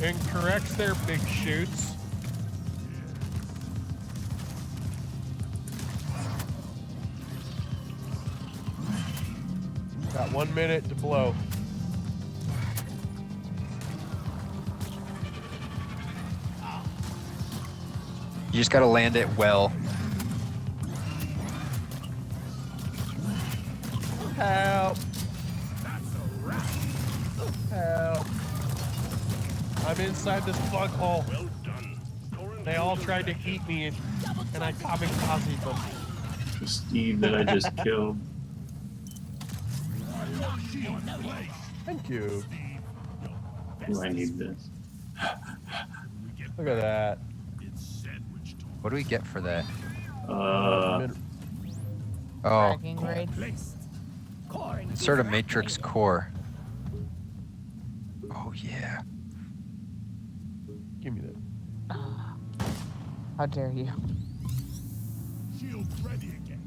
Incorrects their big shoots. Got 1 minute to blow. You just got to land it well. Help! Help! I'm inside this bug hole. Well done. They all tried to eat me, and I kamikaze them. The Steve that I just killed. Thank you. Do I need this? Look at that. What do we get for that? Min- Oh, Tracking raid. insert a matrix core. Oh, yeah. Give me that. How dare you? Shields ready again.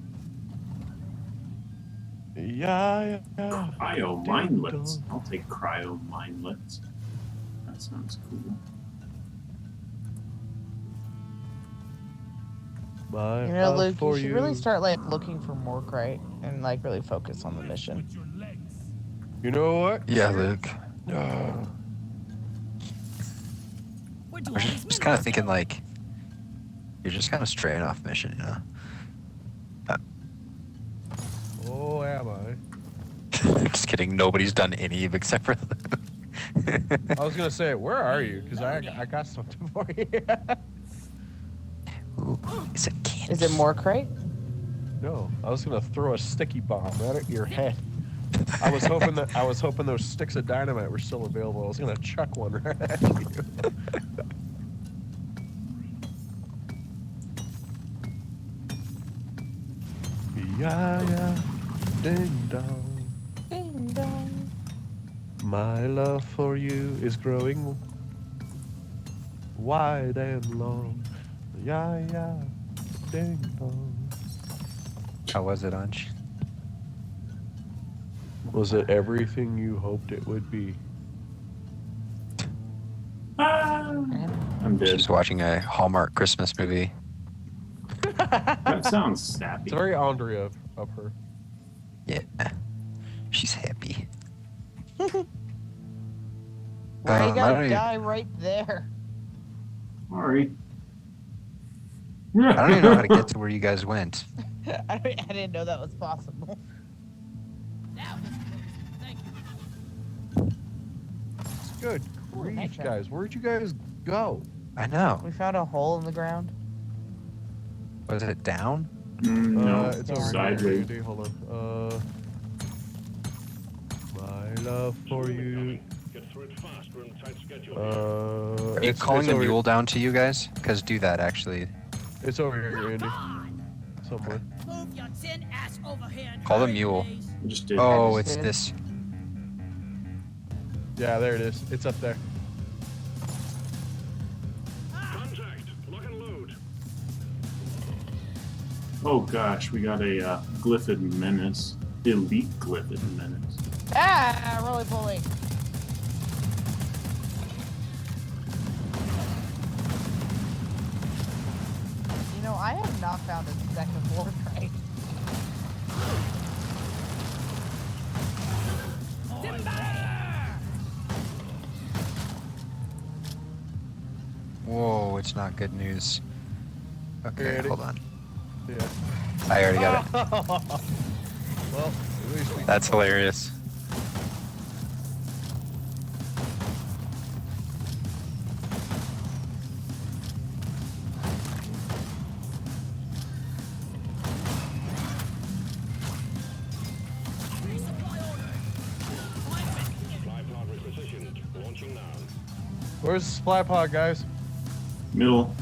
Yeah. Cryo mindlets. I'll take cryo mindlets. That sounds cool. My You know, love Luke, for you should really start like looking for more right and like really focus on the mission. With your legs. You know what? Yeah, Luke. Where do I was all these just kind of minerals thinking, go? like, you're just kind of straying off mission, you know? Oh, am I? Just kidding. Nobody's done any except for Luke. I was gonna say, where are you? Because I got something for you. Ooh, it's a candy. Is it more crate? No, I was gonna throw a sticky bomb right at your head. I was hoping those sticks of dynamite were still available. I was gonna chuck one right at you. Yeah, ding dong. Ding dong. My love for you is growing wide and long. Yeah, ding dong. How was it, Anj? Was it everything you hoped it would be? I'm dead. She's watching a Hallmark Christmas movie. That sounds sappy. It's very Andrea of her. Yeah. She's happy. Why you I don't gotta even- die right there? Sorry. I don't even know how to get to where you guys went. I didn't know that was possible. Now, thank you. It's good. Grief, nice try. guys. Where'd you guys go? I know. We found a hole in the ground. Was it down? No, It's over here. sideways. Andy. Hold on. My love for you. Get through it fast. We're on a tight schedule. Are you calling it's the over, mule down to you guys? Because do that, actually. It's over here, Andy. Somewhere. Move your tin ass over here and Call the hurry, mule. please. I just did. Oh, just it's did. this. Yeah, there it is. It's up there. Contact. Lock and load. Oh gosh, we got a glyphid menace. Elite glyphid menace. Ah, roly-poly. You know, I have not found a second Lord right. Whoa, it's not good news. Okay, Ready? hold on. Yeah. I already got it. Well, at least we That's hilarious. Supply pod requisitioned. Launching now. Where's the supply pod, guys? Middle.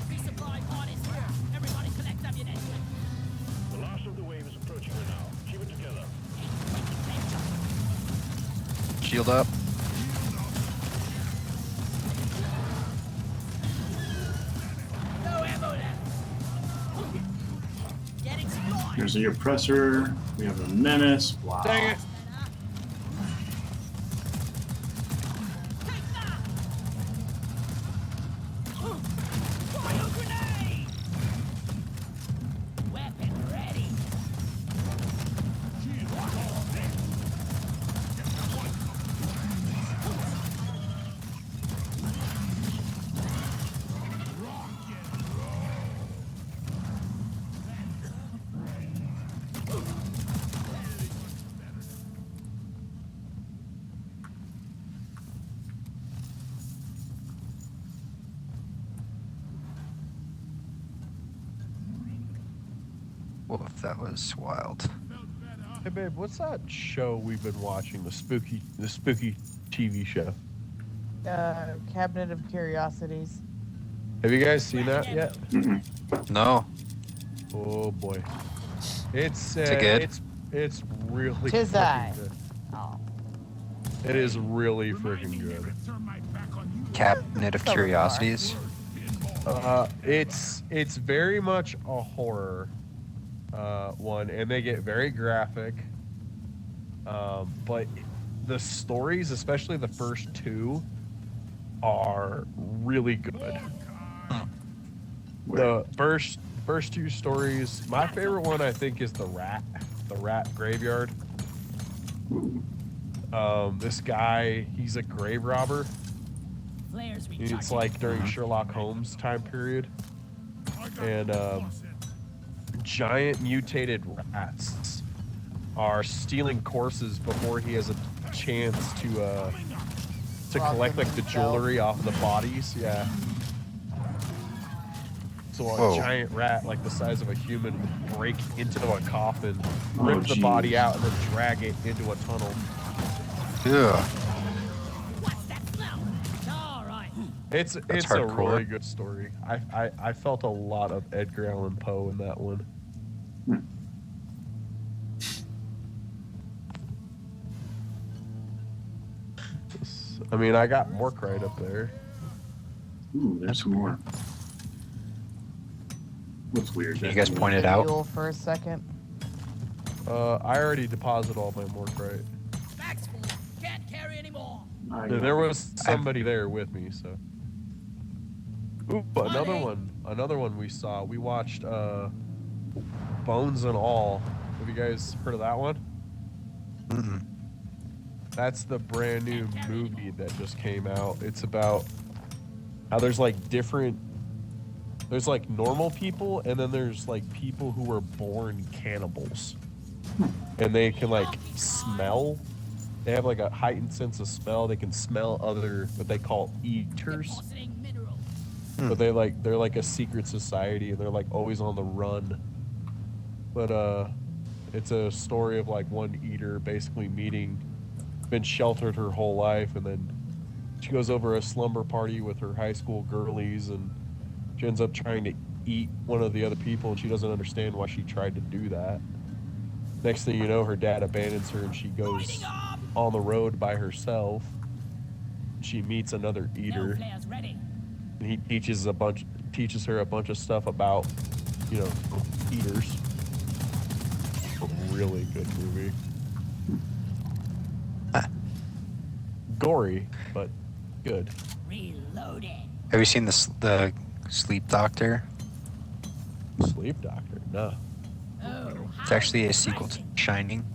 Resupply pod is here. Everybody collect ammunition. The last of the wave is approaching you now. Keep it together. Shield up. No ammo left. Get explored. Here's the oppressor. We have a menace. Wow. Dang it. Take that. Fire grenade. Weapon ready. Woof, that was wild. Hey, babe, what's that show we've been watching? The spooky TV show. Cabinet of Curiosities. Have you guys seen that yet? Mm-mm. No. Oh boy, it's it good? It's really Tis I. freaking good. Oh. It is really freaking good. Turn my back on you. Cabinet of So Curiosities. It's very much a horror one, and they get very graphic. But the stories, especially the first two, are really good. The first two stories, my favorite one I think is the rat graveyard. This guy, he's a grave robber. Flares It's recharging. like during Sherlock Holmes time period, and giant mutated rats are stealing corpses before he has a chance to Rob collect them like the himself. jewelry off of the bodies. Yeah. So a Whoa. giant rat, like the size of a human, would break into a coffin, Oh, rip the body geez. out, and then drag it into a tunnel. Yeah. What's that smell? All right. It's a hardcore. really good story. I felt a lot of Edgar Allan Poe in that one. I mean, I got Mork right up there. Ooh, there's some more. Looks weird. You guys pointed out. Mule for a second. I already deposited all my Mork right. Back's full. Can't carry anymore. There was somebody there with me, so. Ooh, another one we saw. We watched Bones and All. Have you guys heard of that one? Mm-mm. That's the brand new movie that just came out. It's about how there's like there's like normal people, and then there's like people who were born cannibals. And they can like smell. They have like a heightened sense of smell. They can smell other what they call eaters. Depositing minerals. But they're like a secret society, and they're like always on the run. But it's a story of like one eater basically been sheltered her whole life, and then she goes over a slumber party with her high school girlies, and she ends up trying to eat one of the other people, and she doesn't understand why she tried to do that. Next thing you know, her dad abandons her, and she goes on the road by herself. She meets another No eater, flares ready. and he teaches her a bunch of stuff about you know, eaters. A really good movie. Gory, but good. Reloading. Have you seen the Sleep Doctor? Sleep Doctor, no. Oh, It's actually a sequel to Shining.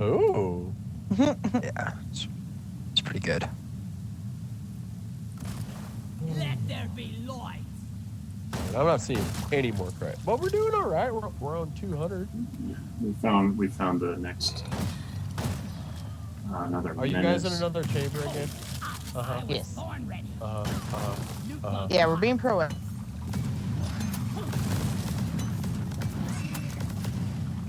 Oh, Yeah, it's pretty good. let there be light. and I'm not seeing any more crap. But we're doing all right. We're on 200. We found the next another. Are you guys in menace. another chamber again? I was Yes. born ready. Yeah, we're being proactive.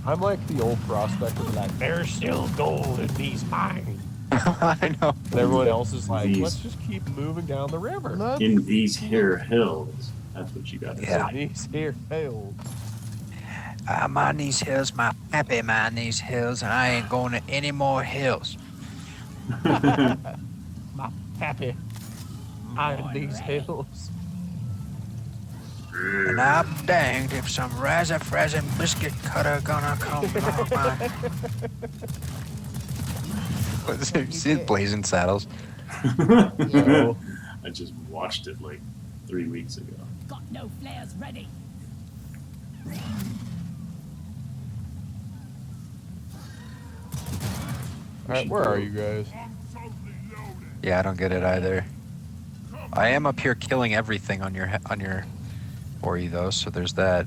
I'm like the old prospector, like, there's still gold in these mines. I know. And everyone else is like, These- let's just keep moving down the river. Look, In these here hills. That's what you got to Yeah. These here failed. I'm on these hills, my pappy on these hills, and I ain't going to any more hills. say. My pappy on these hills. And I'm danged if some razzie biscuit cutter gonna come along my... What's it? See it, Blazing Saddles? Oh. I just watched it like 3 weeks ago. Got no flares ready. Alright, where are you guys? Yeah, I don't get it either. I am up here killing everything on your for you though, so there's that.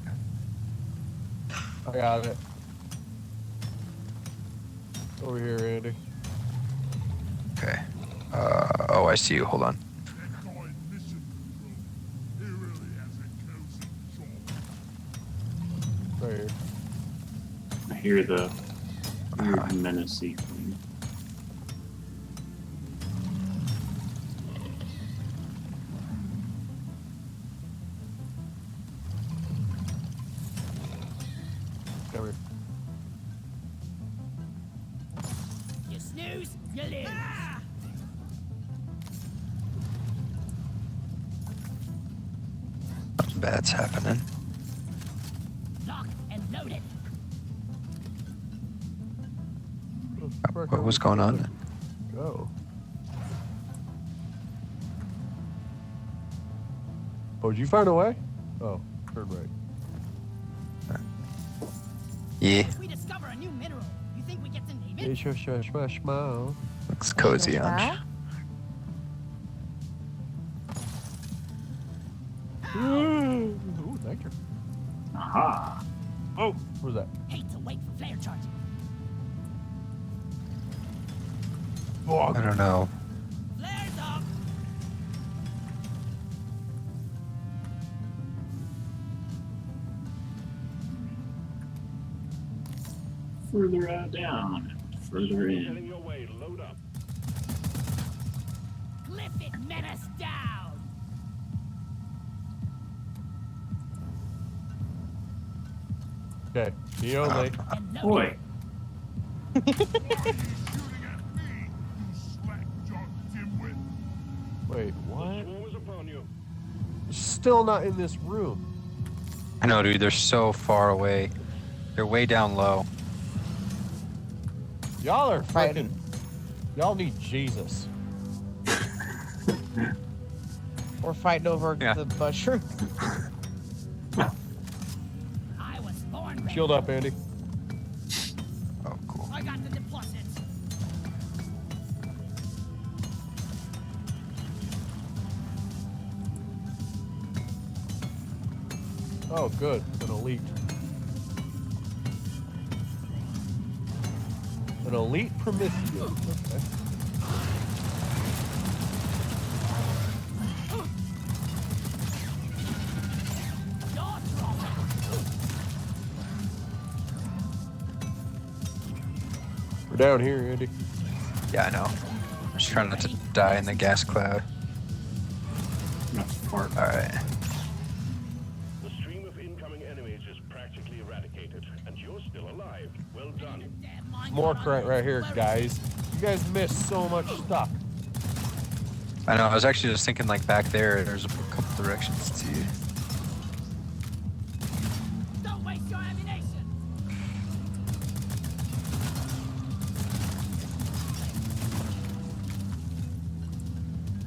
I got it. Over here, Andy. Okay. Oh, I see you. Hold on. Right here. I hear the weird menacey thing. Come here. You snooze, you lose. Something bad's happening. Lock and load it. What was going on? Go. Oh, did you find a way? Oh, turn right. Yeah, We discover a new mineral. You think we get to name it? Shush, shush, shush, mouth. looks cozy on. Ooh, nectar. Aha! Oh, what was that? Hate to wait for flare charge. I don't know. Flares up. Further down, further in. Heading your way. Load up. Clip it, menace down. Okay, me only. And load Boy, Wait, The what? swarm is upon you. Still not in this room. I know, dude. They're so far away. They're way down low. Y'all are Right. fucking. Y'all need Jesus. we're fighting over Yeah. the mushroom. I was born ready. Shield up, Andy. Oh, cool. I got the deposit. Oh, good. An elite. An elite Prometheus. Okay. Jaw dropping. We're down here, Andy. Yeah, I know. I'm just trying not to die in the gas cloud. that's part. All right. The stream of incoming enemies is practically eradicated, and you're still alive. Well done. Damn mind More control. crap right here, guys. You guys missed so much stuff. I know. I was actually just thinking, like back there, there's a couple directions to.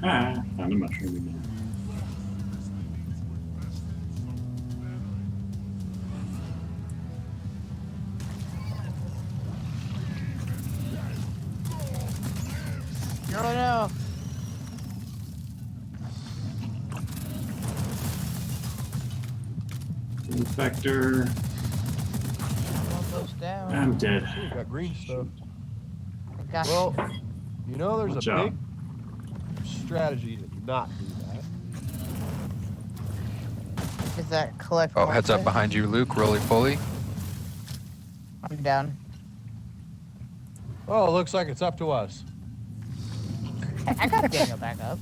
Ah, found a mushroom again. Oh no. Infector. Almost down. I'm dead. We got green stuff. I got Well, you know there's Watch a out. big strategy to not do that. Is that collect Oh, more heads up things? behind you, Luke. Roly poly. I'm down. Oh, it looks like it's up to us. I got Daniel back up.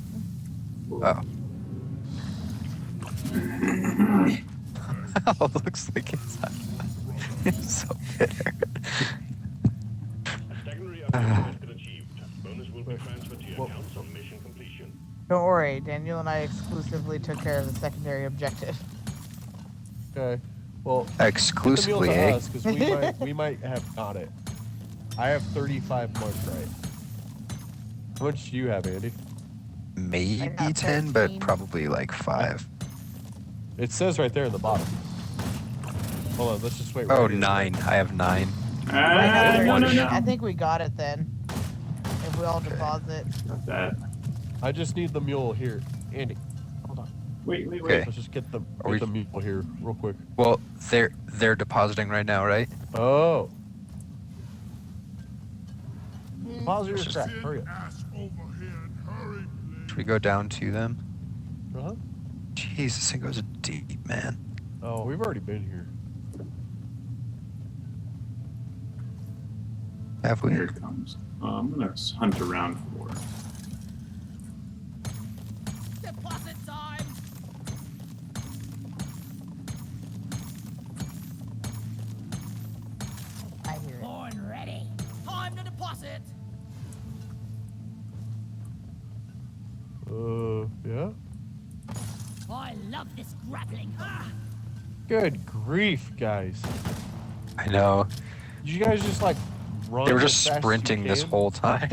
Oh. Oh, looks like it's so bitter. A secondary objective has been achieved. Bonus will be transferred to your Well- accounts on mission completion. Don't worry, Daniel and I exclusively took care of the secondary objective. Okay. Well, get the mule Exclusively, to eh? us because we might have got it. I have 35 marks right. How much do you have, Andy? Maybe got 10, but 13. probably like 5. It says right there in the bottom. Hold on, let's just wait. Oh, right here. 9. I have 9. I have Ah, no. 13. I think we got it then. If we all Okay. deposit. Got that. I just need the mule here. Andy, hold on. Wait. Okay. Let's just get the we- mule here real quick. Well, they're depositing right now, right? Oh. Pause your crap. Hurry up. Ass over here and hurry, please. Should we go down to them? Uh-huh. Jeez, this thing goes deep, man. Oh, we've already been here. Have we? Here it comes. I'm gonna hunt around for it. Deposit time! I hear it. Born ready. Time to deposit! Yeah. I love this grappling hook. Good grief, guys. I know. Did you guys just like run? They were as just fast as you sprinting this can? whole time.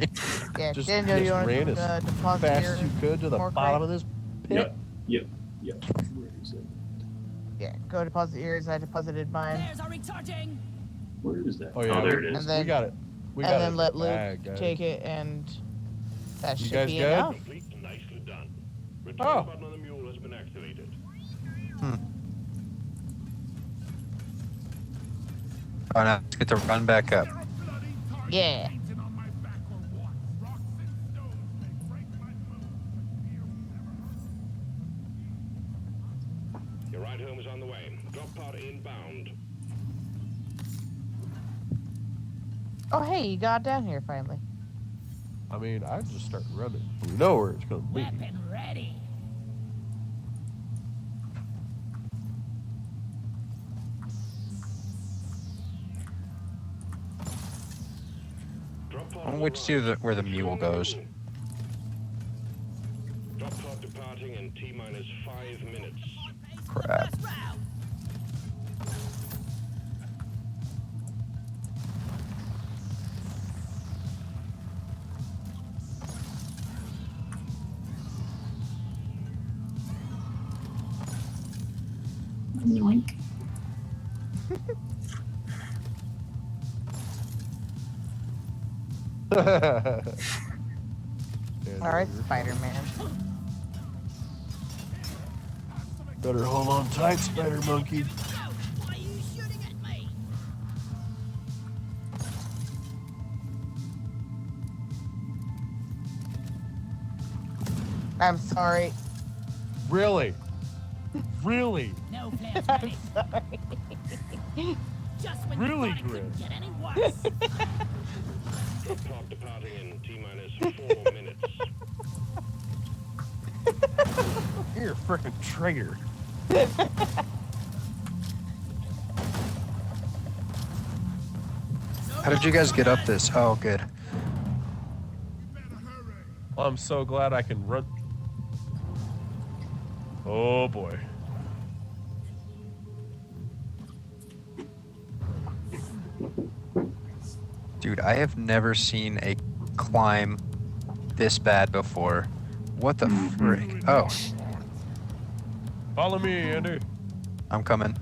Yeah, Just Daniel, you want ran to as deposit fast your as you could to the more bottom crate? of this pit. Yep. Where is it? Yeah, go deposit yours. I deposited mine. Players are recharging! Where is that? Oh yeah, there it is. And then- we got it. We got And it. then let Luke Bag, guys. take it, and that You should guys be good? enough. Complete. Nicely done. Return Oh. button on the mule has been activated. Oh, no. Let's get the run back up. Yeah. Beating on my back or what? Rocks and stones may break my bones, but fear will never Your ride home is on the way. Drop pod inbound. Oh, hey, you got down here finally. I mean, I just start running. We know where it's gonna lead. Weapon ready! Drop pod I on want to see arrival. where the mule goes. Drop pod departing in T-minus 5 minutes. Crap. First round! Yoink. All right, Spider-Man. Better hold on tight, Spider Monkey. Go! Why are you shooting at me? I'm sorry. Really? Really? No flares I'm ready. sorry. Just when Really, you thought it Grimm? couldn't get any worse. Drop pod departing in T-minus 4 minutes. You're a freaking traitor. How did you guys get up this? Oh, good. Well, I'm so glad I can run. Oh boy. Dude, I have never seen a climb this bad before. What the frick? Oh, Follow me, Andy. I'm coming.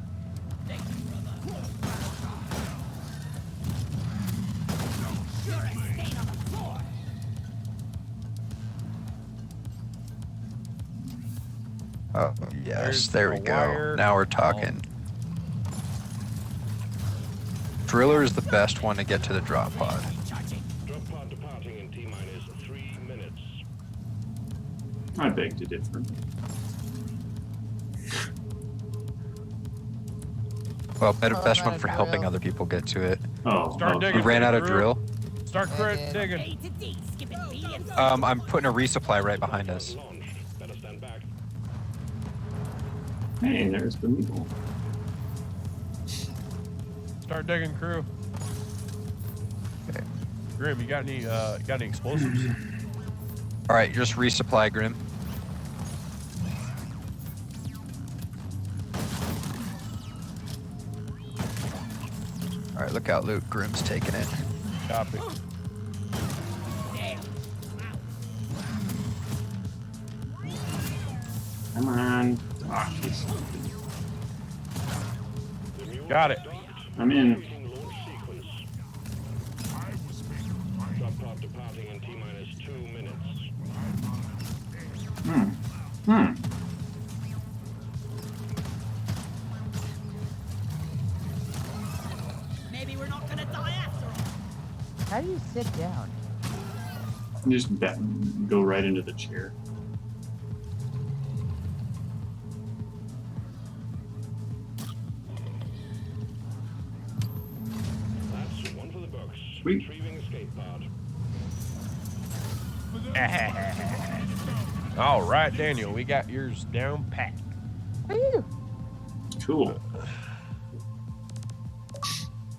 You're a stain on the floor. Oh, yes. There's There we a go. wire. Now we're talking. Driller is the best one to get to the drop pod. Recharging. Drop pod departing in T-minus 3 minutes. I beg to differ. Well, better Oh, best I'm out one of for helping drill. other people get to it. Oh, Start oh, digging. We ran out of Drew. drill. Start I did. digging. A to D, skipping B and C. I'm putting a resupply right behind us. Launched. Better stand back. hey, there's the mule. Start digging, crew. Okay. Grim, you got any explosives? All right, just resupply, Grim. All right, look out, Luke. Grim's taking it. Copy. Damn. Come on. Ah, jeez. The mule Got it. docked. I'm in. Launch sequence. Drop pod departing in T-minus 2 minutes. Maybe we're not gonna die after all. How do you sit down? Just go right into the chair. That's one for the books. Sweet. Retrieving escape pod. All right, Daniel, we got yours down pat. Woo! Cool.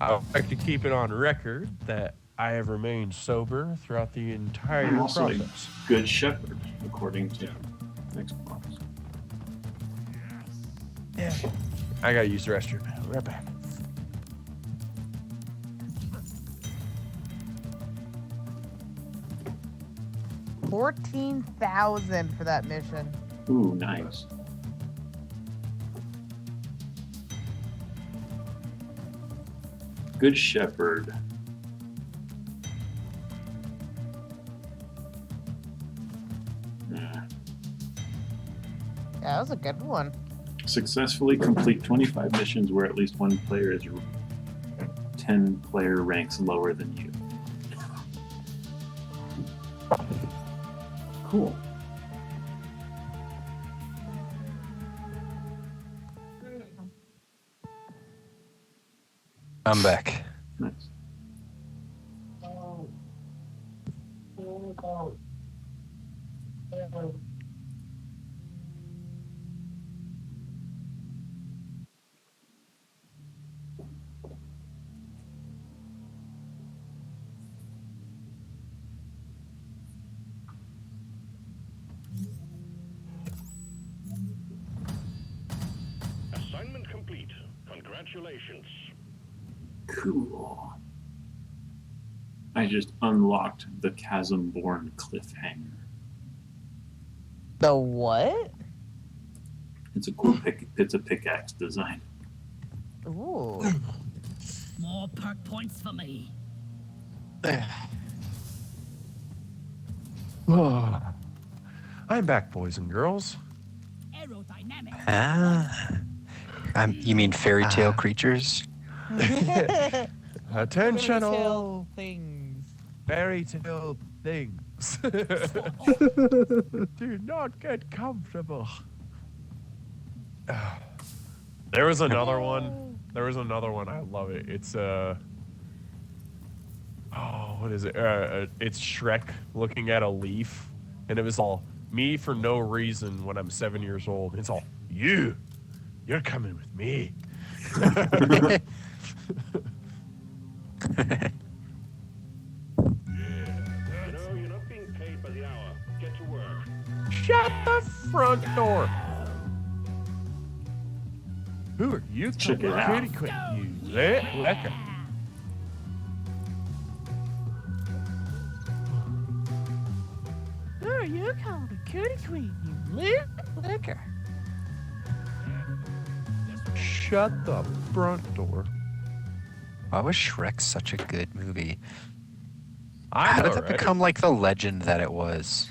I would like to keep it on record that I have remained sober throughout the entire I'm also a process. good shepherd, according to Xbox. Yeah. I gotta use the restroom. Right back. $14,000 for that mission. Ooh, nice. Good shepherd. Yeah, that was a good one. Successfully complete 25 missions where at least one player is 10 player ranks lower than you. Cool. I'm back. Nice. Assignment complete. Congratulations. Cool. I just unlocked the Chasm-born cliffhanger. The what? It's a cool it's a pickaxe design. Ooh. More perk points for me. I'm back, boys and girls. Aerodynamic. You mean fairy tale creatures? Attention, Fairy tale all things. fairy tale things. Do not get comfortable. There was another one. There was another one. I love it. It's what is it? It's Shrek looking at a leaf, and it was all me for no reason when I'm 7 years old. It's all you're coming with me. You know, you're not being paid by the hour. Get to work. Shut the front door. Who are you? Check it out. Kitty quit you. Lekker. Who are you calling Cutie queen, you liquor. Shut the front door. Why was Shrek such a good movie? I How know, did that right? become like the legend that it was?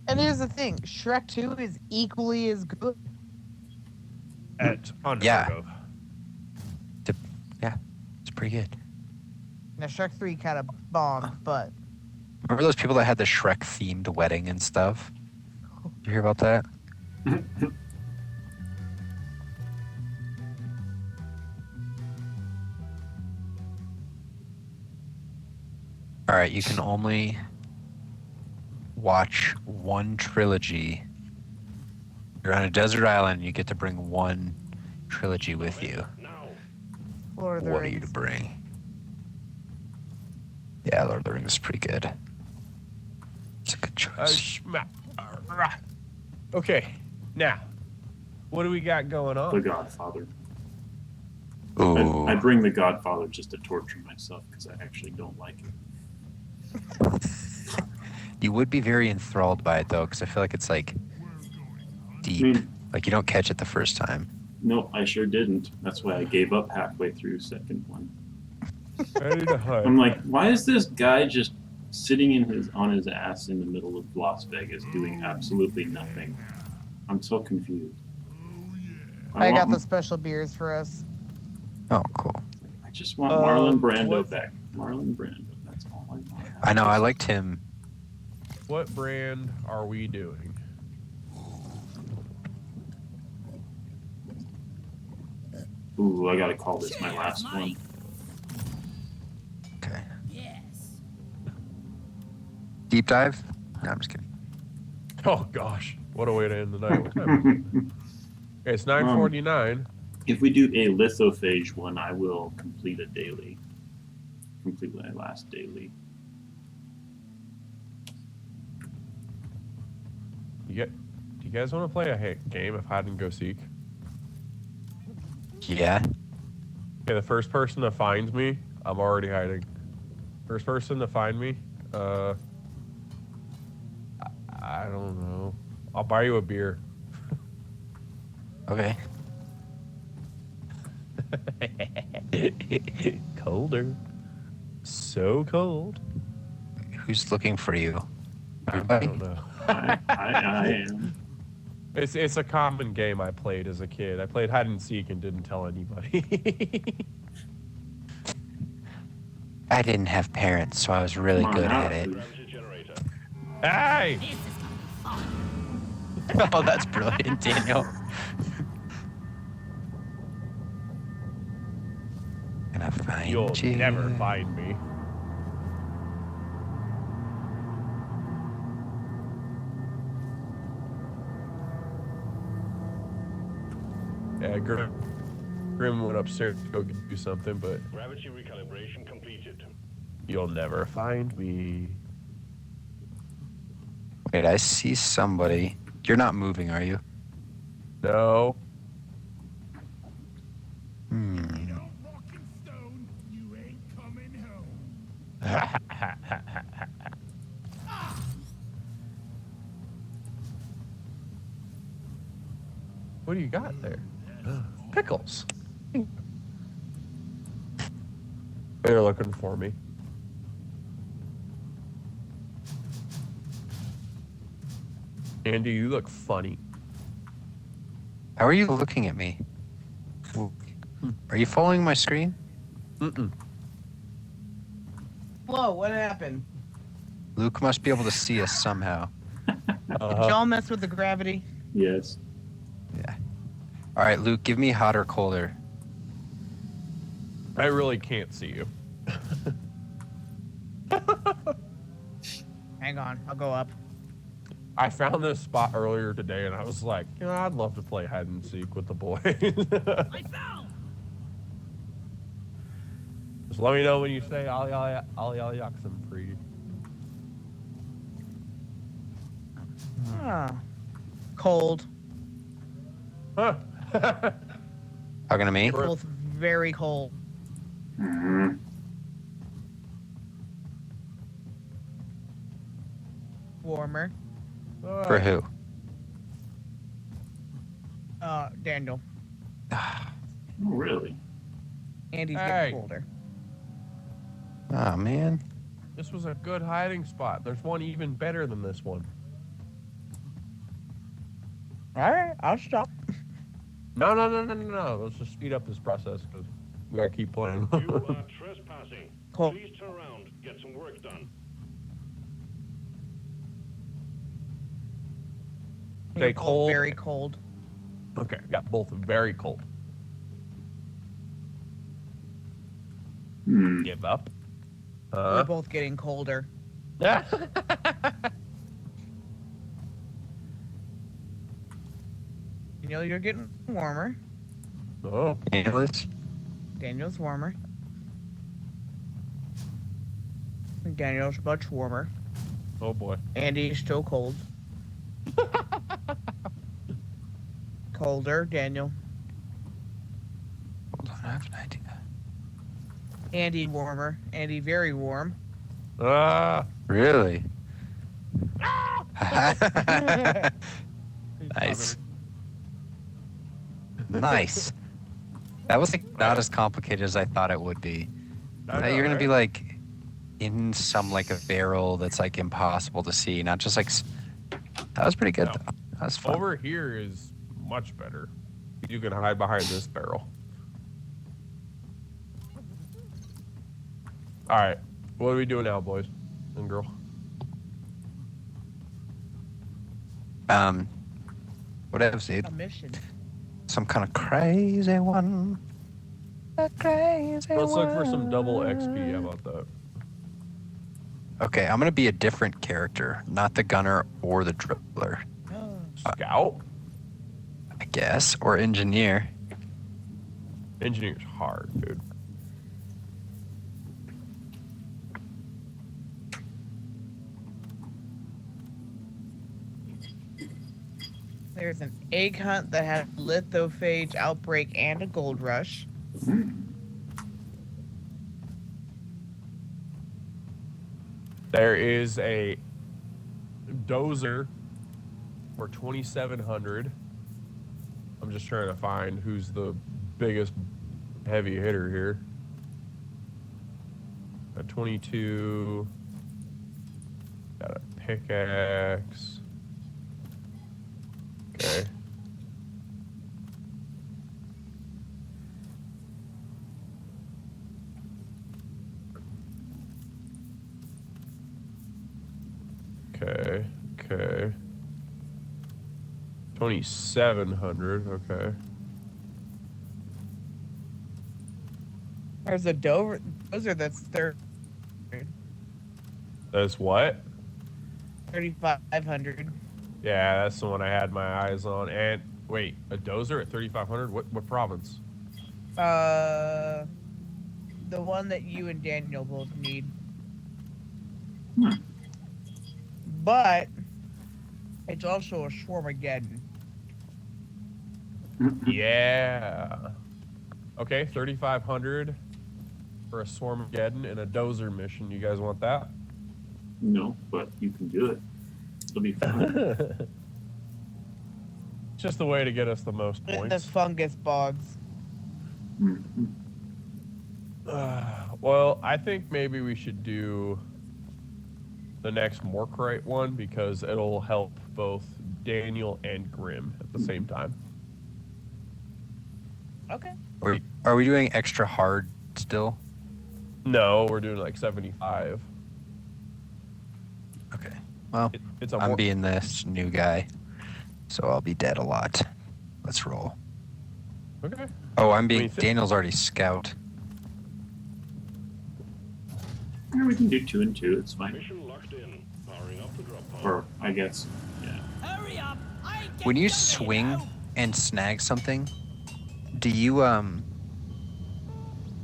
And here's the thing: Shrek 2 is equally as good. It's unheard Yeah. of. Yeah, it's pretty good. Now Shrek 3 kind of bombed, but Remember those people that had the Shrek themed wedding and stuff? Did you hear about that? All right, you can only watch one trilogy. You're on a desert island. You get to bring one trilogy with you. Now. Lord of the What are Rings. you to bring? Yeah, Lord of the Rings is pretty good. It's a good choice. Okay, now, what do we got going The on? Godfather. Ooh. I bring The Godfather just to torture myself because I actually don't like it. You would be very enthralled by it though, because I feel like it's like deep. I mean, Like you don't catch it the first time. no, I sure didn't. That's why I gave up halfway through second one. Ready to hide. I'm like, why is this guy just sitting on his ass in the middle of Las Vegas doing absolutely nothing? I'm so confused. I got want- the special beers for us. Oh, cool. I just want Marlon Brando what- back. Marlon Brando. That's all I want. I know. I liked him. What brand are we doing? Ooh, I gotta call this my last one. Okay. Yes. Deep dive? No, I'm just kidding. Oh gosh, what a way to end the night. What time? Okay, it's 9:49. If we do a lithophage one, I will complete a daily. Complete my last daily. Do you guys want to play a game of hide and go seek? Yeah. Okay, the first person that finds me, I'm already hiding. First person to find me, I don't know. I'll buy you a beer. Okay. Colder. So cold. Who's looking for you? I Everybody? don't know. I am. It's a common game I played as a kid. I played hide and seek and didn't tell anybody. I didn't have parents, so I was really Come on good out, at it. please. Gravity generator. Hey! This is gonna be fun. Oh, that's brilliant, Daniel. Gonna find You'll you. never find me. Yeah, Grimm went upstairs to go do something, but Gravity recalibration completed. you'll never find me. Wait, I see somebody. You're not moving, are you? No. Hmm. Don't walk in stone, you ain't coming home. What do you got there? Pickles. They're looking for me. Andy, you look funny. How are you looking at me? Are you following my screen? Mm-mm. Whoa, what happened? Luke must be able to see us somehow. Did Uh-huh. y'all mess with the gravity? Yes. Yeah. All right, Luke, give me hot or colder. I really can't see you. Hang on, I'll go up. I found this spot earlier today, and I was like, you know, I'd love to play hide and seek with the boys. I found. Just let me know when you say I'll yell some for you. Ah, cold. Huh. Talking to me? Both very cold. Mhm. Warmer. For who? Daniel. Oh, really? Andy's Hey. getting colder. Oh man. This was a good hiding spot. There's one even better than this one. All right, I'll stop. No. Let's just speed up this process because we gotta keep playing. You are trespassing. Cool. Please turn around. Get some work done. Stay We're both cold. Very cold. Okay, got both very cold. Give up. We're both getting colder. You know, you're getting warmer. Oh, Analyst? Daniel's warmer. Daniel's much warmer. oh boy. Andy's still cold. Colder, Daniel. Hold on, I have an idea. Andy warmer. Andy very warm. Really? Nice. Nice. That was like not as complicated as I thought it would be. I That know, you're gonna be right? like in some like a barrel that's like impossible to see, not just like. That was pretty good. No. Though. That was fun. Over here is much better. You can hide behind this barrel. All right, what are we doing now, boys and girl? Whatever, dude. A mission. Some kind of crazy one. A crazy Let's one. look for some double XP. How about that? Okay, I'm gonna be a different character, not the gunner or the dribbler, Scout? I guess, or engineer. Engineer's hard, dude. There's an egg hunt that had a lithophage outbreak and a gold rush. There is a dozer for 2,700. I'm just trying to find who's the biggest heavy hitter here. A 22. Got a pickaxe. Okay. Okay. 2,700. Okay. There's a dozer that's That's what? 3,500. Yeah, that's the one I had my eyes on. And wait, a dozer at 3,500? What province? The one that you and Daniel both need. But it's also a Swarmageddon. Yeah. Okay, 3,500 for a Swarmageddon and a dozer mission. You guys want that? No, but you can do it. It'll be fun. Just the way to get us the most In the points. fungus bogs. Mhm. Well, I think maybe we should do the next Morkrite one because it'll help both Daniel and Grimm at the same time. Okay. Are we doing extra hard still? No, we're doing like 75. Okay. Well, It's a I'm more, being this new guy, so I'll be dead a lot. Let's roll. okay. Oh, I'm being. I mean, Daniel's already scout. Yeah, we can do 2 and 2. It's fine. Mission locked in. Powering up the drop pod. Or I guess, yeah. Hurry up! I ain't When getting you done yet, swing now. and snag something, do you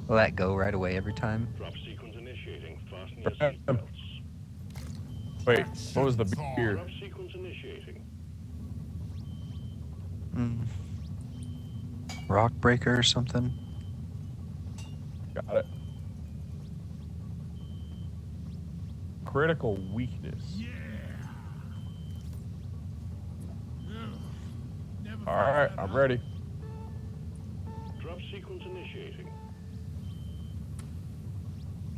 let go right away every time? Drop sequence initiating. Fasten your seatbelts. Wait, what was the beer? Drop sequence initiating. Rock breaker or something? Got it. Critical weakness. All right, I'm ready. Drop sequence initiating.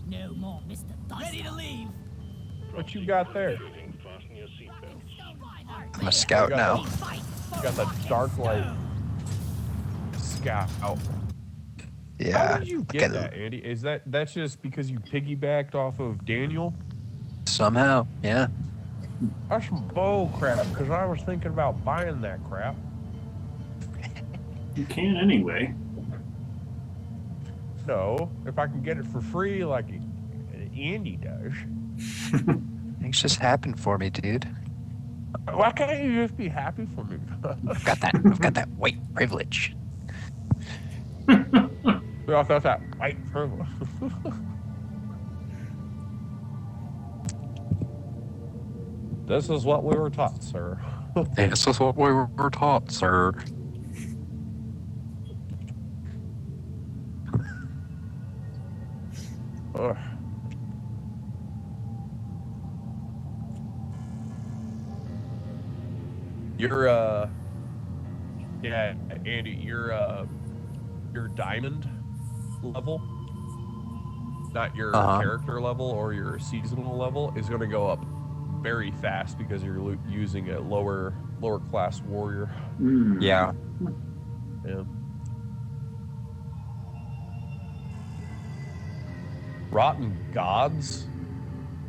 No more Mr. Dawson. Ready to leave. What you got there? Initiating. Fasten your seatbelts. I'm a scout got now. You got the dark light scout. Yeah. How did you get that, Andy? Is that's just because you piggybacked off of Daniel? Somehow, yeah. That's some bull crap, because I was thinking about buying that crap. You can anyway. No, if I can get it for free like Andy does. Things just happened for me, dude. Why can't you just be happy for me? I've got that white privilege. We also have that white privilege. This is what we were taught, sir. This is what we were taught, sir. Ugh. You're yeah, Andy, your diamond level, not your character level or your seasonal level, is going to go up very fast because you're using a lower class warrior. Yeah. Yeah. Rotten Gods?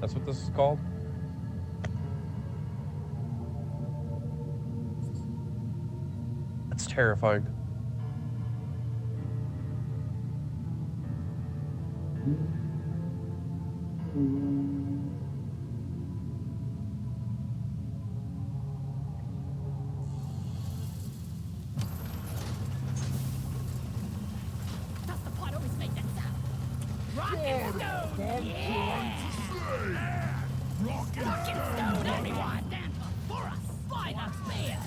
That's what this is called? That's terrifying. Does the pot always make that sound? Rock and stone! Yeah! Rock and stone, everyone! Stand for us! By the spear!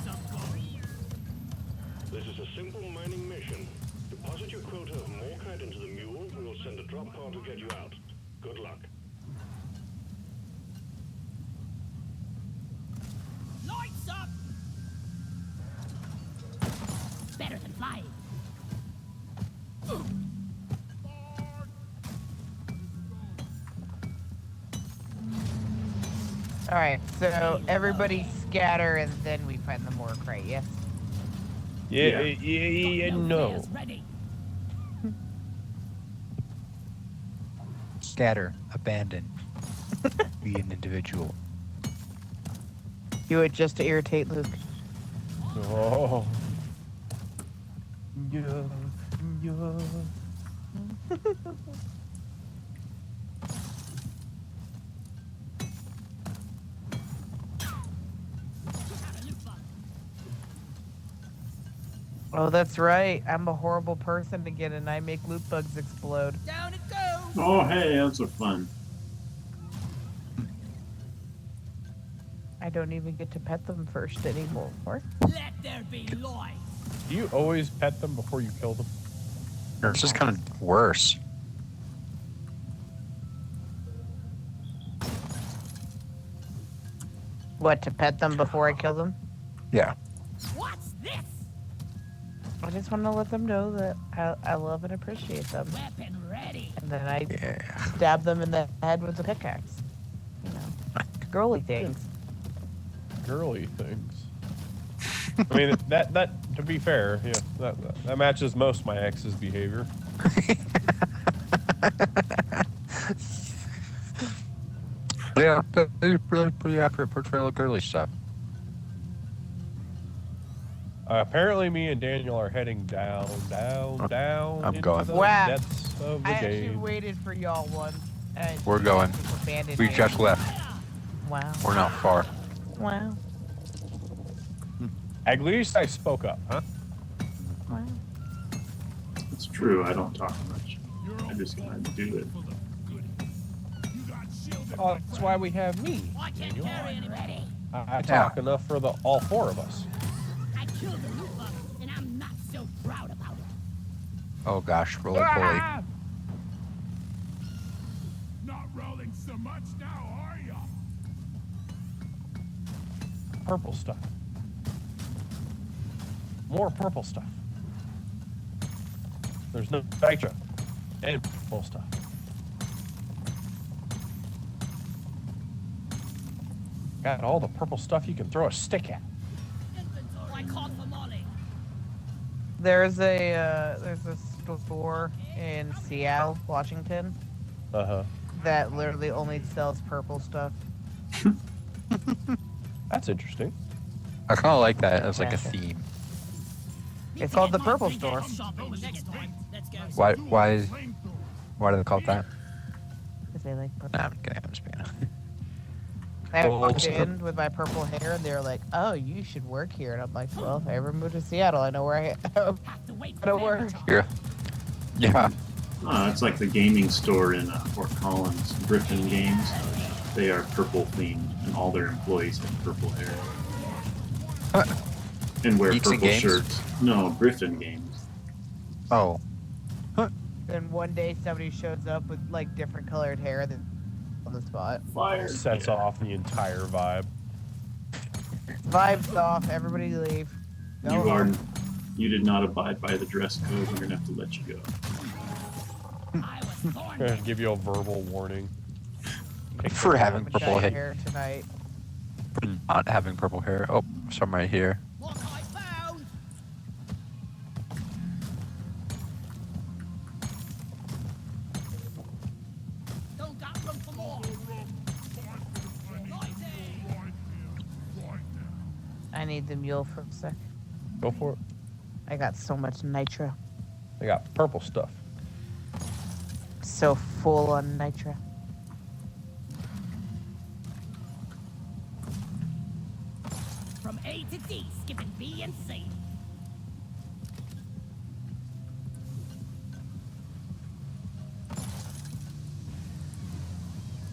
This is a simple mining mission. Deposit your quota of morkite into the mule. We will send a drop pod to get you out. Good luck. Lights up! Better than flying. All right, so everybody scatter and then we find the morkite, yes? Yeah, no. Players ready. Scatter, abandon, be an individual. Do it just to irritate Luke. Oh. Yeah, yeah. Oh, that's right. I'm a horrible person again, and I make loot bugs explode. Down it goes! Oh, hey, that's a fun. I don't even get to pet them first anymore. Let there be light! Do you always pet them before you kill them? It's just kind of worse. What, to pet them before I kill them? Yeah. What's this? I just want to let them know that I love and appreciate them. Weapon ready. And then I Yeah. stab them in the head with a pickaxe. You know, girly things. Girly things. I mean, that to be fair, yeah, that matches most of my ex's behavior. Yeah, pretty accurate portrayal of girly stuff. Apparently, me and Daniel are heading down I'm into going. the Wow. depths of the I actually game. waited for y'all once. and We're you going. just abandoned We me. just left. Wow. We're not far. Wow. At least I spoke up, huh? Wow. It's true, I don't talk much. I just kind of do it. Oh, that's why we have me, I can't Daniel. carry anybody. I talk enough for all four of us. I killed the loot bug, and I'm not so proud about it. Oh gosh, roly poly. Ah! Not rolling so much now, are ya? Purple stuff. More purple stuff. There's no nitro. And purple stuff. Got all the purple stuff you can throw a stick at. I can't for Molly. There's a store in Seattle, Washington, that literally only sells purple stuff. That's interesting. I kind of like that as like a Yeah. theme. It's called the Purple Store. Why do they call it that? Because they like purple. Nah, I'm kidding. I'm just being. I Oh, walked okay. in with my purple hair, and they're like, "Oh, you should work here." And I'm like, "Well, if I ever move to Seattle, I know where I am. I don't work." Yeah. Oh, it's like the gaming store in Fort Collins, Griffin Games. They are purple themed, and all their employees have purple hair. And wear Geeks and purple Games? shirts. No, Griffin Games. Oh. Then one day somebody shows up with like different colored hair than on the spot. Fire. Sets off the entire vibe. Vibes off. Everybody leave. Go home. You did not abide by the dress code. We're gonna have to let you go. Gonna give you a verbal warning. For having I'm purple dying hair. hair tonight. For not having purple hair. Oh, some right here. What I found. Don't got room for more. I need the mule for a sec. Go for it. I got so much nitro. They got purple stuff. So full on nitro. From A to D, skipping B and C.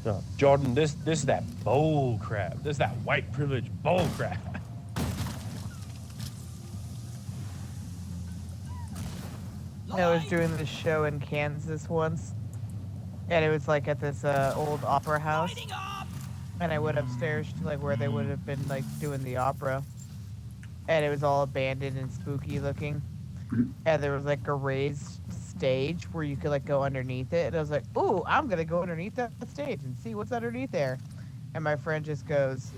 No, Jordan, this is that bull crap. This is that white privilege bull crap. I was doing this show in Kansas once, and it was like at this old opera house. Lighting up. And I went upstairs to like where they would have been like doing the opera, and it was all abandoned and spooky looking. And there was like a raised stage where you could like go underneath it. And I was like, "Ooh, I'm gonna go underneath that stage and see what's underneath there." And my friend just goes,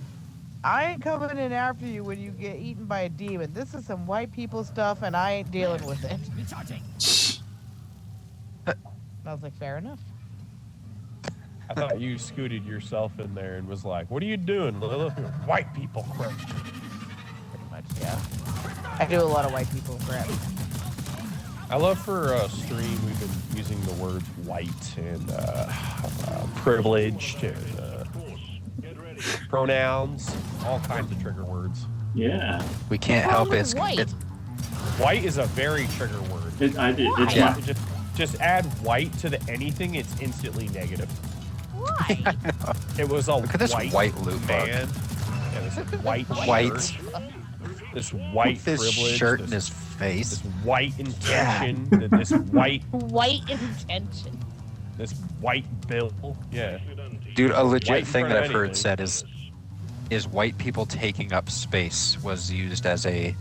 "I ain't coming in after you when you get eaten by a demon. This is some white people stuff, and I ain't dealing with it." Recharging. And I was like, "Fair enough." I thought you scooted yourself in there and was like, "What are you doing, Lilith? White people crap." Pretty much, yeah. I do a lot of white people crap. I love for stream we've been using the words white and privileged and pronouns, all kinds of trigger words. Yeah. We can't help it. White. It's White is a very trigger word. It's Yeah. Just add white to the anything, it's instantly negative. Why? It was a Look at this white loot bug. man. Yeah, this white White. shirt, this white this privilege, shirt in this, his face. this white intention, this white White intention. this white bill. Yeah. Dude, a White legit in thing front that of I've heard anything. said is white people taking up space was used as a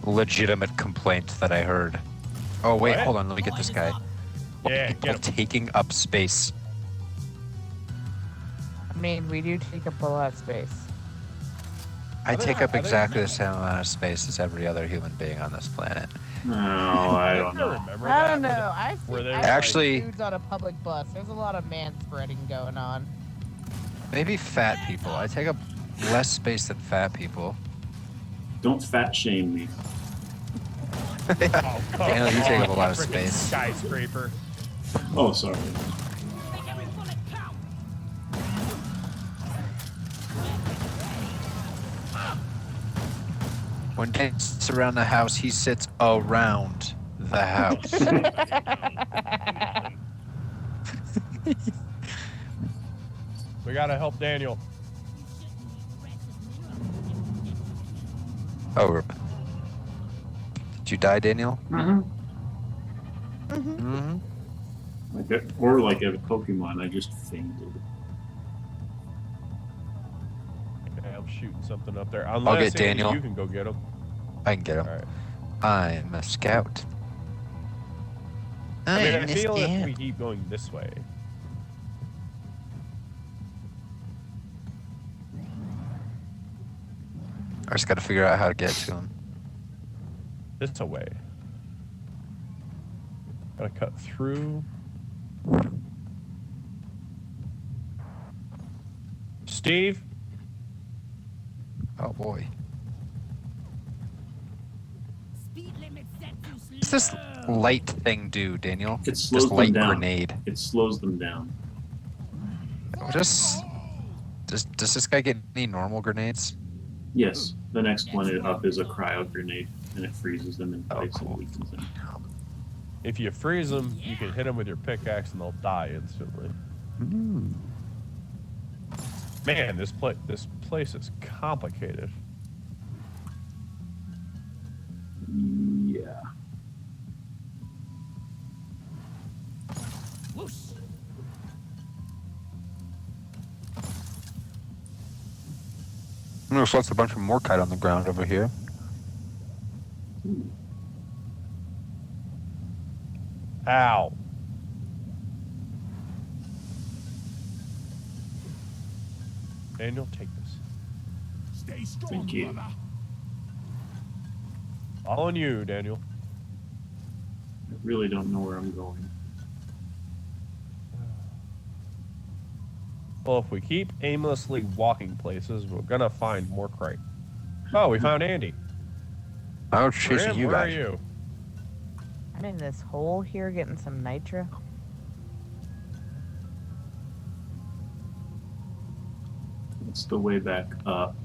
legitimate complaint that I heard. Oh wait, What? hold on, let me get this guy. Yeah, People get him. taking up space. I mean, we do take up a lot of space. I Are they take not- up are they- exactly the same amount of space as every other human being on this planet. No, I don't know. Remember I that? don't know. I've Were seen, they- I've seen Actually- dudes on a public bus. There's a lot of man spreading going on. Maybe fat people. I take up less space than fat people. Don't fat shame me. Oh, Daniel, you take up a lot of frickin' space. Skyscraper. Oh, sorry. Make every bullet count. When Dan sits around the house, he sits around the house. We gotta help Daniel. Oh. Did you die, Daniel? Mm-hmm. Mm-hmm. Or like a Pokemon, I just fainted. Okay, I'm shooting something up there. Unless get Andy, Daniel. you can go get him. I can get him. All right. I'm a scout. I mean, I I'm a feel if scout. we keep going this way. I just got to figure out how to get to him. This way. Gotta cut through. Steve? Oh boy. Speed limit set too slow. What's this light thing do, Daniel? It slows Just them light down. grenade. It slows them down. Does this guy get any normal grenades? Yes, the next one up is a cryo grenade, and it freezes them in Oh, place cool. and weakens them. If you freeze them, you can hit them with your pickaxe and they'll die instantly. Man, this place is complicated. Yeah. Whoosh. There's lots a bunch of morkite on the ground over here. Ow. Daniel, take this. Stay strong, Thank you. brother. All on you, Daniel. I really don't know where I'm going. Well, if we keep aimlessly walking places, we're gonna find more crate. Oh, we found Andy. Oh, chasing Grimm, you where are guys. you? I'm in this hole here getting some nitro. It's the way back up.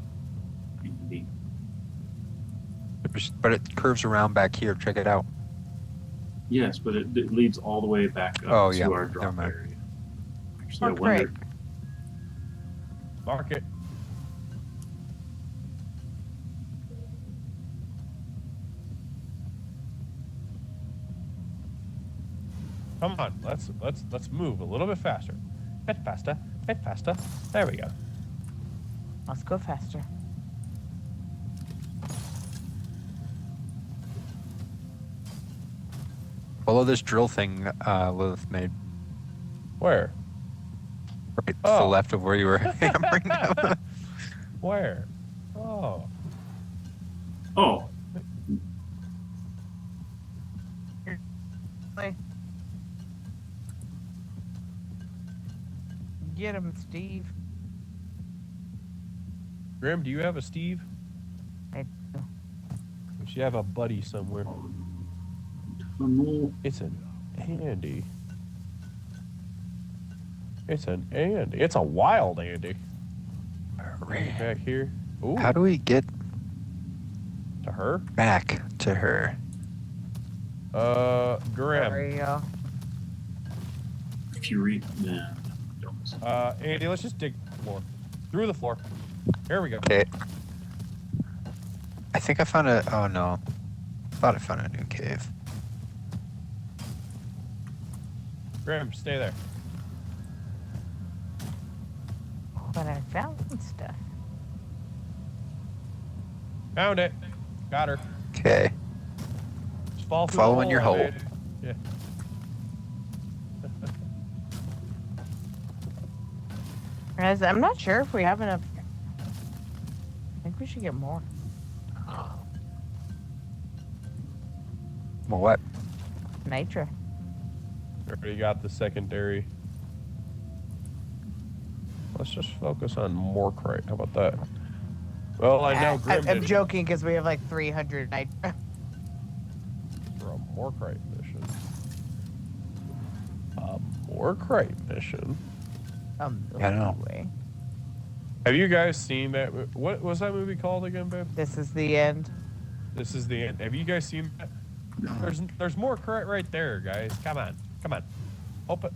Maybe. But it curves around back here. Check it out. Yes, but it leads all the way back up Oh, to yeah. our Never drop mind. area. Actually, I Mark wonder. right. Mark it. Come on, let's move a little bit faster. Bit faster, bit faster. There we go. Let's go faster. Follow this drill thing Lilith made. Where? Right to the Oh. left of where you were hammering them. Where? Oh. Oh, Play. Get him, Steve. Grimm, do you have a Steve? I do. We should have a buddy somewhere. tunnel. It's an Andy. It's an Andy. It's a wild Andy. Right back here. Ooh, How do we get to her? back to her? Grimm. There you go. If you read, nah, don't. Andy, let's just dig the floor. Through the floor. Here we go. Okay. I think I found a. Oh no. Thought I found a new cave. Grimm, stay there. But I found stuff. Found it. Got her. Okay. Just fall through Follow the in your hole. Andy. Yeah. Guys, I'm not sure if we have enough. I think we should get more. Well, what? Nitro. Already got the secondary. Let's just focus on more crate. How about that? Well, I know Grimm I'm didn't joking because we have like 300 nitro. for a more crate mission. A more crate mission. I know. Way. Have you guys seen that? What was that movie called again, babe? This is the end. This is the end. Have you guys seen that? There's more crate right there, guys. Come on, come on.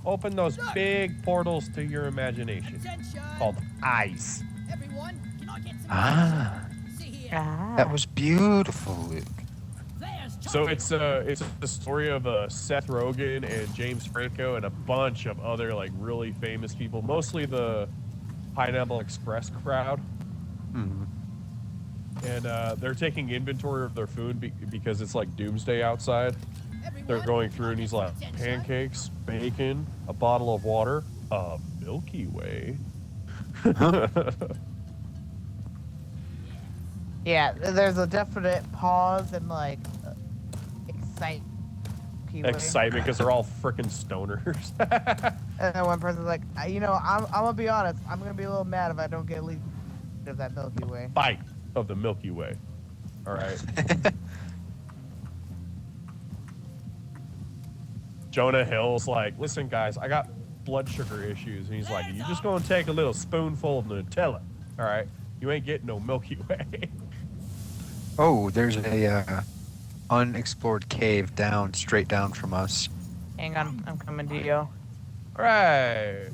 Open those big portals to your imagination. Attention. Called eyes. Everyone, can I get some Ah, See here. that was beautiful, Luke. There's So it's the story of Seth Rogen and James Franco and a bunch of other like really famous people, mostly the Pineapple Express crowd. Hmm. and they're taking inventory of their food because it's like doomsday outside. They're going through, and he's like, pancakes, bacon, a bottle of water, a Milky Way. Yeah, there's a definite pause and like Excitement because they're all freaking stoners. And then one person's like, you know, I'm gonna be honest, I'm gonna be a little mad if I don't get at least of that Milky Way. Bite of the Milky Way. All right. Jonah Hill's like, listen, guys, I got blood sugar issues. And he's like, you just gonna take a little spoonful of Nutella. All right. You ain't getting no Milky Way. Oh, there's a unexplored cave straight down from us. Hang on, I'm coming to you. All right.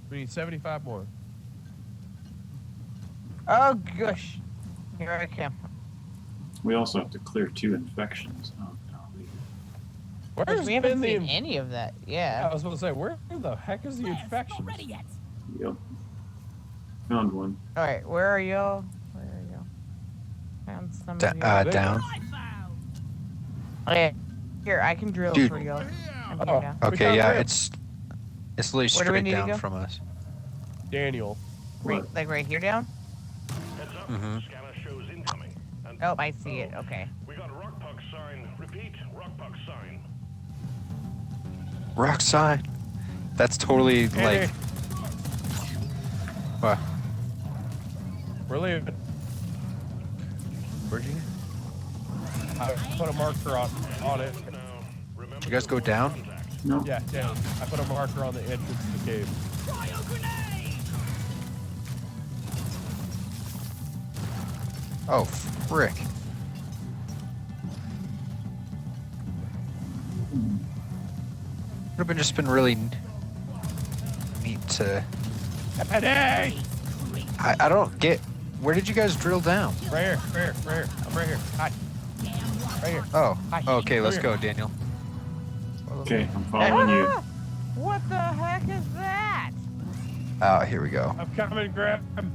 We need 75 more. Oh gosh, here I come. We also have to clear 2 infections. Oh, golly. Where's We haven't been seen the... any of that. I Yeah. was about to say, where the heck is the Yes, infection? not ready yet. Yep. Found one. All right, where are y'all? Where are y'all? Found some of you. Down. I found. Okay, here I can drill Dude. for y'all. I'm Oh. here now. We Okay, found yeah, Grimm. it's literally Where do we straight need to down go? from us. Daniel. Right, like right here down. Heads up, Mhm. scanner shows incoming. And Oh, I see it. Okay. we got rock puck sign. Repeat, rock puck sign. Rock sign. That's totally Hey, like. What? we're leaving. Where'd you? I put a marker on it. Now, remember Did you guys to go avoid down? contact. No. Yeah, down. I put a marker on the entrance to the cave. Cryo grenade. Oh, frick. Would have just been really neat to. Hey! I don't get. Where did you guys drill down? Right here, right here, right here. I'm right here. Hi. Right here. Oh, Hi. okay, let's Here. go, Daniel. Okay, I'm following you. Ah! What the heck is that? Oh, here we go. I'm coming, grab him.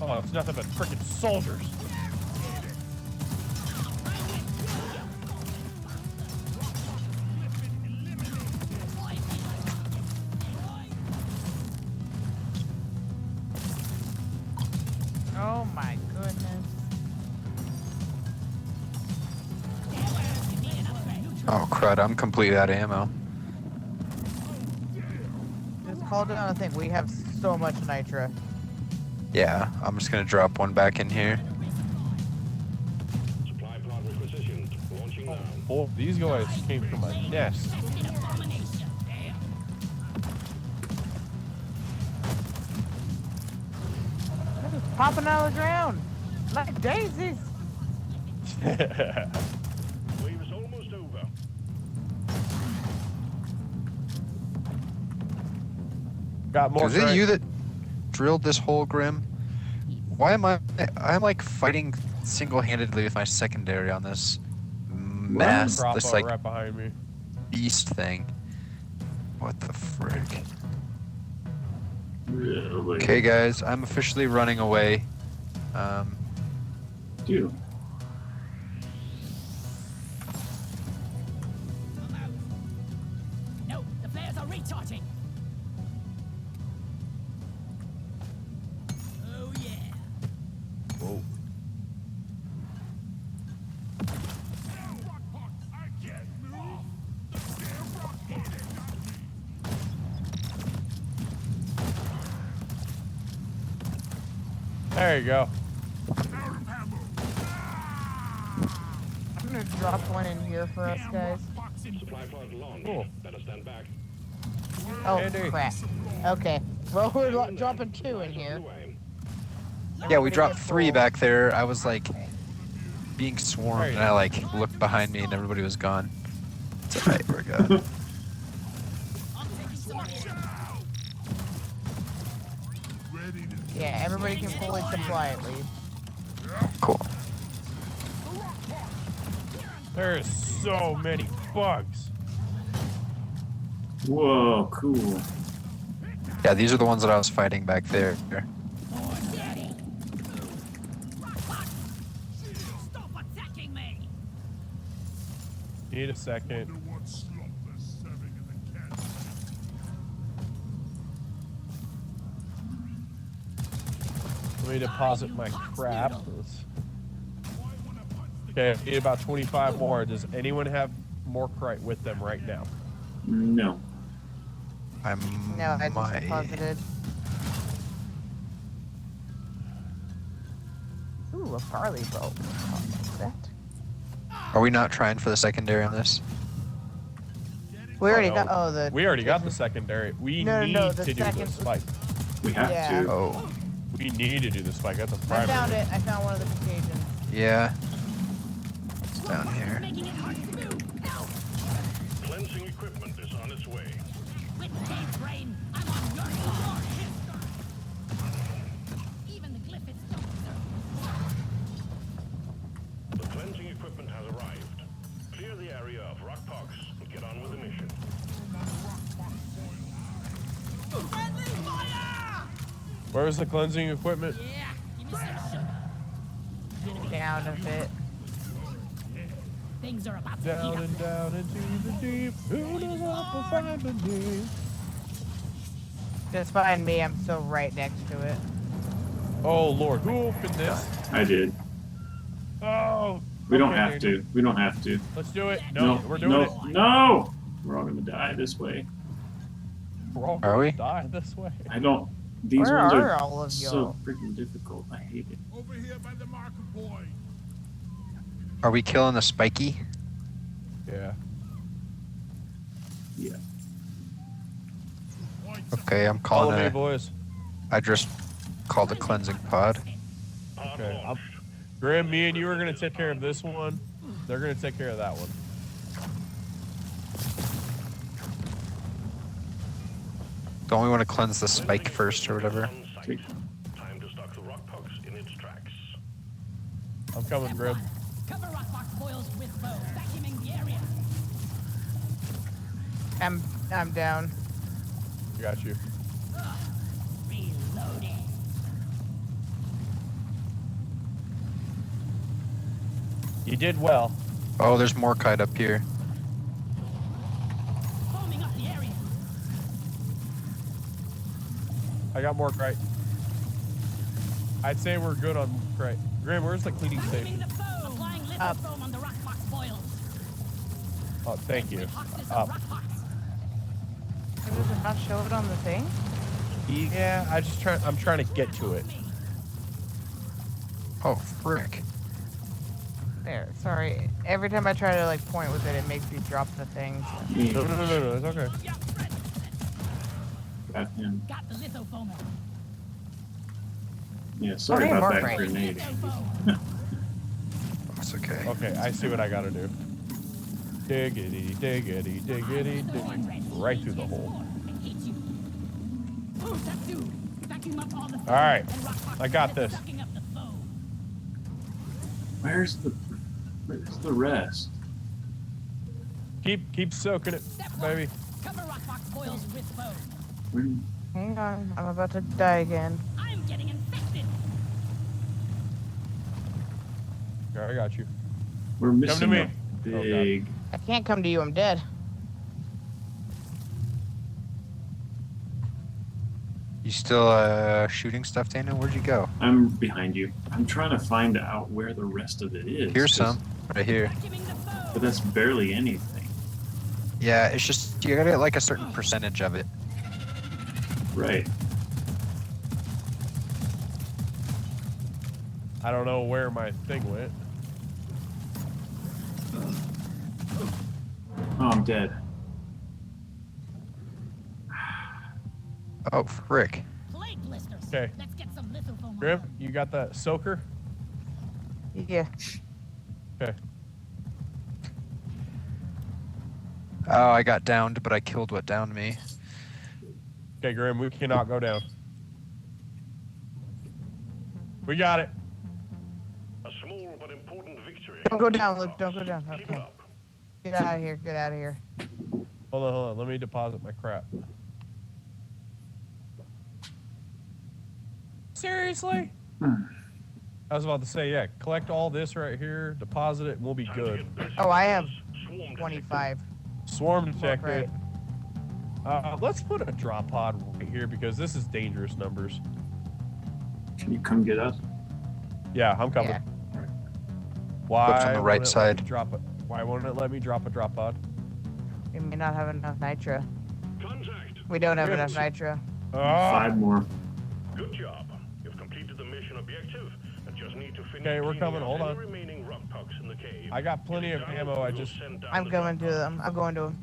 Oh, it's nothing but freaking soldiers. Oh my goodness. Oh, crud, I'm completely out of ammo. Just call down a thing. We have so much nitro. Yeah, I'm just gonna drop one back in here. Supply pod requisitioned. Launching now. Oh, these guys came from a nest. They're just popping out of the ground like daisies. Wave is almost over. Got more. Was it you that drilled this hole, Grimm? Why am I'm like fighting single-handedly with my secondary on this mass, Crossbow this like right behind me. beast thing. What the frick? Really? Okay, guys, I'm officially running away. Dude. No, the flares are recharging. Oh yeah. Whoa. There you go. I'm gonna drop one in here for us, guys. Supply pod launched. Cool. Better stand back. Oh Andy. crap. Okay. Well, we're dropping 2 in here. Underway. Yeah, we Everybody dropped get 3 full. back there. I was like being swarmed, There you and I go. like looked behind me, and everybody was gone. It's alright, we're good. Yeah, everybody can fully supply at least. Cool. There's so many bugs. Whoa, cool. Yeah, these are the ones that I was fighting back there. Need a second. Let me deposit my crap. Okay, I need about 25 more. Does anyone have more crite with them right now? No. I No, I just might. deposited. Ooh, a barley boat. I'll take that. Are we not trying for the secondary on this? We already no. got. Oh, the. We already got the secondary. We need the to do second. the spike. We have Yeah. to. Oh, We need to do the spike. That's a I primary. found it. I found one of the contagions. yeah. It's down here. Making it hard to move. Help! Cleansing equipment is on its way. With Dave's brain, I'm on your side. Even the glyph itself. The cleansing equipment has arrived. Clear the area of rock pox and get on with the mission. Friendly fire! Where's the cleansing equipment? Yeah, give me some sugar. Down a bit. Things are about to Down heat up. and down into the deep. Who knows what will find the deep? Just find me. I'm still right next to it. Oh Lord, who opened this? I did. Oh. We don't okay, have Daniel. to. We don't have to. Let's do it. No, we're doing no, it. No! We're all gonna die this way. We're all Are we? gonna die this way. I don't. These Where ones are are all of so y'all? freaking difficult. I hate it. Over here by the marker point. Are we killing the spiky? Yeah. Yeah. Okay, I'm Follow calling me, it. boys. I just called a cleansing pod. Pod Okay. launched. Grimm, me and you are gonna take care of this one. They're gonna take care of that one. Don't we want to cleanse the spike first or whatever? On site. Time to stock the rock pox in its tracks. I'm coming, Grimm. Cover rockbox boils with bow, vacuuming the area. I'm down. Got you. Reloading. You did well. Oh, there's more kite up here. Foaming up the area. I got more crate. I'd say we're good on crate. Grimm, where's the cleaning Vacuuming station? the foam. Applying Up. lithofoam on the rockbox boils. Oh, thank you. Toxins Up. of rockbox. Does it not show it on the thing? Yeah, I'm trying to get to it. Oh, frick. There. Sorry. Every time I try to like point with it, it makes me drop the things. No, it's okay. Yeah, Fred. Got him. Got the lithofoamer. Yeah, sorry Okay, about more that right. grenade. Lithofoam. That's okay. Okay, I see what I gotta do. Diggity, diggity, diggity, diggity. Right through the hole. I hate you. That dude. Vacuum up all the foam All right, and rockbox I got boils, this. sucking up the foam. Where's the rest? Keep soaking it, Step one. baby. Cover rockbox boils with foam. Where, Hang on. I'm about to die again. I'm getting infected. Here, I got you. we're missing me. a big. I can't come to you. I'm dead. You still shooting stuff, Daniel? Where'd you go? I'm behind you. I'm trying to find out where the rest of it is. Here's 'cause- some. Right here. Vacuuming the foam. But that's barely anything. Yeah, it's just, you gotta get like a certain percentage of it. Right. I don't know where my thing went. Oh, I'm dead. Oh, frick. Plague blisters. Okay. Let's get some lithofoam. Grimm, you got that soaker? Yeah. Okay. Oh, I got downed, but I killed what downed me. Okay, Grimm, we cannot go down. We got it. A small but important victory. Don't go down, Luke. Don't go down. Keep it Okay. up. Get out of here. Get out of here. Hold on. Let me deposit my crap. Seriously? I was about to say, yeah, collect all this right here, deposit it, and we'll be good. Oh, I have Swarm 25. Swarm detected. Right. Let's put a drop pod right here because this is dangerous numbers. Can you come get us? Yeah, I'm coming. Yeah. Why What's on the won't right it let side? me drop it? Why won't it let me drop a drop pod? We may not have enough nitro. Contact. We don't have Good. enough nitro. Ah! 5 more. Good job. You've completed the mission objective and just need to finish Okay, we're cleaning coming. out Hold any on. remaining rock pucks in the cave. I got plenty Get of it done, ammo. I we'll just send down I'm the going drop to pod. them. I'm going to them.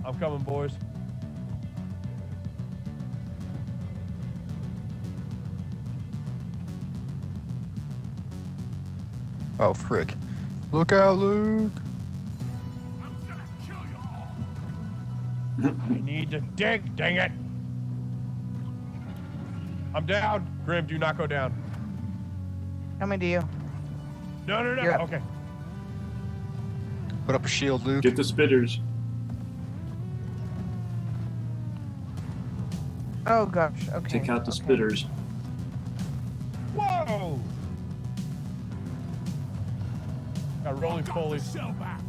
I'm coming, boys. Oh, frick. Look out, Luke. I'm gonna kill you all. I need to dig. Dang it. I'm down. Grim, do not go down. Coming to you. No, no, no. You're up. Okay. Put up a shield, Luke. Get the spitters. Oh gosh. Okay. Take out the okay. spitters. Whoa! Got rolling Got fully. the shell back.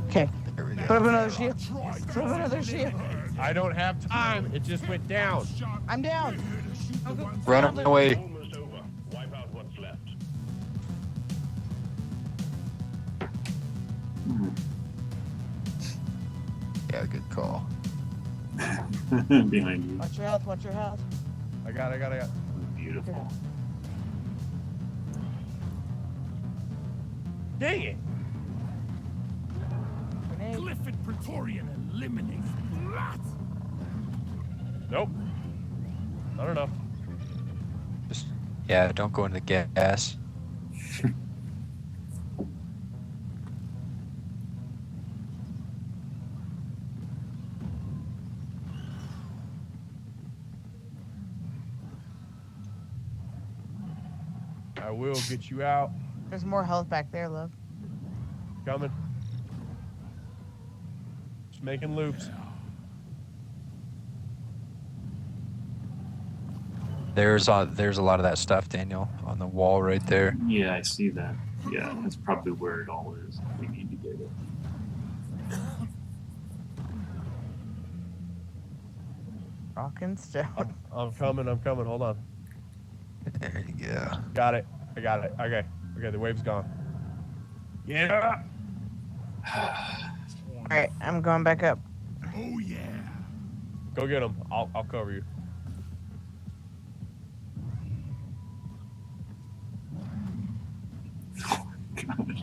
Okay. There we Put go. up another shield. Try Put up another shield. I don't have time. It just went down. shot. I'm down. We're here to shoot the ones Run that- away. Almost over. Wipe out what's left. Yeah, good call. Behind you. Watch your health. Watch your health. I got it. Beautiful. Dang it. Grenade. Glyphid Praetorian eliminates Blat. Nope. Not enough. Just, yeah, don't go into the gas. I will get you out. There's more health back there, love. Coming. Just making loops. There's a lot of that stuff, Daniel, on the wall right there. Yeah, I see that. Yeah, that's probably where it all is. We need to get it. Rock and stone. I'm coming. Hold on. There you go. Got it. I got it. Okay. Okay, the wave's gone. Get up. All right, I'm going back up. Oh yeah. Go get him. I'll cover you. Gosh,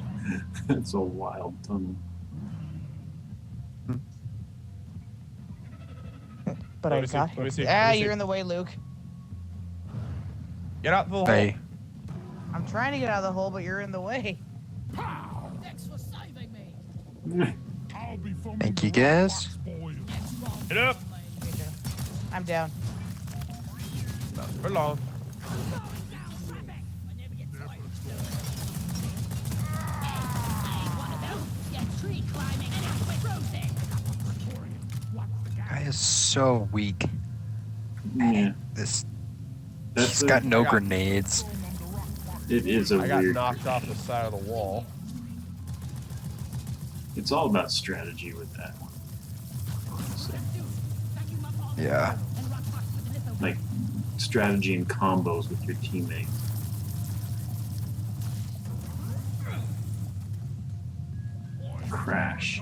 that's a wild tunnel. But Let I me see, got let me him. see, Ah, let me see. you're in the way, Luke. Get out the hole. Hey, I'm trying to get out of the hole, but you're in the way. Pow. Thanks for saving me. I'll be foaming Thank you, rock guys. box for you. Get up. I'm down. Not for long. guy is so weak. Yeah, This that's he's got no I got- grenades. it is a I got weird. knocked off the side of the wall. It's all about strategy with that one. So, Yeah. like strategy and combos with your teammates. Crash.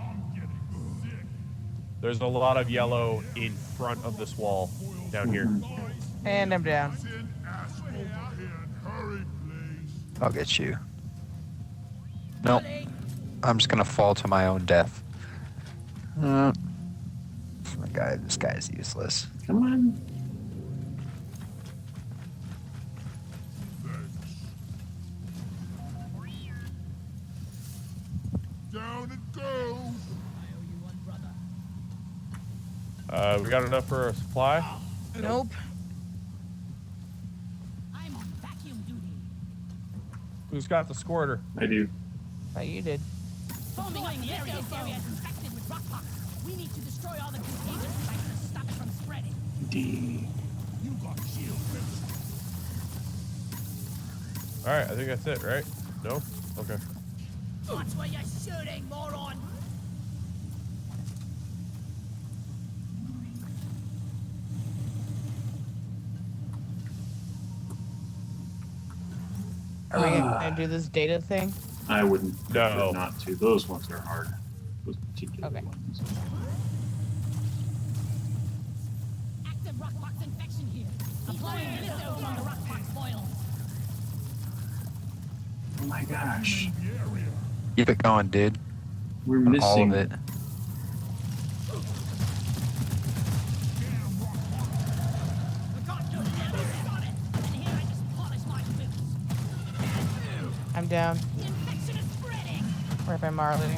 There's a lot of yellow in front of this wall down here. And I'm down. Hurry, please. I'll get you. Nope. I'm just gonna fall to my own death. This guy's useless. Come on. Down it goes. We got enough for a supply? Nope. I'm on vacuum duty. Who's got the squirter? I do. Oh, you did. Forming up the area is infected with rock pox. We need to destroy all the contagion sites to stop it from spreading. D. You got shield, bitch. All right, I think that's it, right? No? Okay. Watch where you're shooting, moron! Are we gonna do this data thing? I wouldn't prefer No. not to. Those ones are hard. Those particular Okay. ones. Active rockbox infection here. Applying litho on the rockbox boil. Oh my gosh. Keep it going, dude. We're On missing all of it. We can't do it now. We got it. And here I just polish my boots. I'm down. The infection is spreading. Right by Marley.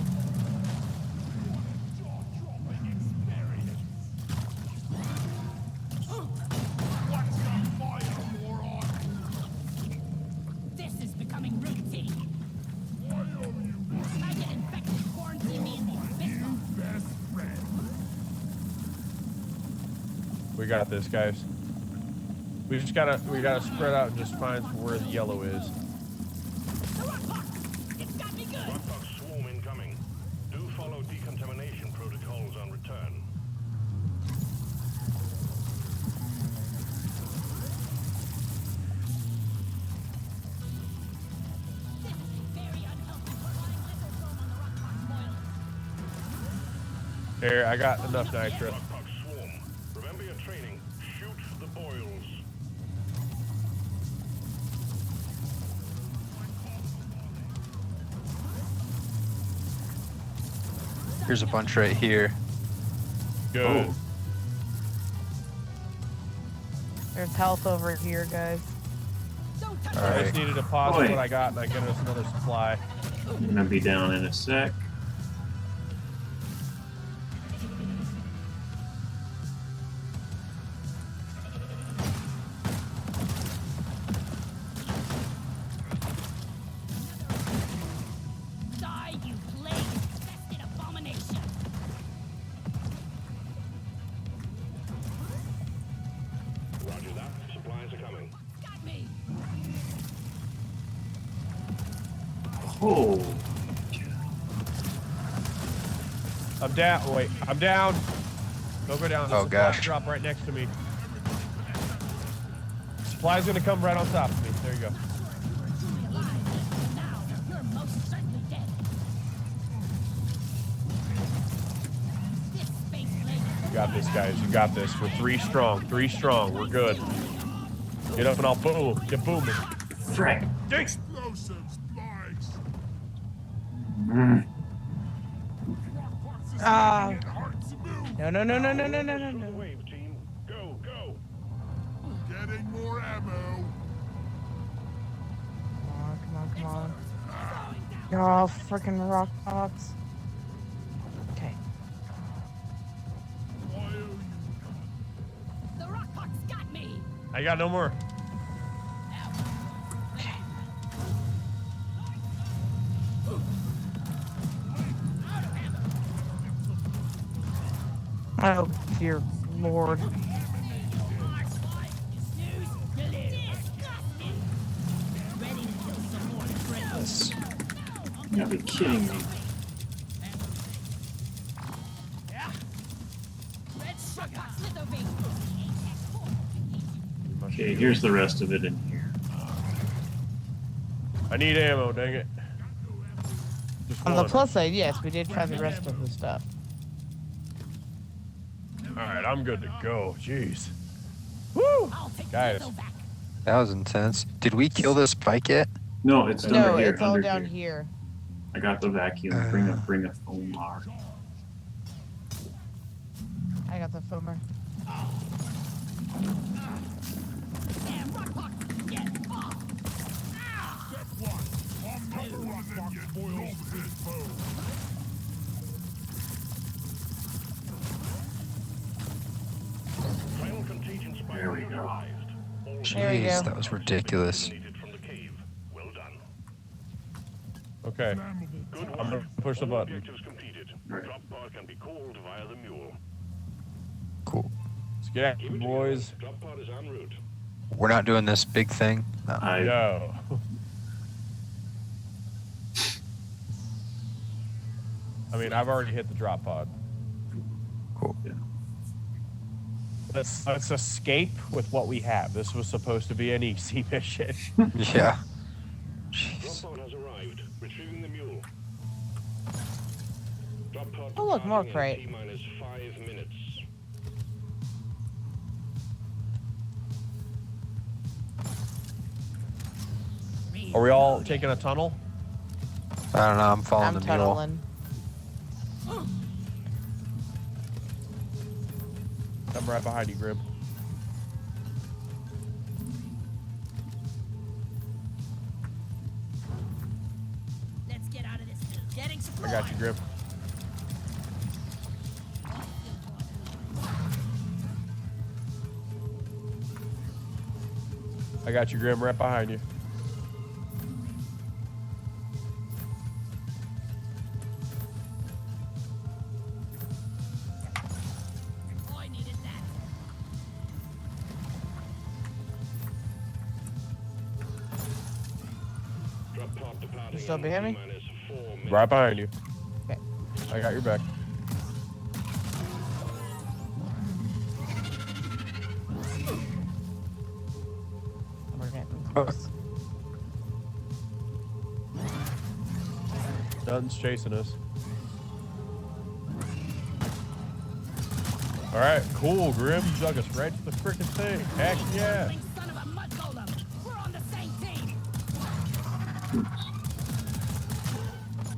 This is becoming routine. I get infected, quarantine me in the abyss. We got this, guys. We gotta spread out and just find where the yellow is. The rockbox! It's got me good! Rockbox swarm incoming. Do follow decontamination protocols on return. This is very unhealthy. Applying lithophone on the rockbox boil. Here, I got enough nitrous. Rockbox swarm. Remember your training. Shoot the boils. Here's a bunch right here. Good. Oh. There's health over here, guys. Don't touch All I right. just needed to pause Oi. what I got and I get us another supply. I'm gonna be down in a sec. Die, you plague-infested abomination! Roger that. Supplies are coming. Got me! Oh. I'm down. Wait, I'm down. Don't go down. Oh, Supply gosh. Drop right next to me. Supply's gonna come right on top of me. There you go. Truly alive, now you're most certainly dead. This space blade You got this, guys. You got this. We're 3 strong. 3 strong. We're good. Get up and I'll boom. Get booming. Frick. Jinx. Explosives, flags. Mm. Ah. Hearts move. No, no, no, no, no, no, no, no, no. Wave team. Go, go. Getting more ammo. Come on, come on, come on. Oh, freaking rock box. Okay. Why are you? The rockbox got me! I got no more. Oh, dear Lord. Snooze, you lose. Disgusting! Ready to kill some more friends. You gotta be kidding me. Red sugar, slithovate. Okay, here's the rest of it in here. I need ammo, dang it. Just On the one. plus side, yes, we did try the rest of the stuff. Alright, I'm good to go. Jeez. Woo! I'll take Guys. the back. That was intense. Did we kill this spike yet? No, it's No, under here. it's all under down here. here. I got the vacuum. Bring a foam bar. I got the foamer. Damn, rockbox, get off! Step one. On number one, then get boiled his foe. Final contagion spike There we go. neutralized. All There we Jeez, go. that was ridiculous. eliminated from the cave. Well done. Okay. Flammable Good I'm gonna work. push the All button. objectives completed. Right. Drop pod can be called via the mule. Cool. Let's get after it, boys. Drop pod is en route. We're not doing this big thing. No. I Yo. I mean, I've already hit the drop pod. Cool. Yeah. Let's escape with what we have. This was supposed to be an easy mission. Yeah. Drop Jeez. pod has arrived. Retrieving the mule. Drop pod Oh, look, more departing in crate. T-minus 5 minutes. Are we all taking a tunnel? I don't know. I'm following I'm the mule. tunneling. I'm right behind you, Grimm. Let's get out of this. Getting I supplies. got you, Grimm. I got you, Grimm, right behind you. I needed that. Drop pod departing You still in behind me? T-minus 4 minutes. Right behind you. Okay. I got your back. We're getting close. Nothing's chasing us. All right, cool, Grimm. You dug us right to the freaking thing. Heck yeah. Bling son of a mud golem. We're on the same team.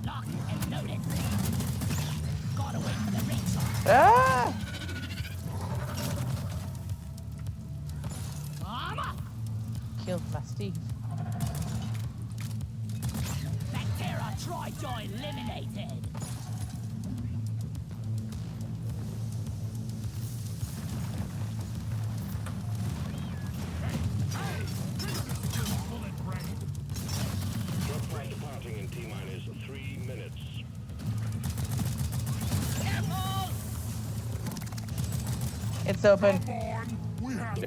Locked and loaded. Gotta wait for the recharge. Ah! Armor. Killed my Steve. Bacteria Tri-Joy eliminated. Drop pod departing in T-minus 3 minutes. Careful. It's open. Retrieved.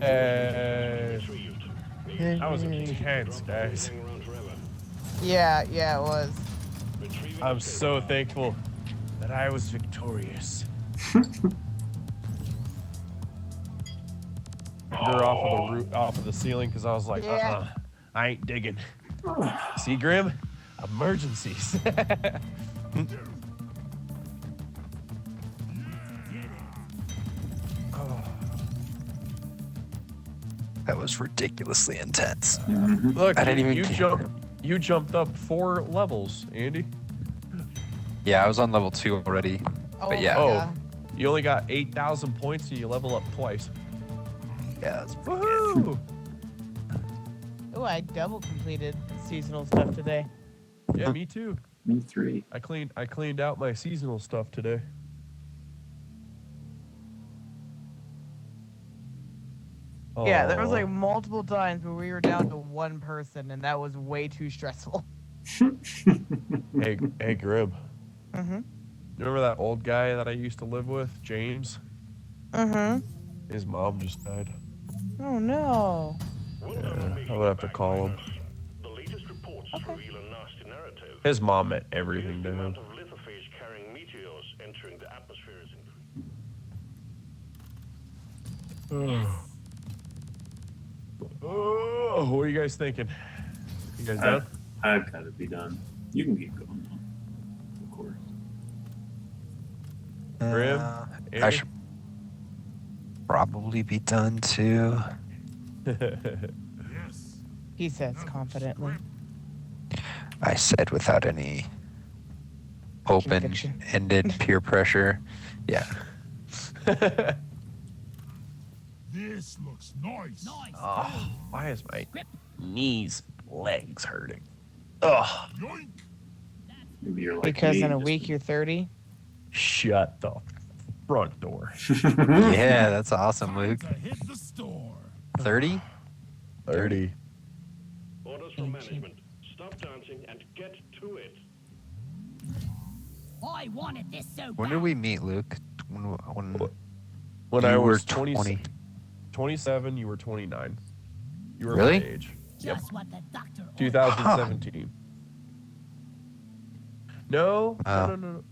That was intense, guys. Hang around forever. Yeah, it was. Retrieving I'm the so safe. thankful that I was victorious. Her off of the roof, off of the ceiling, because I was like, Yeah. I ain't digging. See, Grimm? Emergencies. That was ridiculously intense. Look, I didn't even you jumped up 4 levels, Andy. Yeah, I was on level 2 already. But yeah. my Oh, God. you only got 8,000 points and you level up twice. Yeah, that's pretty Woohoo! Oh, I double completed seasonal stuff today. Yeah, me too. Me 3. I cleaned out my seasonal stuff today. Yeah, there was Aw. like multiple times where we were down to one person, and that was way too stressful. Hey, Grimm. Mm-hmm. You remember that old guy that I used to live with, James? Mm-hmm. His mom just died. Oh no. I would have to call him. The latest reports reveal a nasty narrative. His mom meant everything to The him. amount of lithophage carrying meteors entering the atmosphere is increasing. Oh, what are you guys thinking? You guys done? I've got to be done. You can keep going, though. Of course. Grimm? I Andy? should probably be done too. Yes. He says confidently. I said without any Conviction. open-ended peer pressure. Yeah. This looks nice. Nice. Oh, why is my knees, legs hurting? Oh, Yoink. Maybe you're like Because me, in a just- week you're 30. shut the front door. Yeah, that's awesome, Time Luke. to hit the store. 30? 30. Orders from management. Stop dancing and get to it. I wanted this so When bad. did we meet, Luke? When When you I were was 20. 27, you were 29. You were Really? my age. Just what the doctor ordered. 2017. No, Oh. no.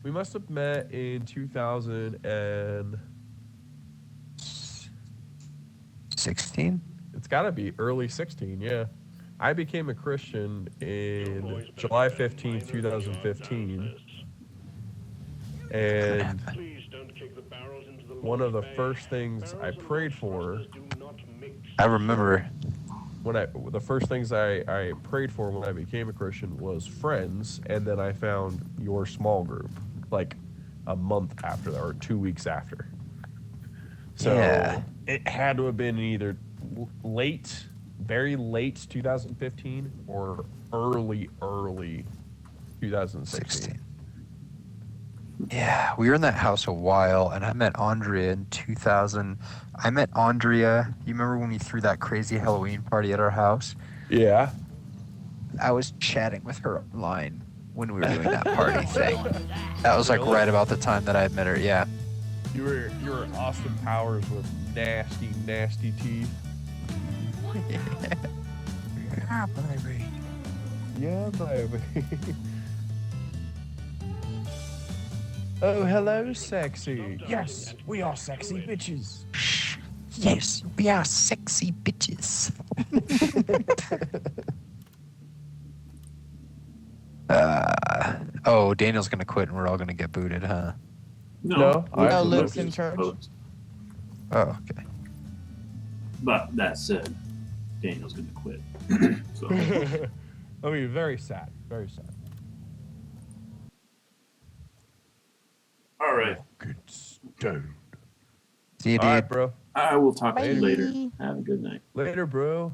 We must have met in 2016. It's got to be early 16, yeah. I became a Christian in July 15th, 2015. And Please don't kick the barrels into the one of the Lord's bay. first things I Barrels and prayed launch for, thrusters do not mix. I remember. the first things I prayed for when I became a Christian was friends, and then I found your small group, like a month after that, or 2 weeks after. So Yeah. it had to have been either very late 2015 or early 2016. 16. Yeah, we were in that house a while, and I met Andrea in 2000. I met Andrea. You remember when we threw that crazy Halloween party at our house? Yeah. I was chatting with her online when we were doing that party thing. That was like right about the time that I met her. Yeah. You were Austin Powers with nasty teeth. Yeah, baby. Yeah, baby. Oh, hello, sexy. Yes, we are sexy bitches. Yes, we are sexy bitches. Oh, Daniel's gonna quit and we're all gonna get booted, huh? No, No, I'm Luke's the in charge. Opposed. Oh, okay. But that said, Daniel's going to quit. So, I mean, very sad. Very sad. all right. Good stone. See you, All dude. right, bro. I will talk to you Later. later. Have a good night. Later, bro.